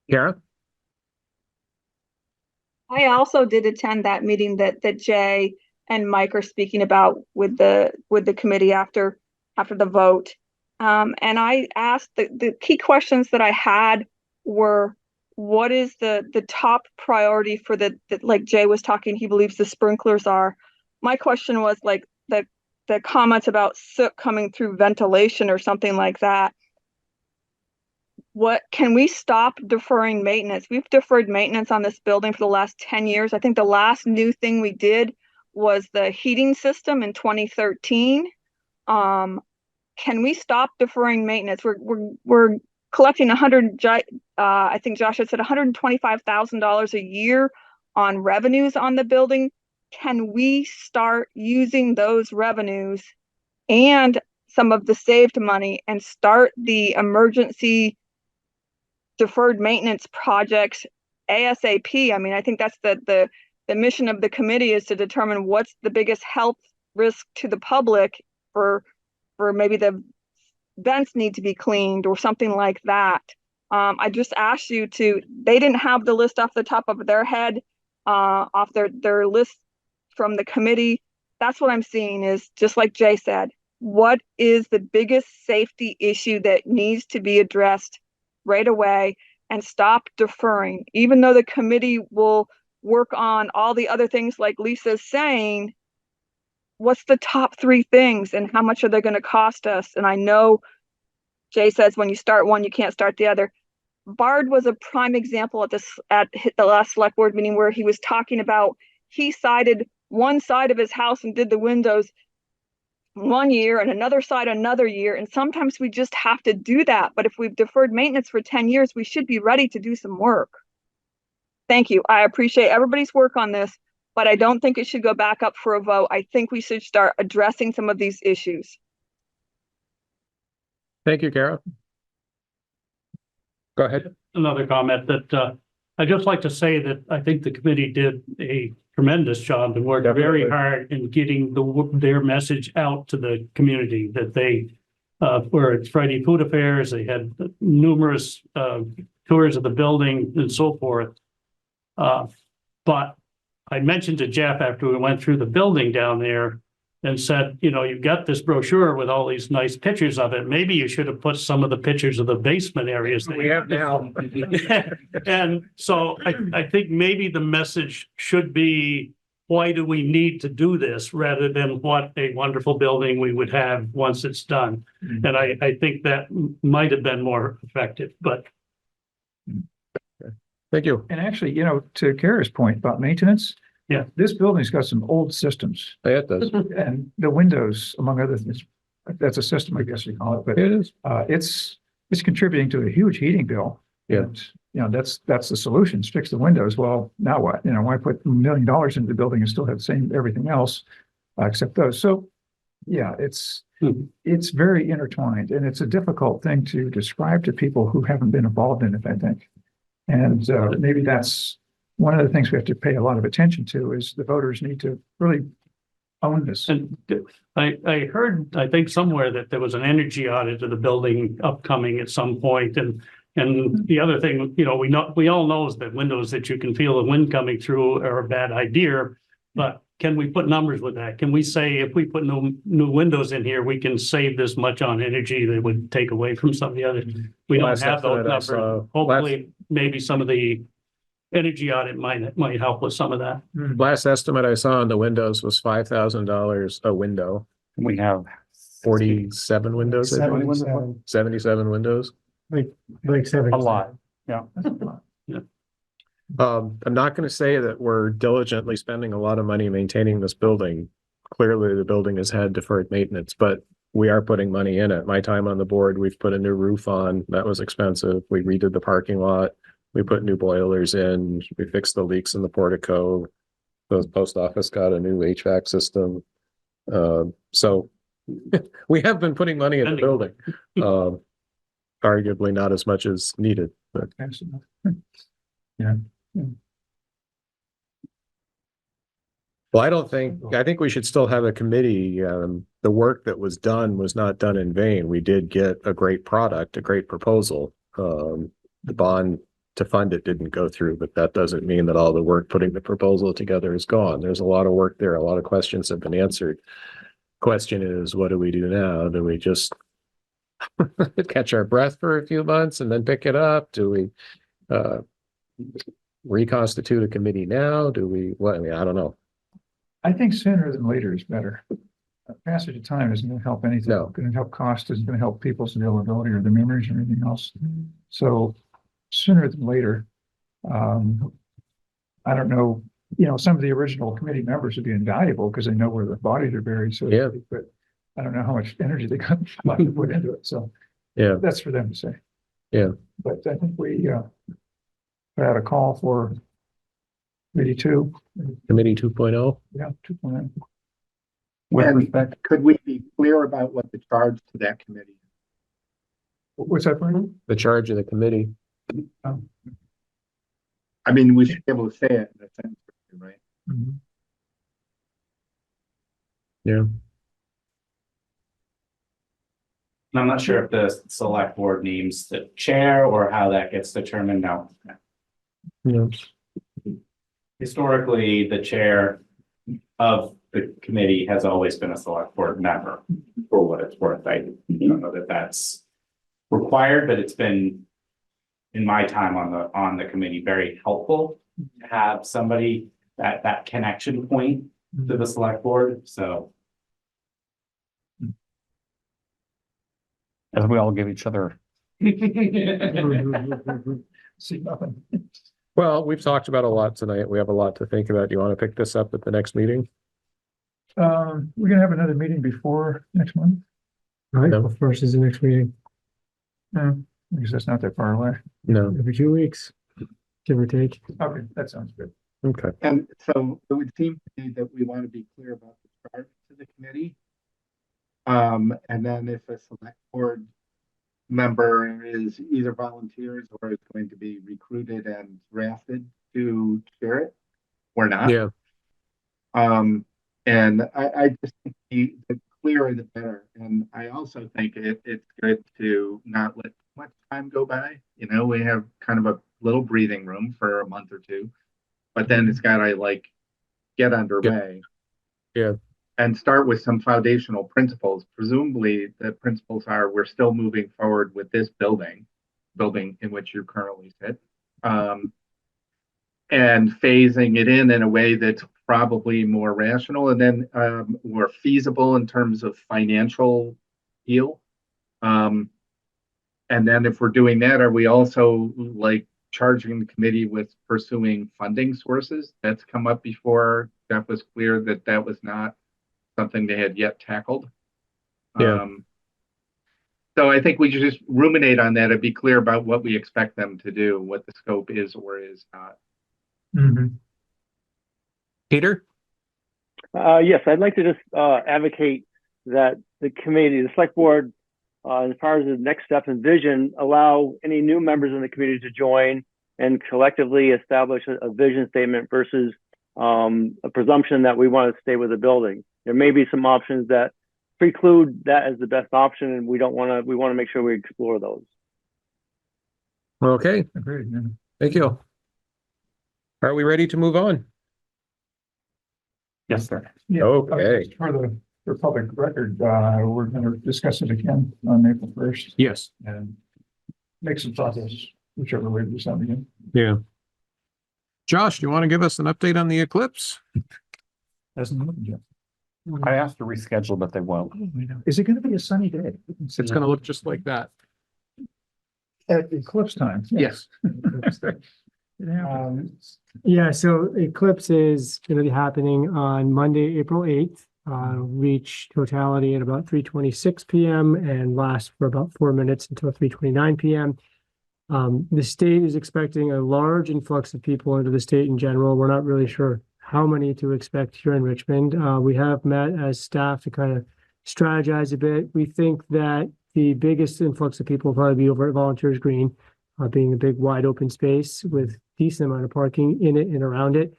Kara? I also did attend that meeting that Jay and Mike are speaking about with the committee after the vote. And I asked the key questions that I had were, what is the top priority for the like Jay was talking, he believes the sprinklers are. My question was like the comments about soot coming through ventilation or something like that. What can we stop deferring maintenance? We've deferred maintenance on this building for the last 10 years. I think the last new thing we did was the heating system in 2013. Can we stop deferring maintenance? We're collecting I think Josh had said $125,000 a year on revenues on the building. Can we start using those revenues and some of the saved money and start the emergency deferred maintenance projects ASAP? I mean, I think that's the mission of the committee is to determine what's the biggest health risk to the public for maybe the vents need to be cleaned or something like that. I just asked you they didn't have the list off the top of their head, off their list from the committee. That's what I'm seeing is, just like Jay said, what is the biggest safety issue that needs to be addressed right away and stop deferring? Even though the committee will work on all the other things like Lisa's saying, what's the top 3 things and how much are they going to cost us? And I know Jay says when you start one, you can't start the other. Bard was a prime example at the last select board meeting where he was talking about, he sided one side of his house and did the windows one year and another side another year. And sometimes we just have to do that. But if we've deferred maintenance for 10 years, we should be ready to do some work. Thank you. I appreciate everybody's work on this, but I don't think it should go back up for a vote. I think we should start addressing some of these issues. Thank you, Kara. Go ahead. Another comment that I'd just like to say that I think the committee did a tremendous job and worked very hard in getting their message out to the community, that they were at Friday Food Affairs, they had numerous tours of the building and so forth. But I mentioned to Jeff after we went through the building down there and said, you know, you've got this brochure with all these nice pictures of it. Maybe you should have put some of the pictures of the basement areas that we have now. And so I think maybe the message should be, why do we need to do this, rather than what a wonderful building we would have once it's done. And I think that might have been more effective, but. Thank you. And actually, you know, to Kara's point about maintenance, this building's got some old systems. Yeah, it does. And the windows, among other things, that's a system, I guess you call it, but it is. It's contributing to a huge heating bill. Yeah. And, you know, that's the solution. Fix the windows. Well, now what? You know, why put $1 million into the building and still have the same everything else except those? So, yeah, it's very intertwined, and it's a difficult thing to describe to people who haven't been involved in it, I think. And maybe that's one of the things we have to pay a lot of attention to, is the voters need to really own this. And I heard, I think somewhere that there was an energy audit of the building upcoming at some point, and the other thing, you know, we all knows that windows that you can feel the wind coming through are a bad idea, but can we put numbers with that? Can we say if we put new windows in here, we can save this much on energy that would take away from some of the other? We don't have those numbers. Hopefully, maybe some of the energy audit might help with some of that. Last estimate I saw on the windows was $5,000 a window. We have 47 windows, I think. 77 windows. Like 7. a lot. Yeah. I'm not going to say that we're diligently spending a lot of money maintaining this building. Clearly, the building has had deferred maintenance, but we are putting money in it. My time on the board, we've put a new roof on. That was expensive. We redid the parking lot. We put new boilers in. We fixed the leaks in the portico. The post office got a new HVAC system. So we have been putting money in the building. Arguably not as much as needed, but Yeah. well, I think we should still have a committee. The work that was done was not done in vain. We did get a great product, a great proposal. The bond to fund it didn't go through, but that doesn't mean that all the work putting the proposal together is gone. There's a lot of work there. A lot of questions have been answered. Question is, what do we do now? Do we just catch our breath for a few months and then pick it up? Do we reconstitute a committee now? Do we, what, I mean, I don't know. I think sooner than later is better. Passage of time isn't going to help anything. No. It's going to help cost, isn't going to help people's availability or their memories or anything else. So sooner than later. I don't know, you know, some of the original committee members would be invaluable because they know where their bodies are buried. So, yeah, but I don't know how much energy they got to put into it. So yeah, that's for them to say. Yeah. But I think we had a call for committee 2. Committee 2.0. Yeah, 2.0. With respect, could we be clear about what the charge to that committee is? What's that, Brian? The charge of the committee. I mean, we should be able to say it in a sense, right? Mm-hmm. Yeah. And I'm not sure if the select board names the chair or how that gets determined now. Yeah. Historically, the chair of the committee has always been a select board member, for what it's worth. I don't know that that's required, but it's been, in my time on the committee, very helpful to have somebody that connection point to the select board. So As we all give each other. See nothing. Well, we've talked about a lot tonight. We have a lot to think about. Do you want to pick this up at the next meeting? We're gonna have another meeting before next month. Right, the first is the next meeting. No, because that's not that far away. No. Every 2 weeks, give or take. Okay, that sounds good. Okay. And so it would seem to me that we want to be clear about the charge to the committee. And then if a select board member is either volunteers or is going to be recruited and drafted to chair it or not. Yeah. And I just think the clearer the better. And I also think it's good to not let too much time go by. You know, we have kind of a little breathing room for a month or two, but then it's got to like get underway. Yeah. And start with some foundational principles. Presumably the principles are we're still moving forward with this building in which you currently sit. And phasing it in a way that's probably more rational and then more feasible in terms of financial deal. And then if we're doing that, are we also like charging the committee with pursuing funding sources? That's come up before. That was clear that was not something they had yet tackled. Yeah. So I think we should just ruminate on that and be clear about what we expect them to do, what the scope is or is not. Mm-hmm. Peter? Yes, I'd like to just advocate that the committee, the select board, as far as the next step and vision, allow any new members in the community to join and collectively establish a vision statement versus a presumption that we want to stay with the building. there may be some options that preclude that as the best option, and we want to make sure we explore those. Okay, Agreed, yeah. thank you. Are we ready to move on? Yes, sir. Yeah, Okay. For public record, we're gonna discuss it again on April 1st Yes. and make some progress, whichever way we sound again. Yeah. Josh, do you want to give us an update on the Eclipse? Hasn't happened yet. I asked to reschedule, but they won't. Is it gonna be a sunny day? It's gonna look just like that. At eclipse time? Yes. It happens. Yeah, so Eclipse is going to be happening on Monday, April 8th. Reach totality at about 3:26 p.m. and last for about 4 minutes until 3:29 p.m. The state is expecting a large influx of people into the state in general. We're not really sure how many to expect here in Richmond. We have met as staff to kind of strategize a bit. We think that the biggest influx of people will probably be over at Volunteers Green, being a big wide open space with decent amount of parking in it and around it.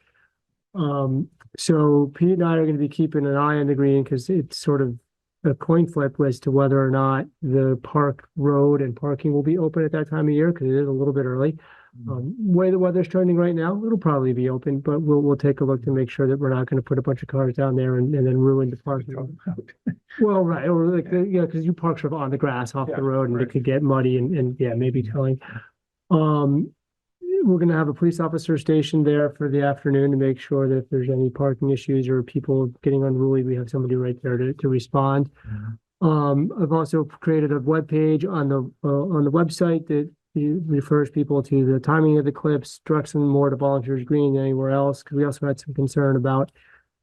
So Pete and I are going to be keeping an eye on the green because it's sort of a coin flip as to whether or not the park road and parking will be open at that time of year because it is a little bit early. Way the weather's trending right now, it'll probably be open, but we'll take a look to make sure that we're not going to put a bunch of cars down there and then ruin the parking. Well, right, or like because you park sort of on the grass off the road and it could get muddy and maybe towing. We're going to have a police officer stationed there for the afternoon to make sure that if there's any parking issues or people getting unruly, we have somebody right there to respond. I've also created a web page on the website that refers people to the timing of the Eclipse, directs them more to Volunteers Green than anywhere else. Because we also had some concern about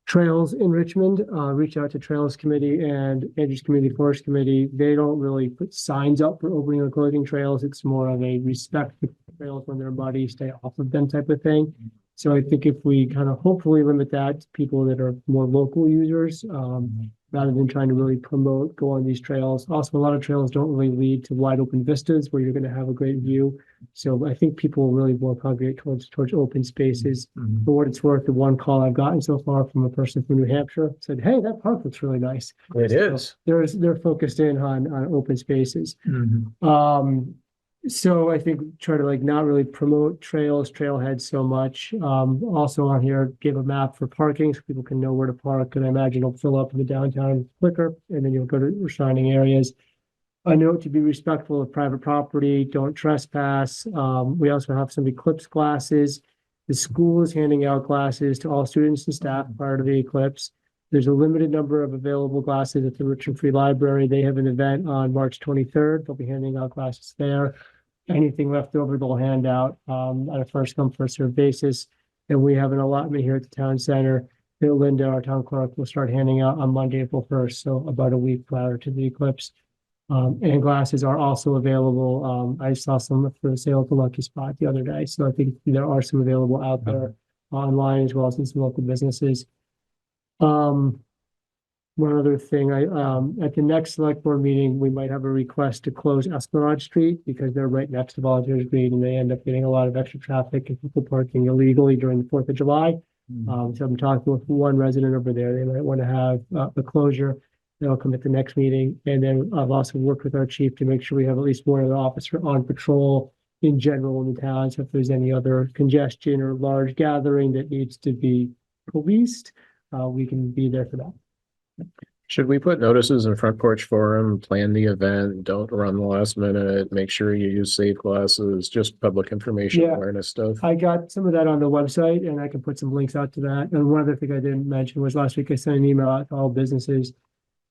trails in Richmond. Reach out to Trails Committee and Andrews Community Forest Committee. They don't really put signs up for opening or closing trails. It's more of a respect the trails when they're muddy, stay off of them type of thing. So I think if we kind of hopefully limit that to people that are more local users, rather than trying to really promote, go on these trails. Also, a lot of trails don't really lead to wide open vistas where you're going to have a great view. So I think people really will congregate towards open spaces. For what it's worth, the one call I've gotten so far from a person from New Hampshire said, "Hey, that park looks really nice." It is. They're focused in on open spaces. So I think try to like not really promote trails, trailheads so much. Also on here, give a map for parking so people can know where to park. And I imagine it'll fill up in the downtown quicker and then you'll go to shining areas. A note to be respectful of private property, don't trespass. We also have some Eclipse glasses. The school is handing out glasses to all students and staff prior to the Eclipse. There's a limited number of available glasses at the Richmond Free Library. They have an event on March 23rd. They'll be handing out glasses there. Anything left over, they'll hand out on a first come, first served basis. And we have an allotment here at the town center that Linda, our town clerk, will start handing out on Monday, April 1st. So about a week prior to the Eclipse. And glasses are also available. I saw some for sale at the Lucky Spot the other day. So I think there are some available out there online as well as in some local businesses. One other thing, at the next select board meeting, we might have a request to close Esplanade Street because they're right next to Volunteers Green and they end up getting a lot of extra traffic and people parking illegally during the 4th of July. So I'm talking with one resident over there. They might want to have a closure. They'll come at the next meeting. And then I've also worked with our chief to make sure we have at least one other officer on patrol in general in the town. So if there's any other congestion or large gathering that needs to be policed, we can be there for that. Should we put notices in Front Porch Forum, plan the event, don't run the last minute, make sure you use safe glasses, just public information awareness stuff? I got some of that on the website and I can put some links out to that. And one other thing I didn't mention was last week I sent an email out to all businesses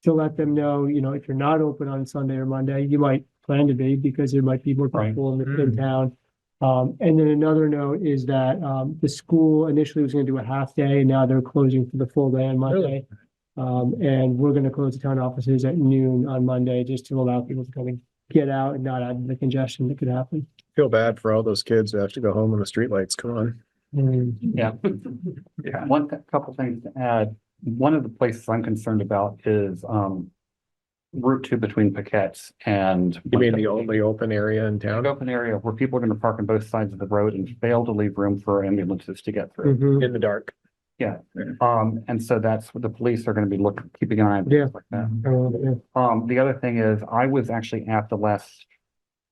to let them know, if you're not open on Sunday or Monday, you might plan to be because there might be more people in town. And then another note is that the school initially was going to do a half day and now they're closing for the full day on Monday. And we're going to close the town offices at noon on Monday just to allow people to come and get out and not add the congestion that could happen. Feel bad for all those kids who have to go home when the streetlights come on. Yeah. One couple things to add. One of the places I'm concerned about is Route 2 between Paquettes and. You mean the only open area in town? Open area where people are going to park on both sides of the road and fail to leave room for ambulances to get through. In the dark. Yeah, and so that's what the police are gonna be looking, keeping an eye on Yeah. things like that. The other thing is, I was actually at the last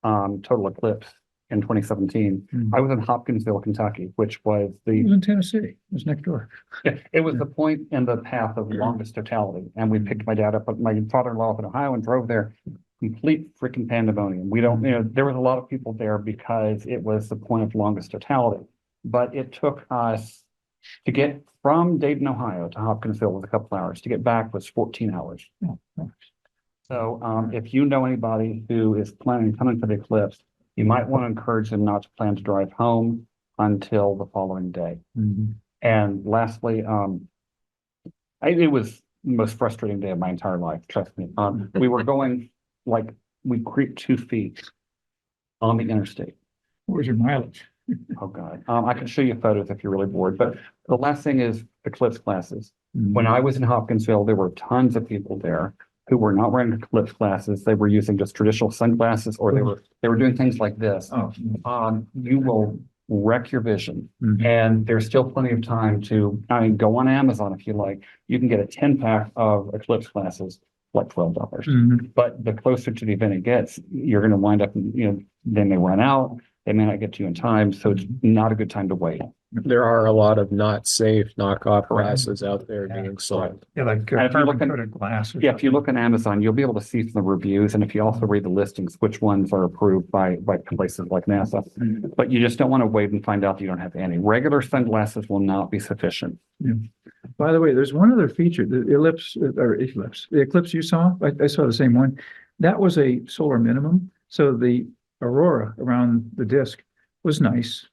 total eclipse in 2017. I was in Hopkinsville, Kentucky, which was It was the, in Tennessee. It was next door. it was the point in the path of longest totality. And we picked my dad up, my father-in-law up in Ohio and drove there. Complete freaking pandemonium. We don't, there was a lot of people there because it was the point of longest totality. But it took us to get from Dayton, Ohio to Hopkinsville was a couple hours. To get back was 14 hours. So if you know anybody who is planning coming for the eclipse, you might want to encourage them not to plan to drive home until the following day. And lastly, it was the most frustrating day of my entire life. Trust me. We were going like we creeped 2 feet on the interstate. Where's your mileage? Oh God. I can show you photos if you're really bored, but the last thing is eclipse glasses. When I was in Hopkinsville, there were tons of people there who were not wearing eclipse glasses. They were using just traditional sunglasses, or they were doing things like this. You will wreck your vision. And there's still plenty of time to, go on Amazon if you like. You can get a 10-pack of eclipse glasses, like $12. But the closer to the event it gets, you're going to wind up, they may run out. They may not get to you in time. So it's not a good time to wait. There are a lot of not safe knockoff glasses out there being sold. Yeah, like And if you look carbon-coated glass. Yeah, if you look on Amazon, you'll be able to see from the reviews, and if you also read the listings, which ones are approved by places like NASA. But you just don't want to wait and find out that you don't have any. Regular sunglasses will not be sufficient. By the way, there's one other feature, the eclipse you saw, I saw the same one. That was a solar minimum, so the aurora around the disk was nice.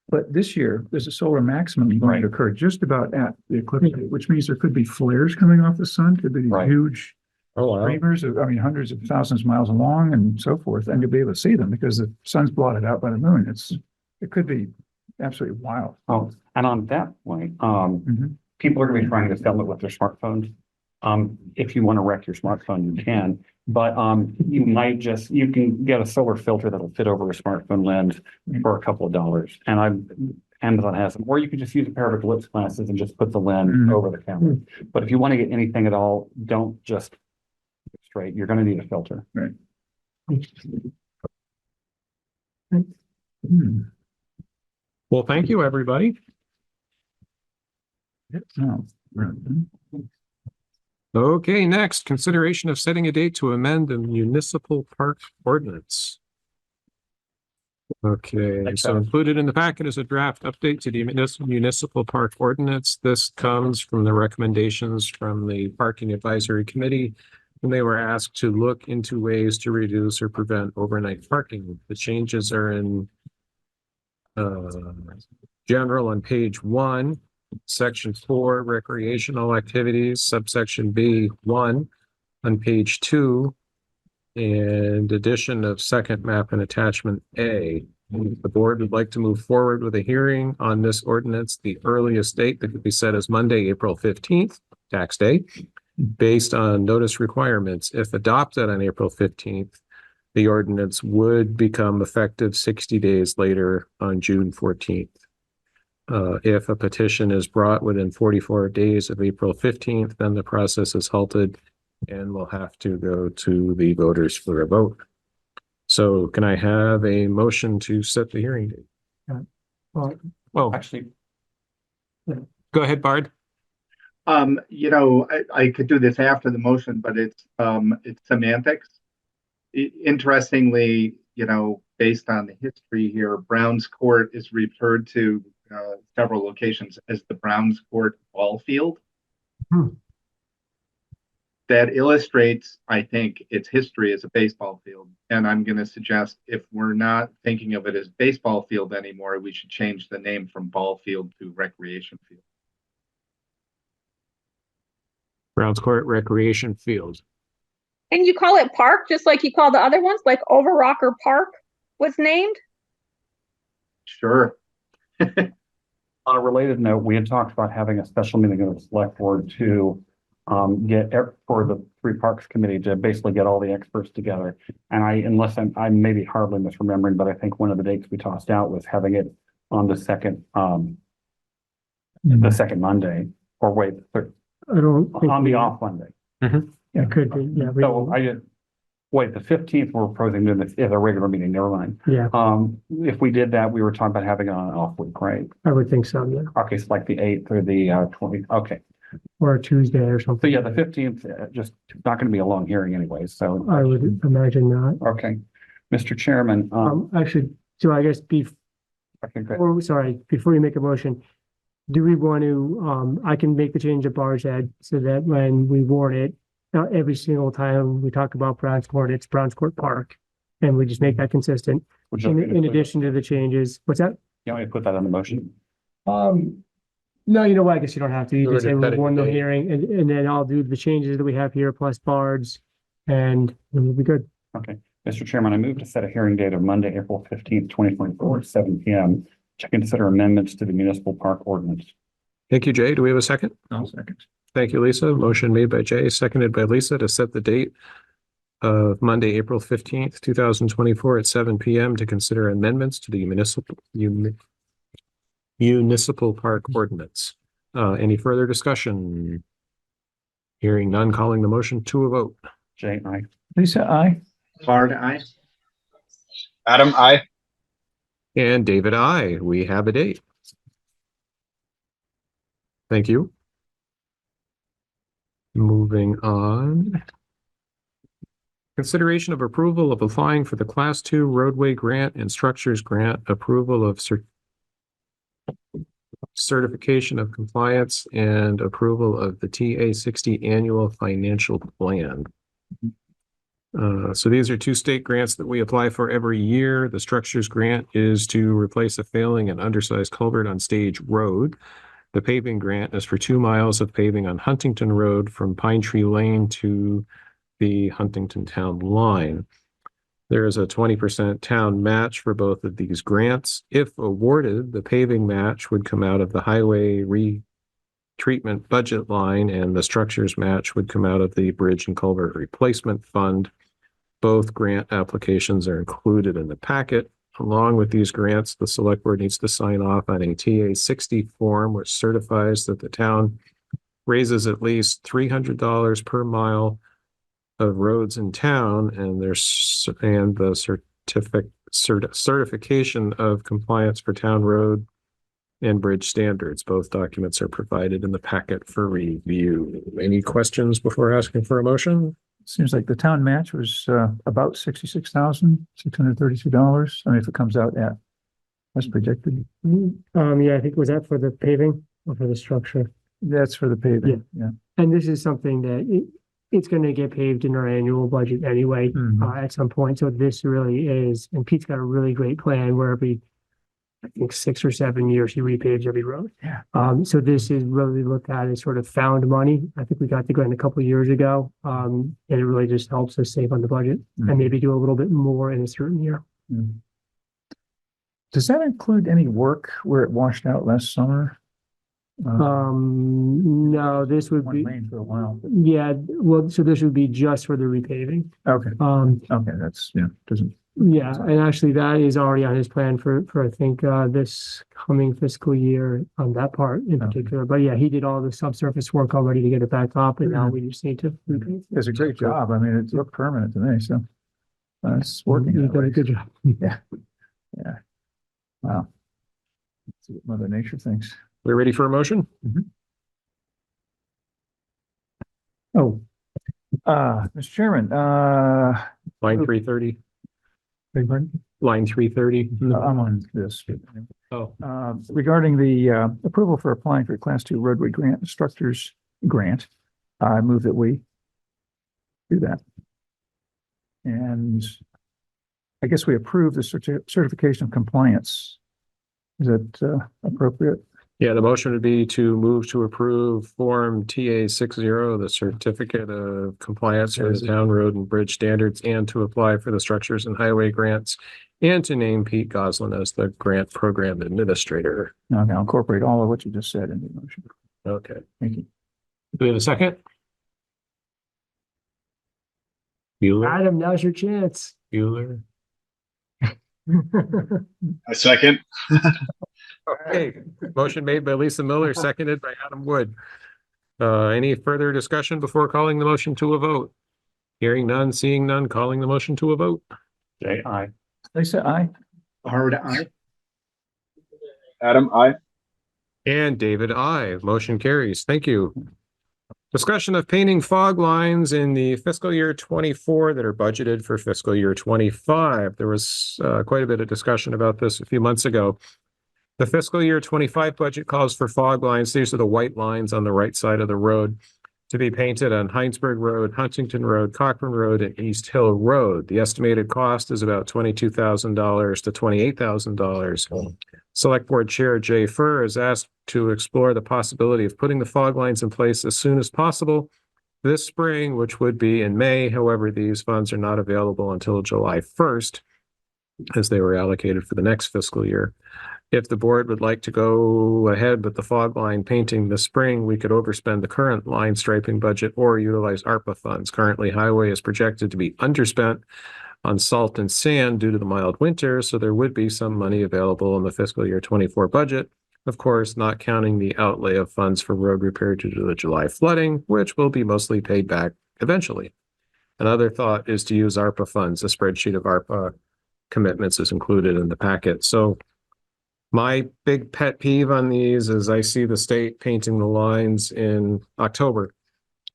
But this year, there's a solar maximum going to occur just about at the eclipse, which means there could be flares coming off the sun, could be these huge streamers, hundreds of thousands of miles long and so forth, and you'll be able to see them because the sun's blotted out by the moon. It could be absolutely wild. Oh, and on that point, people are going to be trying to film it with their smartphones. If you want to wreck your smartphone, you can, but you can get a solar filter that'll fit over a smartphone lens for a couple of dollars. And Amazon has them, or you can just use a pair of eclipse glasses and just put the lens over the camera. But if you want to get anything at all, don't just straight. You're going to need a filter. Right. Well, thank you, everybody. Okay, next, consideration of setting a date to amend the municipal park ordinance. Okay, so included in the packet is a draft update to the municipal park ordinance. This comes from the recommendations from the Parking Advisory Committee, and they were asked to look into ways to reduce or prevent overnight parking. The changes are in general on page 1. Section 4, recreational activities, subsection B1 on page 2, and addition of second map and attachment A. The board would like to move forward with a hearing on this ordinance. The earliest date that could be set is Monday, April 15th, tax day, based on notice requirements. If adopted on April 15th, the ordinance would become effective 60 days later on June 14th. If a petition is brought within 44 days of April 15th, then the process is halted and will have to go to the voters for a vote. So can I have a motion to set the hearing date? Well, actually, go ahead, Bard. I could do this after the motion, but it's semantics. Interestingly, based on the history here, Browns Court is referred to several locations as the Browns Court ball field. That illustrates, I think, its history as a baseball field. And I'm going to suggest if we're not thinking of it as baseball field anymore, we should change the name from ball field to recreation field. Browns Court Recreation Field. And you call it park, just like you call the other ones, like Overrocker Park was named? Sure. On a related note, we had talked about having a special meeting of the select board to for the three parks committee to basically get all the experts together. And I may be hardly misremembering, but I think one of the dates we tossed out was having it on the second the second Monday, or wait, the third, I don't think. on the off Monday. It could be, yeah. So wait, the 15th, we're proposing doing this as a regular meeting, never mind. Yeah, If we did that, we were talking about having it on an off week, right? I would think so, yeah. Okay, so like the 8th or the 20th, okay. Or a Tuesday or So something. yeah, the 15th, just not gonna be a long hearing anyway, so, I would imagine not. okay. Mr. Chairman, Actually, so I guess okay, good. before you make a motion, do we want to, I can make the change at Bar's Head so that when we warn it, every single time we talk about Browns Court, it's Browns Court Park. And we just make that consistent. In addition to the changes, what's that? You want me to put that on the motion? No, you know what? I guess you don't have to. You We're can say just we setting warn the the date. hearing and then I'll do the changes that we have here plus Bard's and we'll be good. Okay, Mr. Chairman, I move to set a hearing date of Monday, April 15th, 2024, at 7 PM to consider amendments to the municipal park ordinance. Thank you, Jay. Do we have a second? I'll second. Thank you, Lisa. Motion made by Jay, seconded by Lisa to set the date of Monday, April 15th, 2024 at 7 PM to consider amendments to the municipal park ordinance. Any further discussion? Hearing none, calling the motion to a vote. Jay, aye. Lisa, I. Bard, aye. Adam, I. And David, I. We have a date. Thank you. Moving on. Consideration of approval of applying for the Class 2 roadway grant and structures grant, approval of certification of compliance, and approval of the TA60 annual financial plan. So these are two state grants that we apply for every year. The structures grant is to replace a failing and undersized culvert on Stage Road. The paving grant is for 2 miles of paving on Huntington Road from Pine Tree Lane to the Huntington Town line. There is a 20% town match for both of these grants. If awarded, the paving match would come out of the highway retreatment budget line, and the structures match would come out of the bridge and culvert replacement fund. Both grant applications are included in the packet. Along with these grants, the select board needs to sign off on a TA60 form, which certifies that the town raises at least $300 per mile of roads in town, and the certification of compliance for town road and bridge standards. Both documents are provided in the packet for review. Any questions before asking for a motion? Seems like the town match was about $66,632. I mean, if it comes out at what's projected. Yeah, I think was that for the paving or for the structure? That's for the paving. Yeah. And this is something that it's going to get paved in our annual budget anyway, at some point. So this really is, and Pete's got a really great plan where I think 6 or 7 years, he repaves every road. Yeah. So this is really looked at as sort of found money. I think we got the grant a couple of years ago. And it really just helps us save on the budget and maybe do a little bit more in a certain year. Does that include any work where it washed out last summer? No, this would be, Lane for a while. yeah, well, so this would be just for the repaving. Okay. Okay, that's, doesn't. Yeah, and actually that is already on his plan for I think this coming fiscal year on that part in particular. But yeah, he did all the subsurface work already to get it back up, and now we just need to repave. It's a great job. I mean, it looked permanent to me, so it's working. You've done a good job. Yeah. Yeah. Wow. Let's see what Mother Nature thinks. We ready for a motion? Oh, Mr. Chairman, Line 330. beg pardon? Line 330. I'm on this. Oh. Regarding the approval for applying for Class 2 roadway grant structures grant, I move that we do that. And I guess we approve the certification of compliance. Is that appropriate? Yeah, the motion would be to move to approve Form TA60, the certificate of compliance for the town road and bridge standards, and to apply for the structures and highway grants, and to name Pete Goslin as the grant program administrator. Okay, I'll incorporate all of what you just said in the motion. Okay. Thank you. Do we have a second? Bueller? Adam, now's your chance. Bueller? I second. Okay, motion made by Lisa Miller, seconded by Adam Wood. Any further discussion before calling the motion to a vote? Hearing none, seeing none, calling the motion to a vote. Jay, aye. Lisa, I. Howard, aye. Adam, I. And David, I. Motion carries. Thank you. Discussion of painting fog lines in the fiscal year 24 that are budgeted for fiscal year 25. There was quite a bit of discussion about this a few months ago. The fiscal year 25 budget calls for fog lines. These are the white lines on the right side of the road to be painted on Heinsberg Road, Huntington Road, Cochran Road, and East Hill Road. The estimated cost is about $22,000 to $28,000. Select Board Chair Jay Furr is asked to explore the possibility of putting the fog lines in place as soon as possible this spring, which would be in May. However, these funds are not available until July 1st, as they were allocated for the next fiscal year. If the board would like to go ahead with the fog line painting this spring, we could overspend the current line striping budget or utilize ARPA funds. Currently, highway is projected to be underspent on salt and sand due to the mild winter, so there would be some money available in the fiscal year 24 budget. Of course, not counting the outlay of funds for road repair due to the July flooding, which will be mostly paid back eventually. Another thought is to use ARPA funds. A spreadsheet of ARPA commitments is included in the packet. So my big pet peeve on these is I see the state painting the lines in October.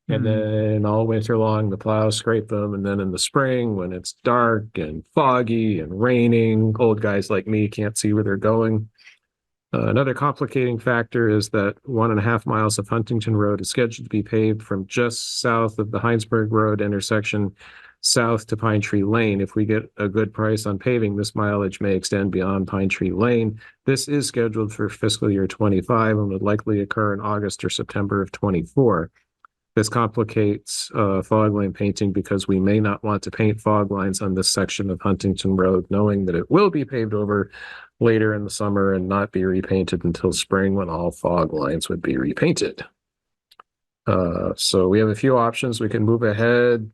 And then all winter long, the plows scrape them. And then in the spring, when it's dark and foggy and raining, old guys like me can't see where they're going. Another complicating factor is that 1.5 miles of Huntington Road is scheduled to be paved from just south of the Heinsberg Road intersection south to Pine Tree Lane. If we get a good price on paving, this mileage may extend beyond Pine Tree Lane. This is scheduled for fiscal year 25 and would likely occur in August or September of 24. This complicates fog line painting because we may not want to paint fog lines on this section of Huntington Road, knowing that it will be paved over later in the summer and not be repainted until spring when all fog lines would be repainted. So we have a few options. We can move ahead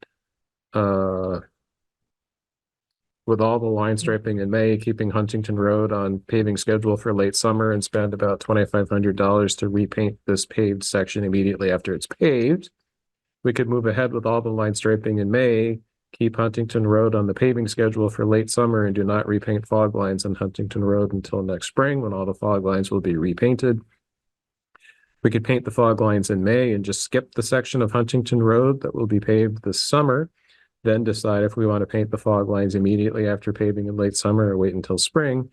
with all the line striping in May, keeping Huntington Road on paving schedule for late summer and spend about $2,500 to repaint this paved section immediately after it's paved. We could move ahead with all the line striping in May, keep Huntington Road on the paving schedule for late summer and do not repaint fog lines on Huntington Road until next spring when all the fog lines will be repainted. We could paint the fog lines in May and just skip the section of Huntington Road that will be paved this summer. Then decide if we want to paint the fog lines immediately after paving in late summer or wait until spring.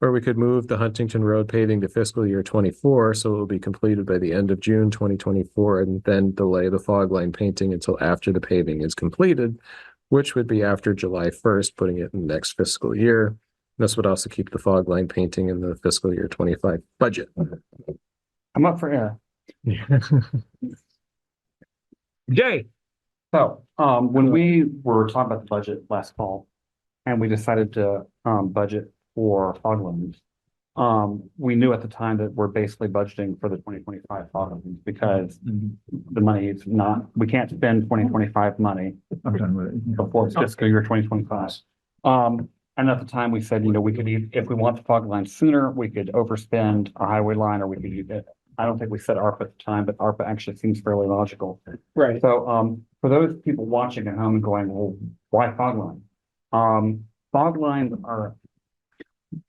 Or we could move the Huntington Road paving to fiscal year 24, so it will be completed by the end of June 2024, and then delay the fog line painting until after the paving is completed, which would be after July 1st, putting it in the next fiscal year. This would also keep the fog line painting in the fiscal year 25 budget. I'm up for air. Jay. So, when we were talking about the budget last fall, and we decided to budget for fog lines, we knew at the time that we're basically budgeting for the 2025 fog lines because the money is not, we can't spend 2025 money before fiscal year 2025. And at the time we said, you know, we could, if we want the fog lines sooner, we could overspend a highway line, or we could use it. I don't think we said ARPA at the time, but ARPA actually seems fairly logical. Right. So, for those people watching at home and going, well, why fog line? Fog lines are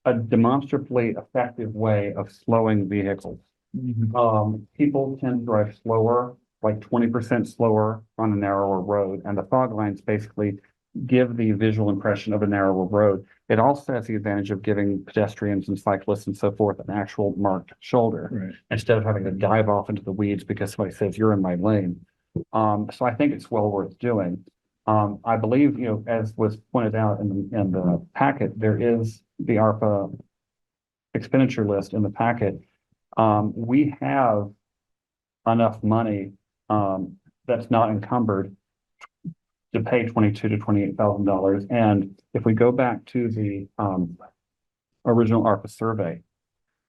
a demonstrably effective way of slowing vehicles. People tend to drive slower, like 20% slower on a narrower road, and the fog lines basically give the visual impression of a narrower road. It also has the advantage of giving pedestrians and cyclists and so forth an actual marked shoulder, instead of having to dive off into the weeds because somebody says you're in my lane. So I think it's well worth doing. I believe, you know, as was pointed out in the packet, there is the ARPA expenditure list in the packet. We have enough money that's not encumbered to pay $22,000 to $28,000. And if we go back to the original ARPA survey,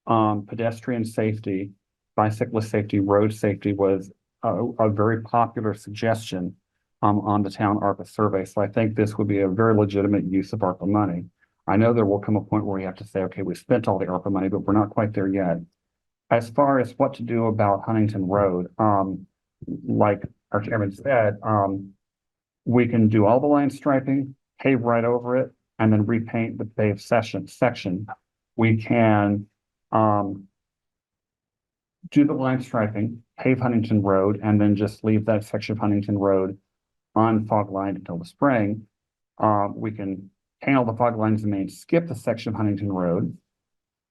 pedestrian safety, bicyclist safety, road safety was a very popular suggestion on the town ARPA survey. So I think this would be a very legitimate use of ARPA money. I know there will come a point where we have to say, okay, we spent all the ARPA money, but we're not quite there yet. As far as what to do about Huntington Road, like our chairman said, we can do all the line striping, pave right over it, and then repaint the paved section. We can do the line striping, pave Huntington Road, and then just leave that section of Huntington Road on fog line until the spring. We can paint all the fog lines and maybe skip the section of Huntington Road,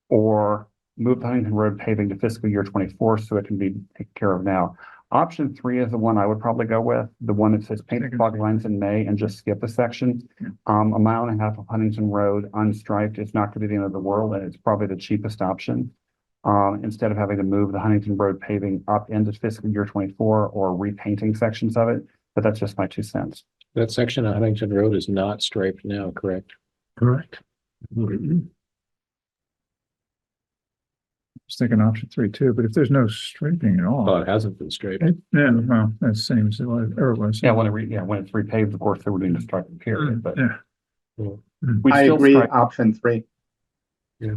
or move the Huntington Road paving to fiscal year 24 so it can be taken care of now. Option 3 is the one I would probably go with, the one that says paint the fog lines in May and just skip a section. A mile and a half of Huntington Road unstriped is not going to be the end of the world, and it's probably the cheapest option. Instead of having to move the Huntington Road paving up into fiscal year 24 or repainting sections of it, but that's just my 2 cents. That section of Huntington Road is not striped now, correct? Correct. I was thinking option 3 too, but if there's no striping at all. Oh, it hasn't been striped. Yeah, well, that's the same as it was. Yeah, when it's repaved, of course, they were doing the striping period, but we I still agree, stripe- option 3. Yeah.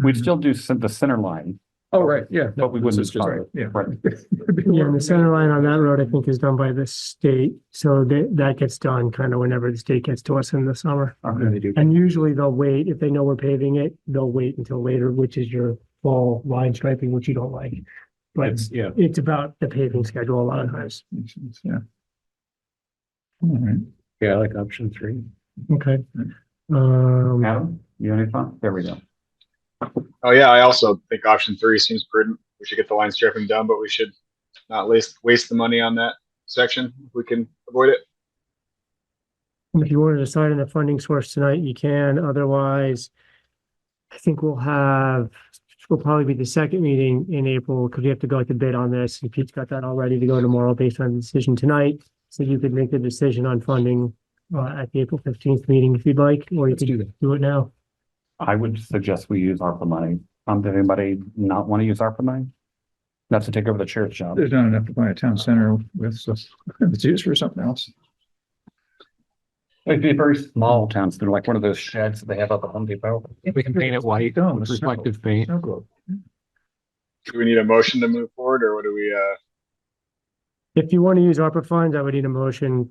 We'd still do the center line. Oh, right, yeah. But we wouldn't This is just- stripe. Yeah. Right. Yeah, and the center line on that road, I think, is done by the state, so that gets done kind of whenever the state gets to us in the summer. They do. And usually they'll wait, if they know we're paving it, they'll wait until later, which is your fall line striping, which you don't like. But it's about the paving schedule a lot of times. Yeah. All right. Yeah, I like option 3. Okay. Adam, you have any thought? There we go. Oh yeah, I also think option 3 seems prudent. We should get the line striping done, but we should not waste the money on that section if we can avoid it. And if you want to decide on the funding source tonight, you can. Otherwise, I think will probably be the second meeting in April, because we have to go to bid on this. And Pete's got that all ready to go tomorrow based on the decision tonight. So you could make the decision on funding at the April 15th meeting if you'd like, or you could do it now. I would suggest we use ARPA money. Does anybody not want to use ARPA money? Not to take over the chair's job. There's not enough to buy a town center with, so it's used for something else. It'd be very small towns. They're like one of those sheds that they have up at Home Depot. We can paint it white with reflective paint. Snow globe. Do we need a motion to move forward, or what do we? If you want to use ARPA funds, I would need a motion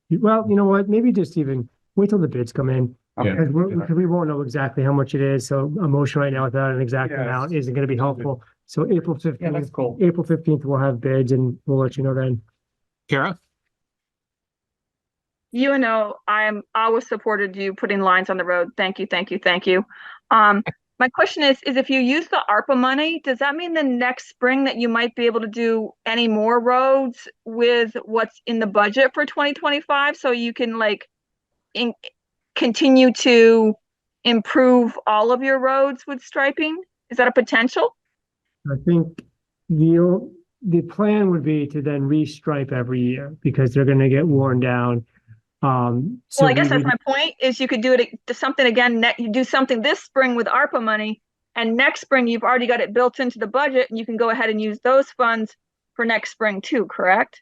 well, you know what, maybe just even wait till the bids come in. Because we won't know exactly how much it is, so a motion right now without an exact amount isn't going to be helpful. So April 15th, that's cool. April 15th, we'll have bids and we'll let you know then. Kara? You know, I'm always supported you putting lines on the road. Thank you, thank you, thank you. My question is if you use the ARPA money, does that mean the next spring that you might be able to do any more roads with what's in the budget for 2025? So you can continue to improve all of your roads with striping? Is that a potential? I think the plan would be to then restripe every year because they're going to get worn down. Well, I guess that's my point, is you could do something again, you do something this spring with ARPA money, and next spring you've already got it built into the budget and you can go ahead and use those funds for next spring too, correct?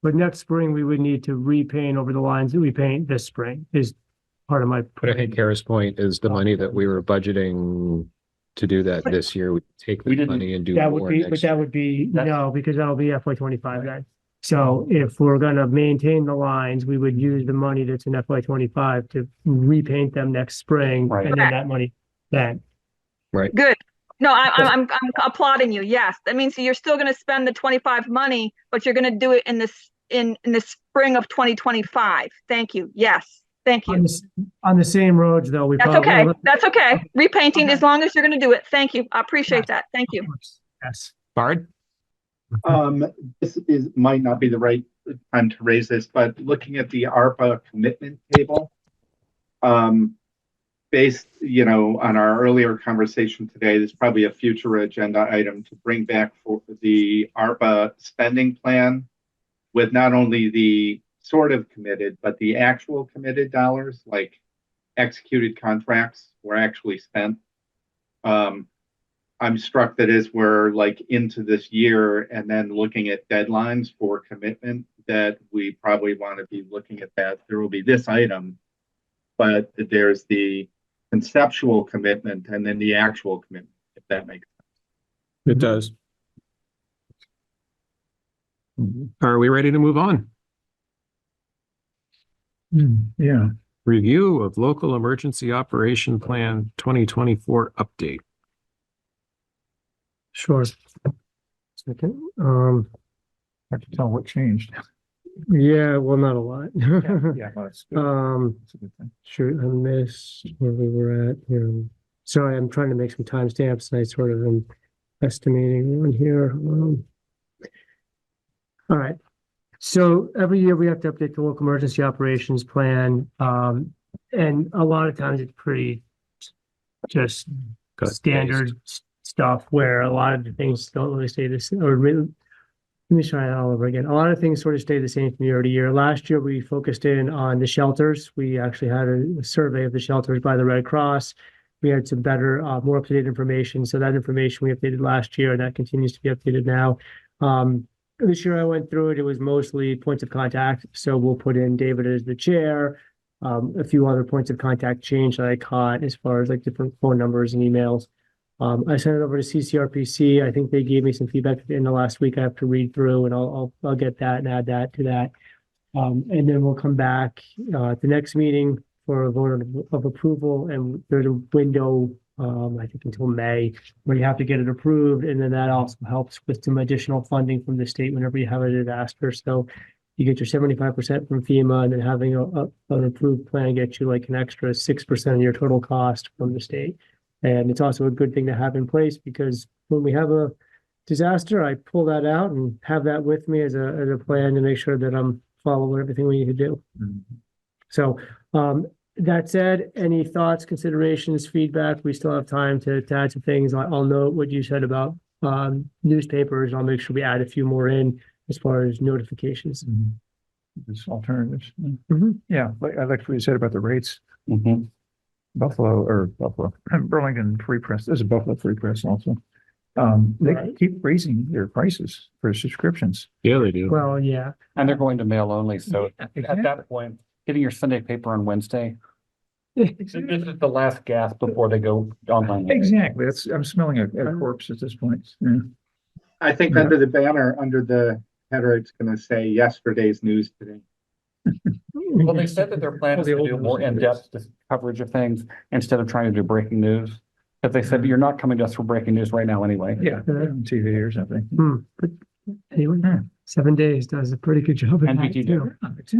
But next spring we would need to repaint over the lines that we paint this spring is part of my. But I think Kara's point is the money that we were budgeting to do that this year, we take the money and do That more would be, next but that would be, no, because that'll be FY25 then. So if we're gonna maintain the lines, we would use the money that's in FY25 to repaint them next spring, and then that money then. Right. Good. No, I'm applauding you. Yes, that means you're still going to spend the 25 money, but you're going to do it in the spring of 2025. Thank you. Yes, thank you. On the same roads though, we. That's okay. That's okay. Repainting, as long as you're going to do it. Thank you. I appreciate that. Thank you. Yes. Bard? This might not be the right time to raise this, but looking at the ARPA commitment table, based, on our earlier conversation today, there's probably a future agenda item to bring back for the ARPA spending plan with not only the sort of committed, but the actual committed dollars, like executed contracts were actually spent. I'm struck that as we're into this year and then looking at deadlines for commitment, that we probably want to be looking at that. There will be this item but there's the conceptual commitment and then the actual commitment, if that makes sense. It does. Are we ready to move on? Yeah. Review of local emergency operation plan 2024 update. Sure. Second, Hard to tell what changed. yeah, well, not a lot. Yeah, well, that's good. That's a good thing. Sure, I missed where we were at here. Sorry, I'm trying to make some timestamps, and I sort of am estimating one here. All right. So every year we have to update the local emergency operations plan. And a lot of times it's pretty just standard stuff where a lot of the things don't really stay the same, or really, let me try it all over again. A lot of things sort of stay the same from year to year. Last year, we focused in on the shelters. We actually had a survey of the shelters by the Red Cross. We had some better, more up-to-date information. So that information we updated last year, and that continues to be updated now. This year I went through it. It was mostly points of contact. So we'll put in David as the chair. A few other points of contact change that I caught as far as like different phone numbers and emails. I sent it over to CCRPC. I think they gave me some feedback at the end of last week. I have to read through, and I'll get that and add that to that. And then we'll come back at the next meeting for a vote of approval. And there's a window, I think until May, where you have to get it approved. And then that also helps with some additional funding from the state whenever you have a disaster. So you get your 75% from FEMA, and then having an approved plan gets you like an extra 6% of your total cost from the state. And it's also a good thing to have in place, because when we have a disaster, I pull that out and have that with me as a plan to make sure that I'm following everything we need to do. So that said, any thoughts, considerations, feedback? We still have time to add some things. I'll note what you said about newspapers. I'll make sure we add a few more in as far as notifications. There's alternatives. Yeah, like I like what you said about the rates. Burlington Free Press. There's a Buffalo Free Press also. They keep raising their prices for subscriptions. Yeah, they do. Well, yeah. And they're going to mail only. So exactly. At that point, getting your Sunday paper on Wednesday, this is the last gasp before they go online. Exactly. I'm smelling a corpse at this point. Yeah. I think under the banner, under the header, it's going to say yesterday's news today. Well, they said that their plan is to do more in-depth coverage of things instead of trying to do breaking news. But they said you're not coming to us for breaking news right now anyway. Yeah, on TV or something. But anyway, 7 days does a pretty good job. NBT do.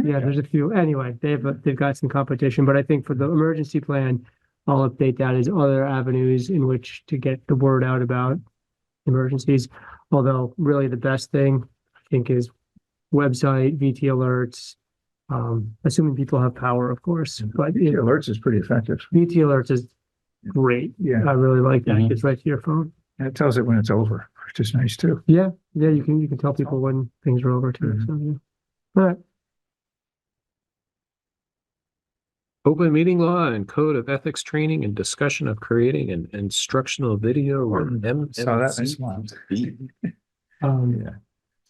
Yeah, there's a few. Anyway, they've got some competition, but I think for the emergency plan, I'll update that as other avenues in which to get the word out about emergencies. Although really the best thing I think is website, VT alerts, assuming people have power, of course, but VT alerts is pretty effective. VT alerts is great. Yeah. I really like that. It's right to your phone. And it tells it when it's over, which is nice too. Yeah. Yeah. You can tell people when things are over too. So, yeah. All right. Open meeting law and code of ethics training and discussion of creating an instructional video or MMCTV. Yeah.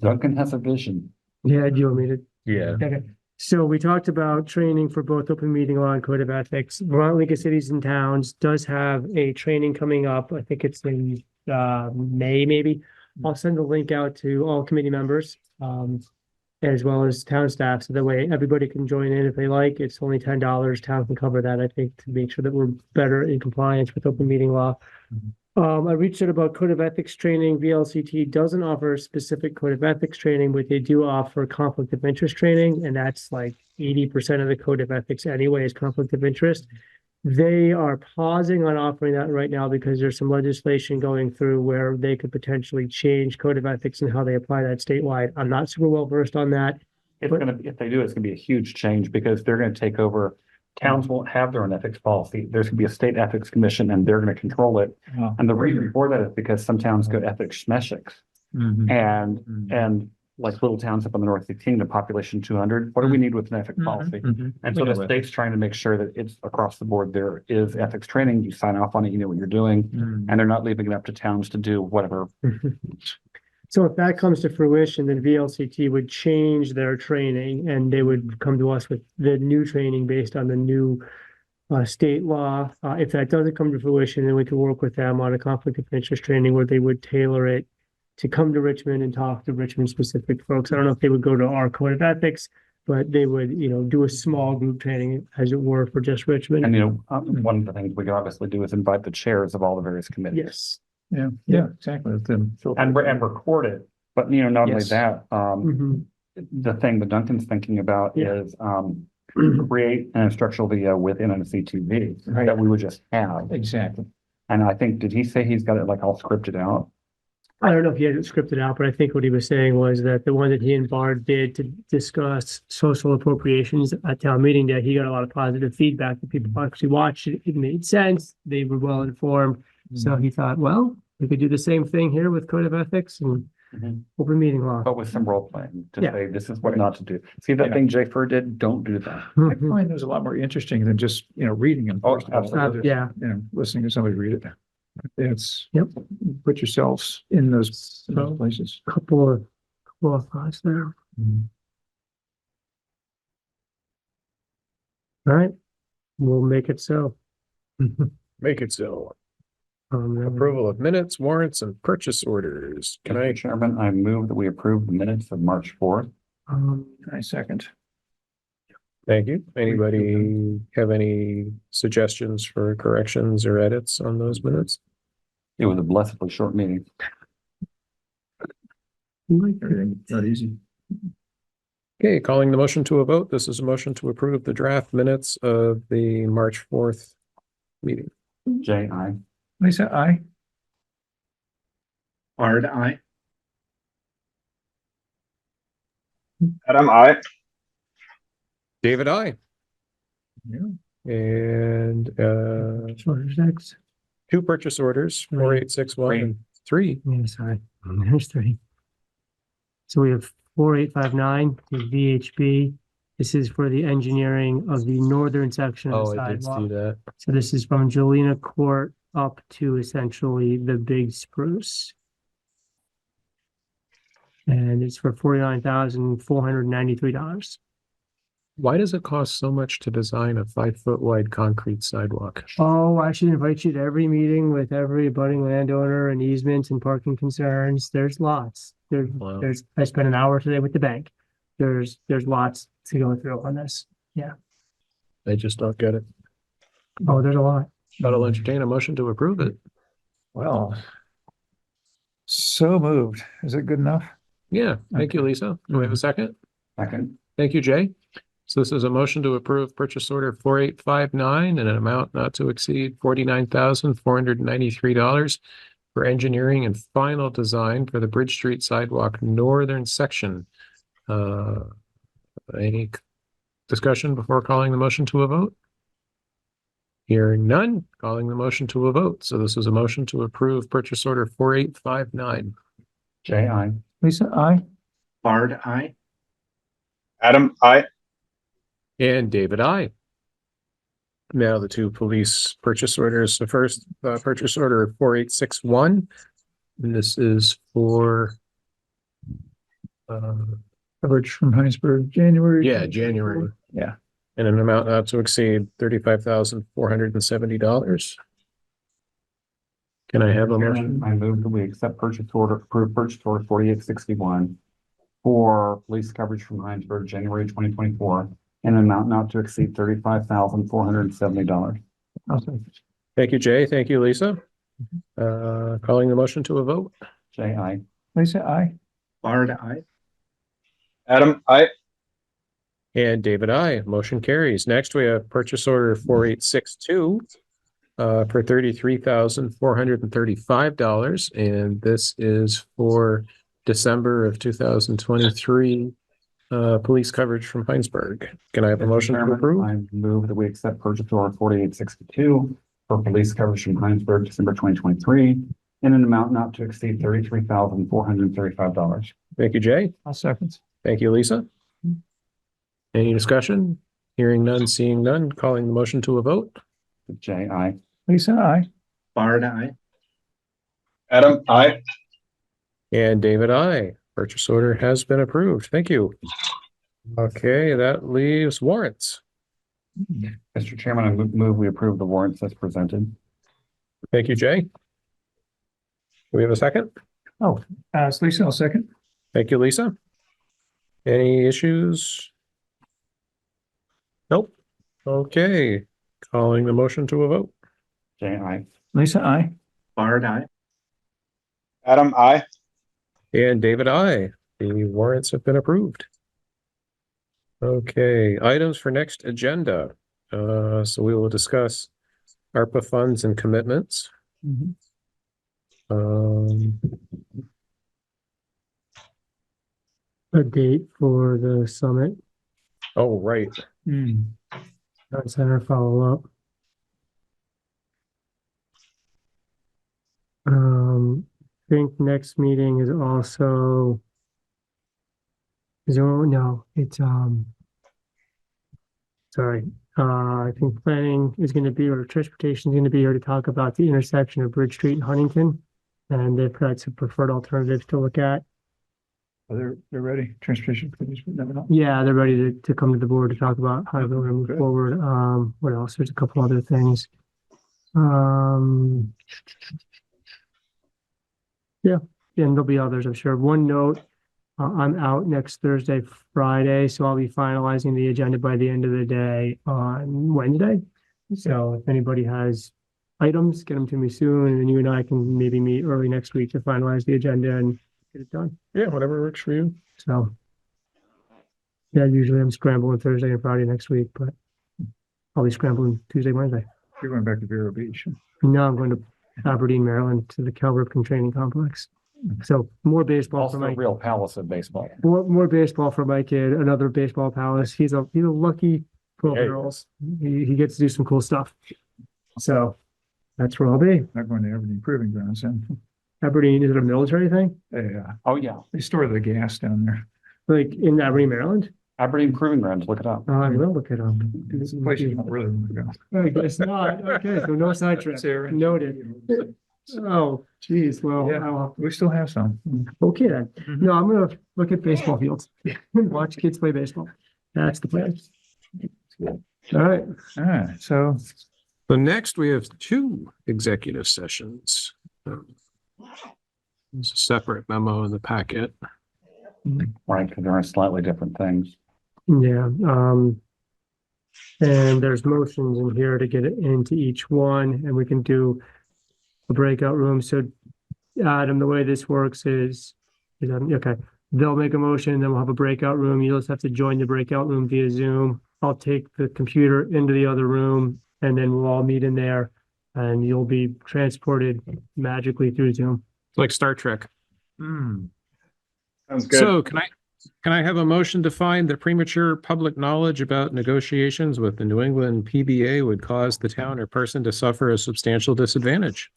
Duncan has a vision. Yeah. Do you want me to? Yeah. Okay. So we talked about training for both open meeting law and code of ethics. Vermont League of Cities and Towns does have a training coming up. I think it's in May, maybe. I'll send the link out to all committee members, as well as town staff. So that way everybody can join in if they like. It's only $10. Town can cover that, I think, to make sure that we're better in compliance with open meeting law. I reached out about code of ethics training. VLCT doesn't offer specific code of ethics training, but they do offer conflict of interest training. And that's like 80% of the code of ethics anyway is conflict of interest. They are pausing on offering that right now because there's some legislation going through where they could potentially change code of ethics and how they apply that statewide. I'm not super well versed on that. If they do, it's going to be a huge change because they're going to take over. Towns won't have their own ethics policy. There's going to be a state ethics commission and they're going to control it. And the reason for that is because some towns go ethics schmesheks. And like little towns up on the Northeast Kingdom, population 200, what do we need with an ethics policy? And so the state's trying to make sure that it's across the board. There is ethics training. You sign off on it, you know what you're doing, and they're not leaving it up to towns to do whatever. So if that comes to fruition, then VLCT would change their training and they would come to us with the new training based on the new state law. If that doesn't come to fruition, then we can work with them on a conflict of interest training where they would tailor it to come to Richmond and talk to Richmond specific folks. I don't know if they would go to our code of ethics, but they would, do a small group training as it were for just Richmond. And, one of the things we could obviously do is invite the chairs of all the various committees. Yes. Yeah, exactly. And record it. But, not only Yes. that, the thing that Duncan's thinking about is, create an instructional video within a CTV that we would just have. Exactly. And I think, did he say he's got it like all scripted out? I don't know if he had it scripted out, but I think what he was saying was that the one that he and Bard did to discuss social appropriations at town meeting, that he got a lot of positive feedback that people actually watched it. It made sense. They were well informed. So he thought, well, we could do the same thing here with code of ethics and open meeting law. But with some role playing to Yeah. say, this is what not to do. See that thing Jay Fur did? Don't do that. I find those a lot more interesting than just, reading them. Oh, first of all. absolutely. Yeah. Listening to somebody read it. It's, Yep. put yourselves in those places. Couple of thoughts there. All right, we'll make it so. Make it so. Approval. Approval of minutes, warrants, and purchase orders. Can I? Mr. Chairman, I move that we approve the minutes of March 4th. I second. Thank you. Anybody have any suggestions for corrections or edits on those minutes? It was a blessedly short meeting. Everything, not easy. Okay, calling the motion to a vote. This is a motion to approve the draft minutes of the March 4th meeting. Jay, aye. Lisa, aye. Bard, aye. Adam, I. David, I. Yeah. And Orders next. two purchase orders, 4861 and 3. Yeah, sorry. There's 3. So we have 4859 to VHB. This is for the engineering of the northern section of the Oh, I did see sidewalk. that. So this is from Jolena Court up to essentially the Big Spruce. And it's for $49,493. Why does it cost so much to design a 5-foot wide concrete sidewalk? Oh, I should invite you to every meeting with every budding landowner and easements and parking concerns. There's lots. Wow. I spent an hour today with the bank. There's lots to go through on this. Yeah. I just don't get it. Oh, there's a lot. I'll entertain a motion to approve it. Well, so moved. Is it good enough? Yeah, thank you, Lisa. Do we have a second? Second. Thank you, Jay. So this is a motion to approve purchase order 4859 and an amount not to exceed $49,493 for engineering and final design for the Bridge Street sidewalk northern section. Any discussion before calling the motion to a vote? Hearing none, calling the motion to a vote. So this is a motion to approve purchase order 4859. Jay, aye. Lisa, aye. Bard, aye. Adam, I. And David, I. Now the two police purchase orders. The first purchase order 4861. And this is for Coverage from Heinsberg, January. yeah, January. Yeah. And an amount not to exceed $35,470. Can I have a motion? I move that we accept approve purchase order 4861 for police coverage from Heinsberg, January 2024, and an amount not to exceed $35,470. Thank you, Jay. Thank you, Lisa. Calling the motion to a vote. Jay, aye. Lisa, aye. Bard, aye. Adam, I. And David, I. Motion carries. Next, we have purchase order 4862 for $33,435. And this is for December of 2023 police coverage from Heinsberg. Can I have a motion to approve? I move that we accept purchase order 4862 for police coverage from Heinsberg, December 2023, in an amount not to exceed $33,435. Thank you, Jay. I'll second. Thank you, Lisa. Any discussion? Hearing none, seeing none, calling the motion to a vote. Jay, aye. Lisa, aye. Bard, aye. Adam, I. And David, I. Purchase order has been approved. Thank you. Okay, that leaves warrants. Mr. Chairman, I move we approve the warrants as presented. Thank you, Jay. Do we have a second? Oh, it's Lisa, I'll second. Thank you, Lisa. Any issues? Nope. Okay, calling the motion to a vote. Jay, aye. Lisa, aye. Bard, aye. Adam, I. And David, I. The warrants have been approved. Okay, items for next agenda. So we will discuss ARPA funds and commitments. A date for the summit, Oh, right. center follow-up. I think next meeting is also. No, it's, sorry, I think planning is gonna be, or transportation is gonna be here to talk about the intersection of Bridge Street and Huntington. And they've got some preferred alternatives to look at. They're ready. Transportation committee's never know. Yeah, they're ready to come to the board to talk about how they're gonna move forward. What else? There's a couple other things. Yeah, and there'll be others, I'm sure. One note, I'm out next Thursday, Friday, so I'll be finalizing the agenda by the end of the day on Wednesday. So if anybody has items, get them to me soon, and then you and I can maybe meet early next week to finalize the agenda and get it done. Yeah, whatever works for you. So, yeah, usually I'm scrambling Thursday and Friday next week, but I'll be scrambling Tuesday, Wednesday. You're going back to Vero Beach. No, I'm going to Aberdeen, Maryland, to the Cal Ripken Training Complex. So more baseball Also for my real palace of baseball. more baseball for my kid. Another baseball palace. He's a lucky 12-year-old. He gets to do some cool stuff. So that's where I'll be. Not going to Aberdeen Proving Grounds then. Aberdeen, is it a military thing? Yeah. Oh, yeah. They store the gas down there. Like in Aberdeen, Maryland? Aberdeen Proving Grounds, look it up. I will look it up. It's a place you don't really want to go. I guess not. Okay, so no side trip. Noted. Oh, geez. Well, Yeah, we still have some. okay then. No, I'm gonna look at baseball fields and watch kids play baseball. That's the plan. All right. All right. So next we have 2 executive sessions. There's a separate memo in the packet. Right, because there are slightly different things. Yeah, and there's motions in here to get it into each one, and we can do a breakout room. So, Adam, the way this works is okay. They'll make a motion, then we'll have a breakout room. You just have to join the breakout room via Zoom. I'll take the computer into the other room, and then we'll all meet in there, and you'll be transported magically through Zoom. It's like Star Trek. Sounds good. So can I have a motion to find that premature public knowledge about negotiations with the New England PBA would cause the town or person to suffer a substantial disadvantage?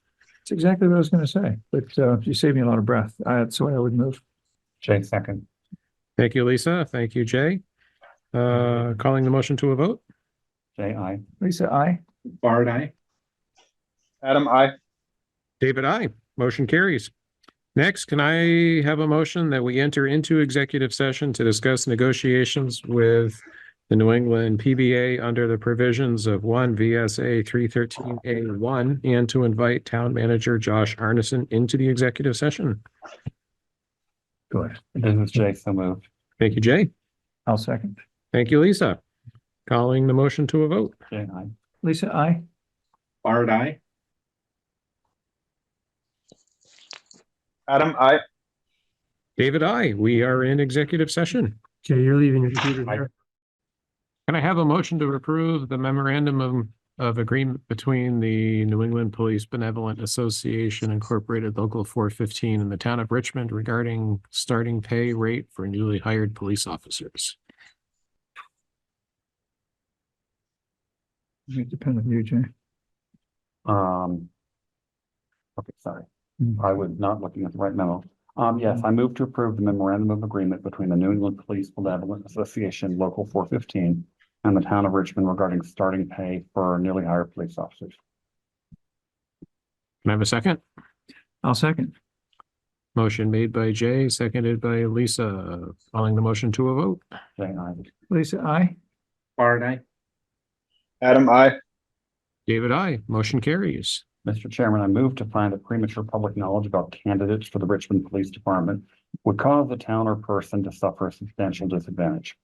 that's exactly what I was going to say, but you saved me a lot of breath. That's why I would move. Jay, second. Thank you, Lisa. Thank you, Jay. Calling the motion to a vote. Jay, aye. Lisa, aye. Bard, aye. Adam, I. David, I. Motion carries. Next, can I have a motion that we enter into executive session to discuss negotiations with the New England PBA under the provisions of 1 VSA 313A1 and to invite town manager Josh Arneson into the executive session? Go ahead. This is Jay, so moved. Thank you, Jay. I'll second. Thank you, Lisa. Calling the motion to a vote. Jay, aye. Lisa, aye. Bard, aye. Adam, I. David, I. We are in executive session. Jay, you're leaving your computer here. Can I have a motion to approve the memorandum of agreement between the New England Police Benevolent Association Incorporated Local 415 and the town of Richmond regarding starting pay rate for newly hired police officers? It depends on you, Jay. Okay, sorry. I was not looking at the right memo. Yes, I move to approve the memorandum of agreement between the New England Police Benevolent Association Local 415 and the town of Richmond regarding starting pay for newly hired police officers. Can I have a second? I'll second. Motion made by Jay, seconded by Lisa. Calling the motion to a vote. Jay, aye. Lisa, aye. Bard, aye. Adam, I. David, I. Motion carries. Mr. Chairman, I move to find that premature public knowledge about candidates for the Richmond Police Department would cause the town or person to suffer a substantial disadvantage.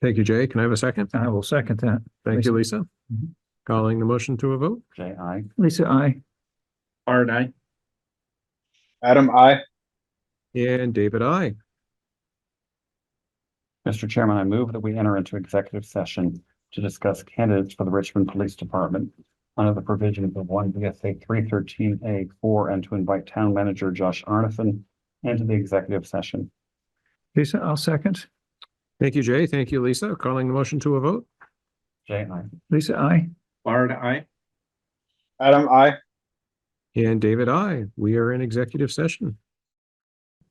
Thank you, Jay. Can I have a second? I will second that. Thank you, Lisa. Calling the motion to a vote. Jay, I. Lisa, I. Bart, aye. Adam, I. And David, I. Mr. Chairman, I move that we enter into executive session to discuss candidates for the Richmond Police Department under the provisions of 1 VSA 313A4 and to invite Town Manager Josh Arneson into the executive session. Lisa, I'll second. Thank you, Jay. Thank you, Lisa. Calling the motion to a vote. Jay, I. Lisa, I. Bart, aye. Adam, I. And David, I. We are in executive session.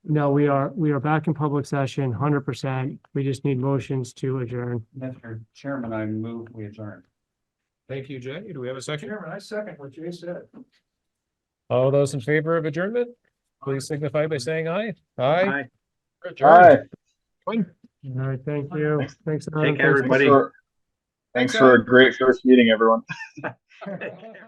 No, we are back in public session, 100%. We just need motions to adjourn. Mr. Chairman, I move we adjourn. Thank you, Jay. Do we have a second? Chairman, I second what Jay said. All those in favor of adjournment, please signify by saying aye. Aye. Aye. We're adjourned. Aye. All right, thank you. Thanks. Take care, everybody. Thanks for a great first meeting, everyone. Aye.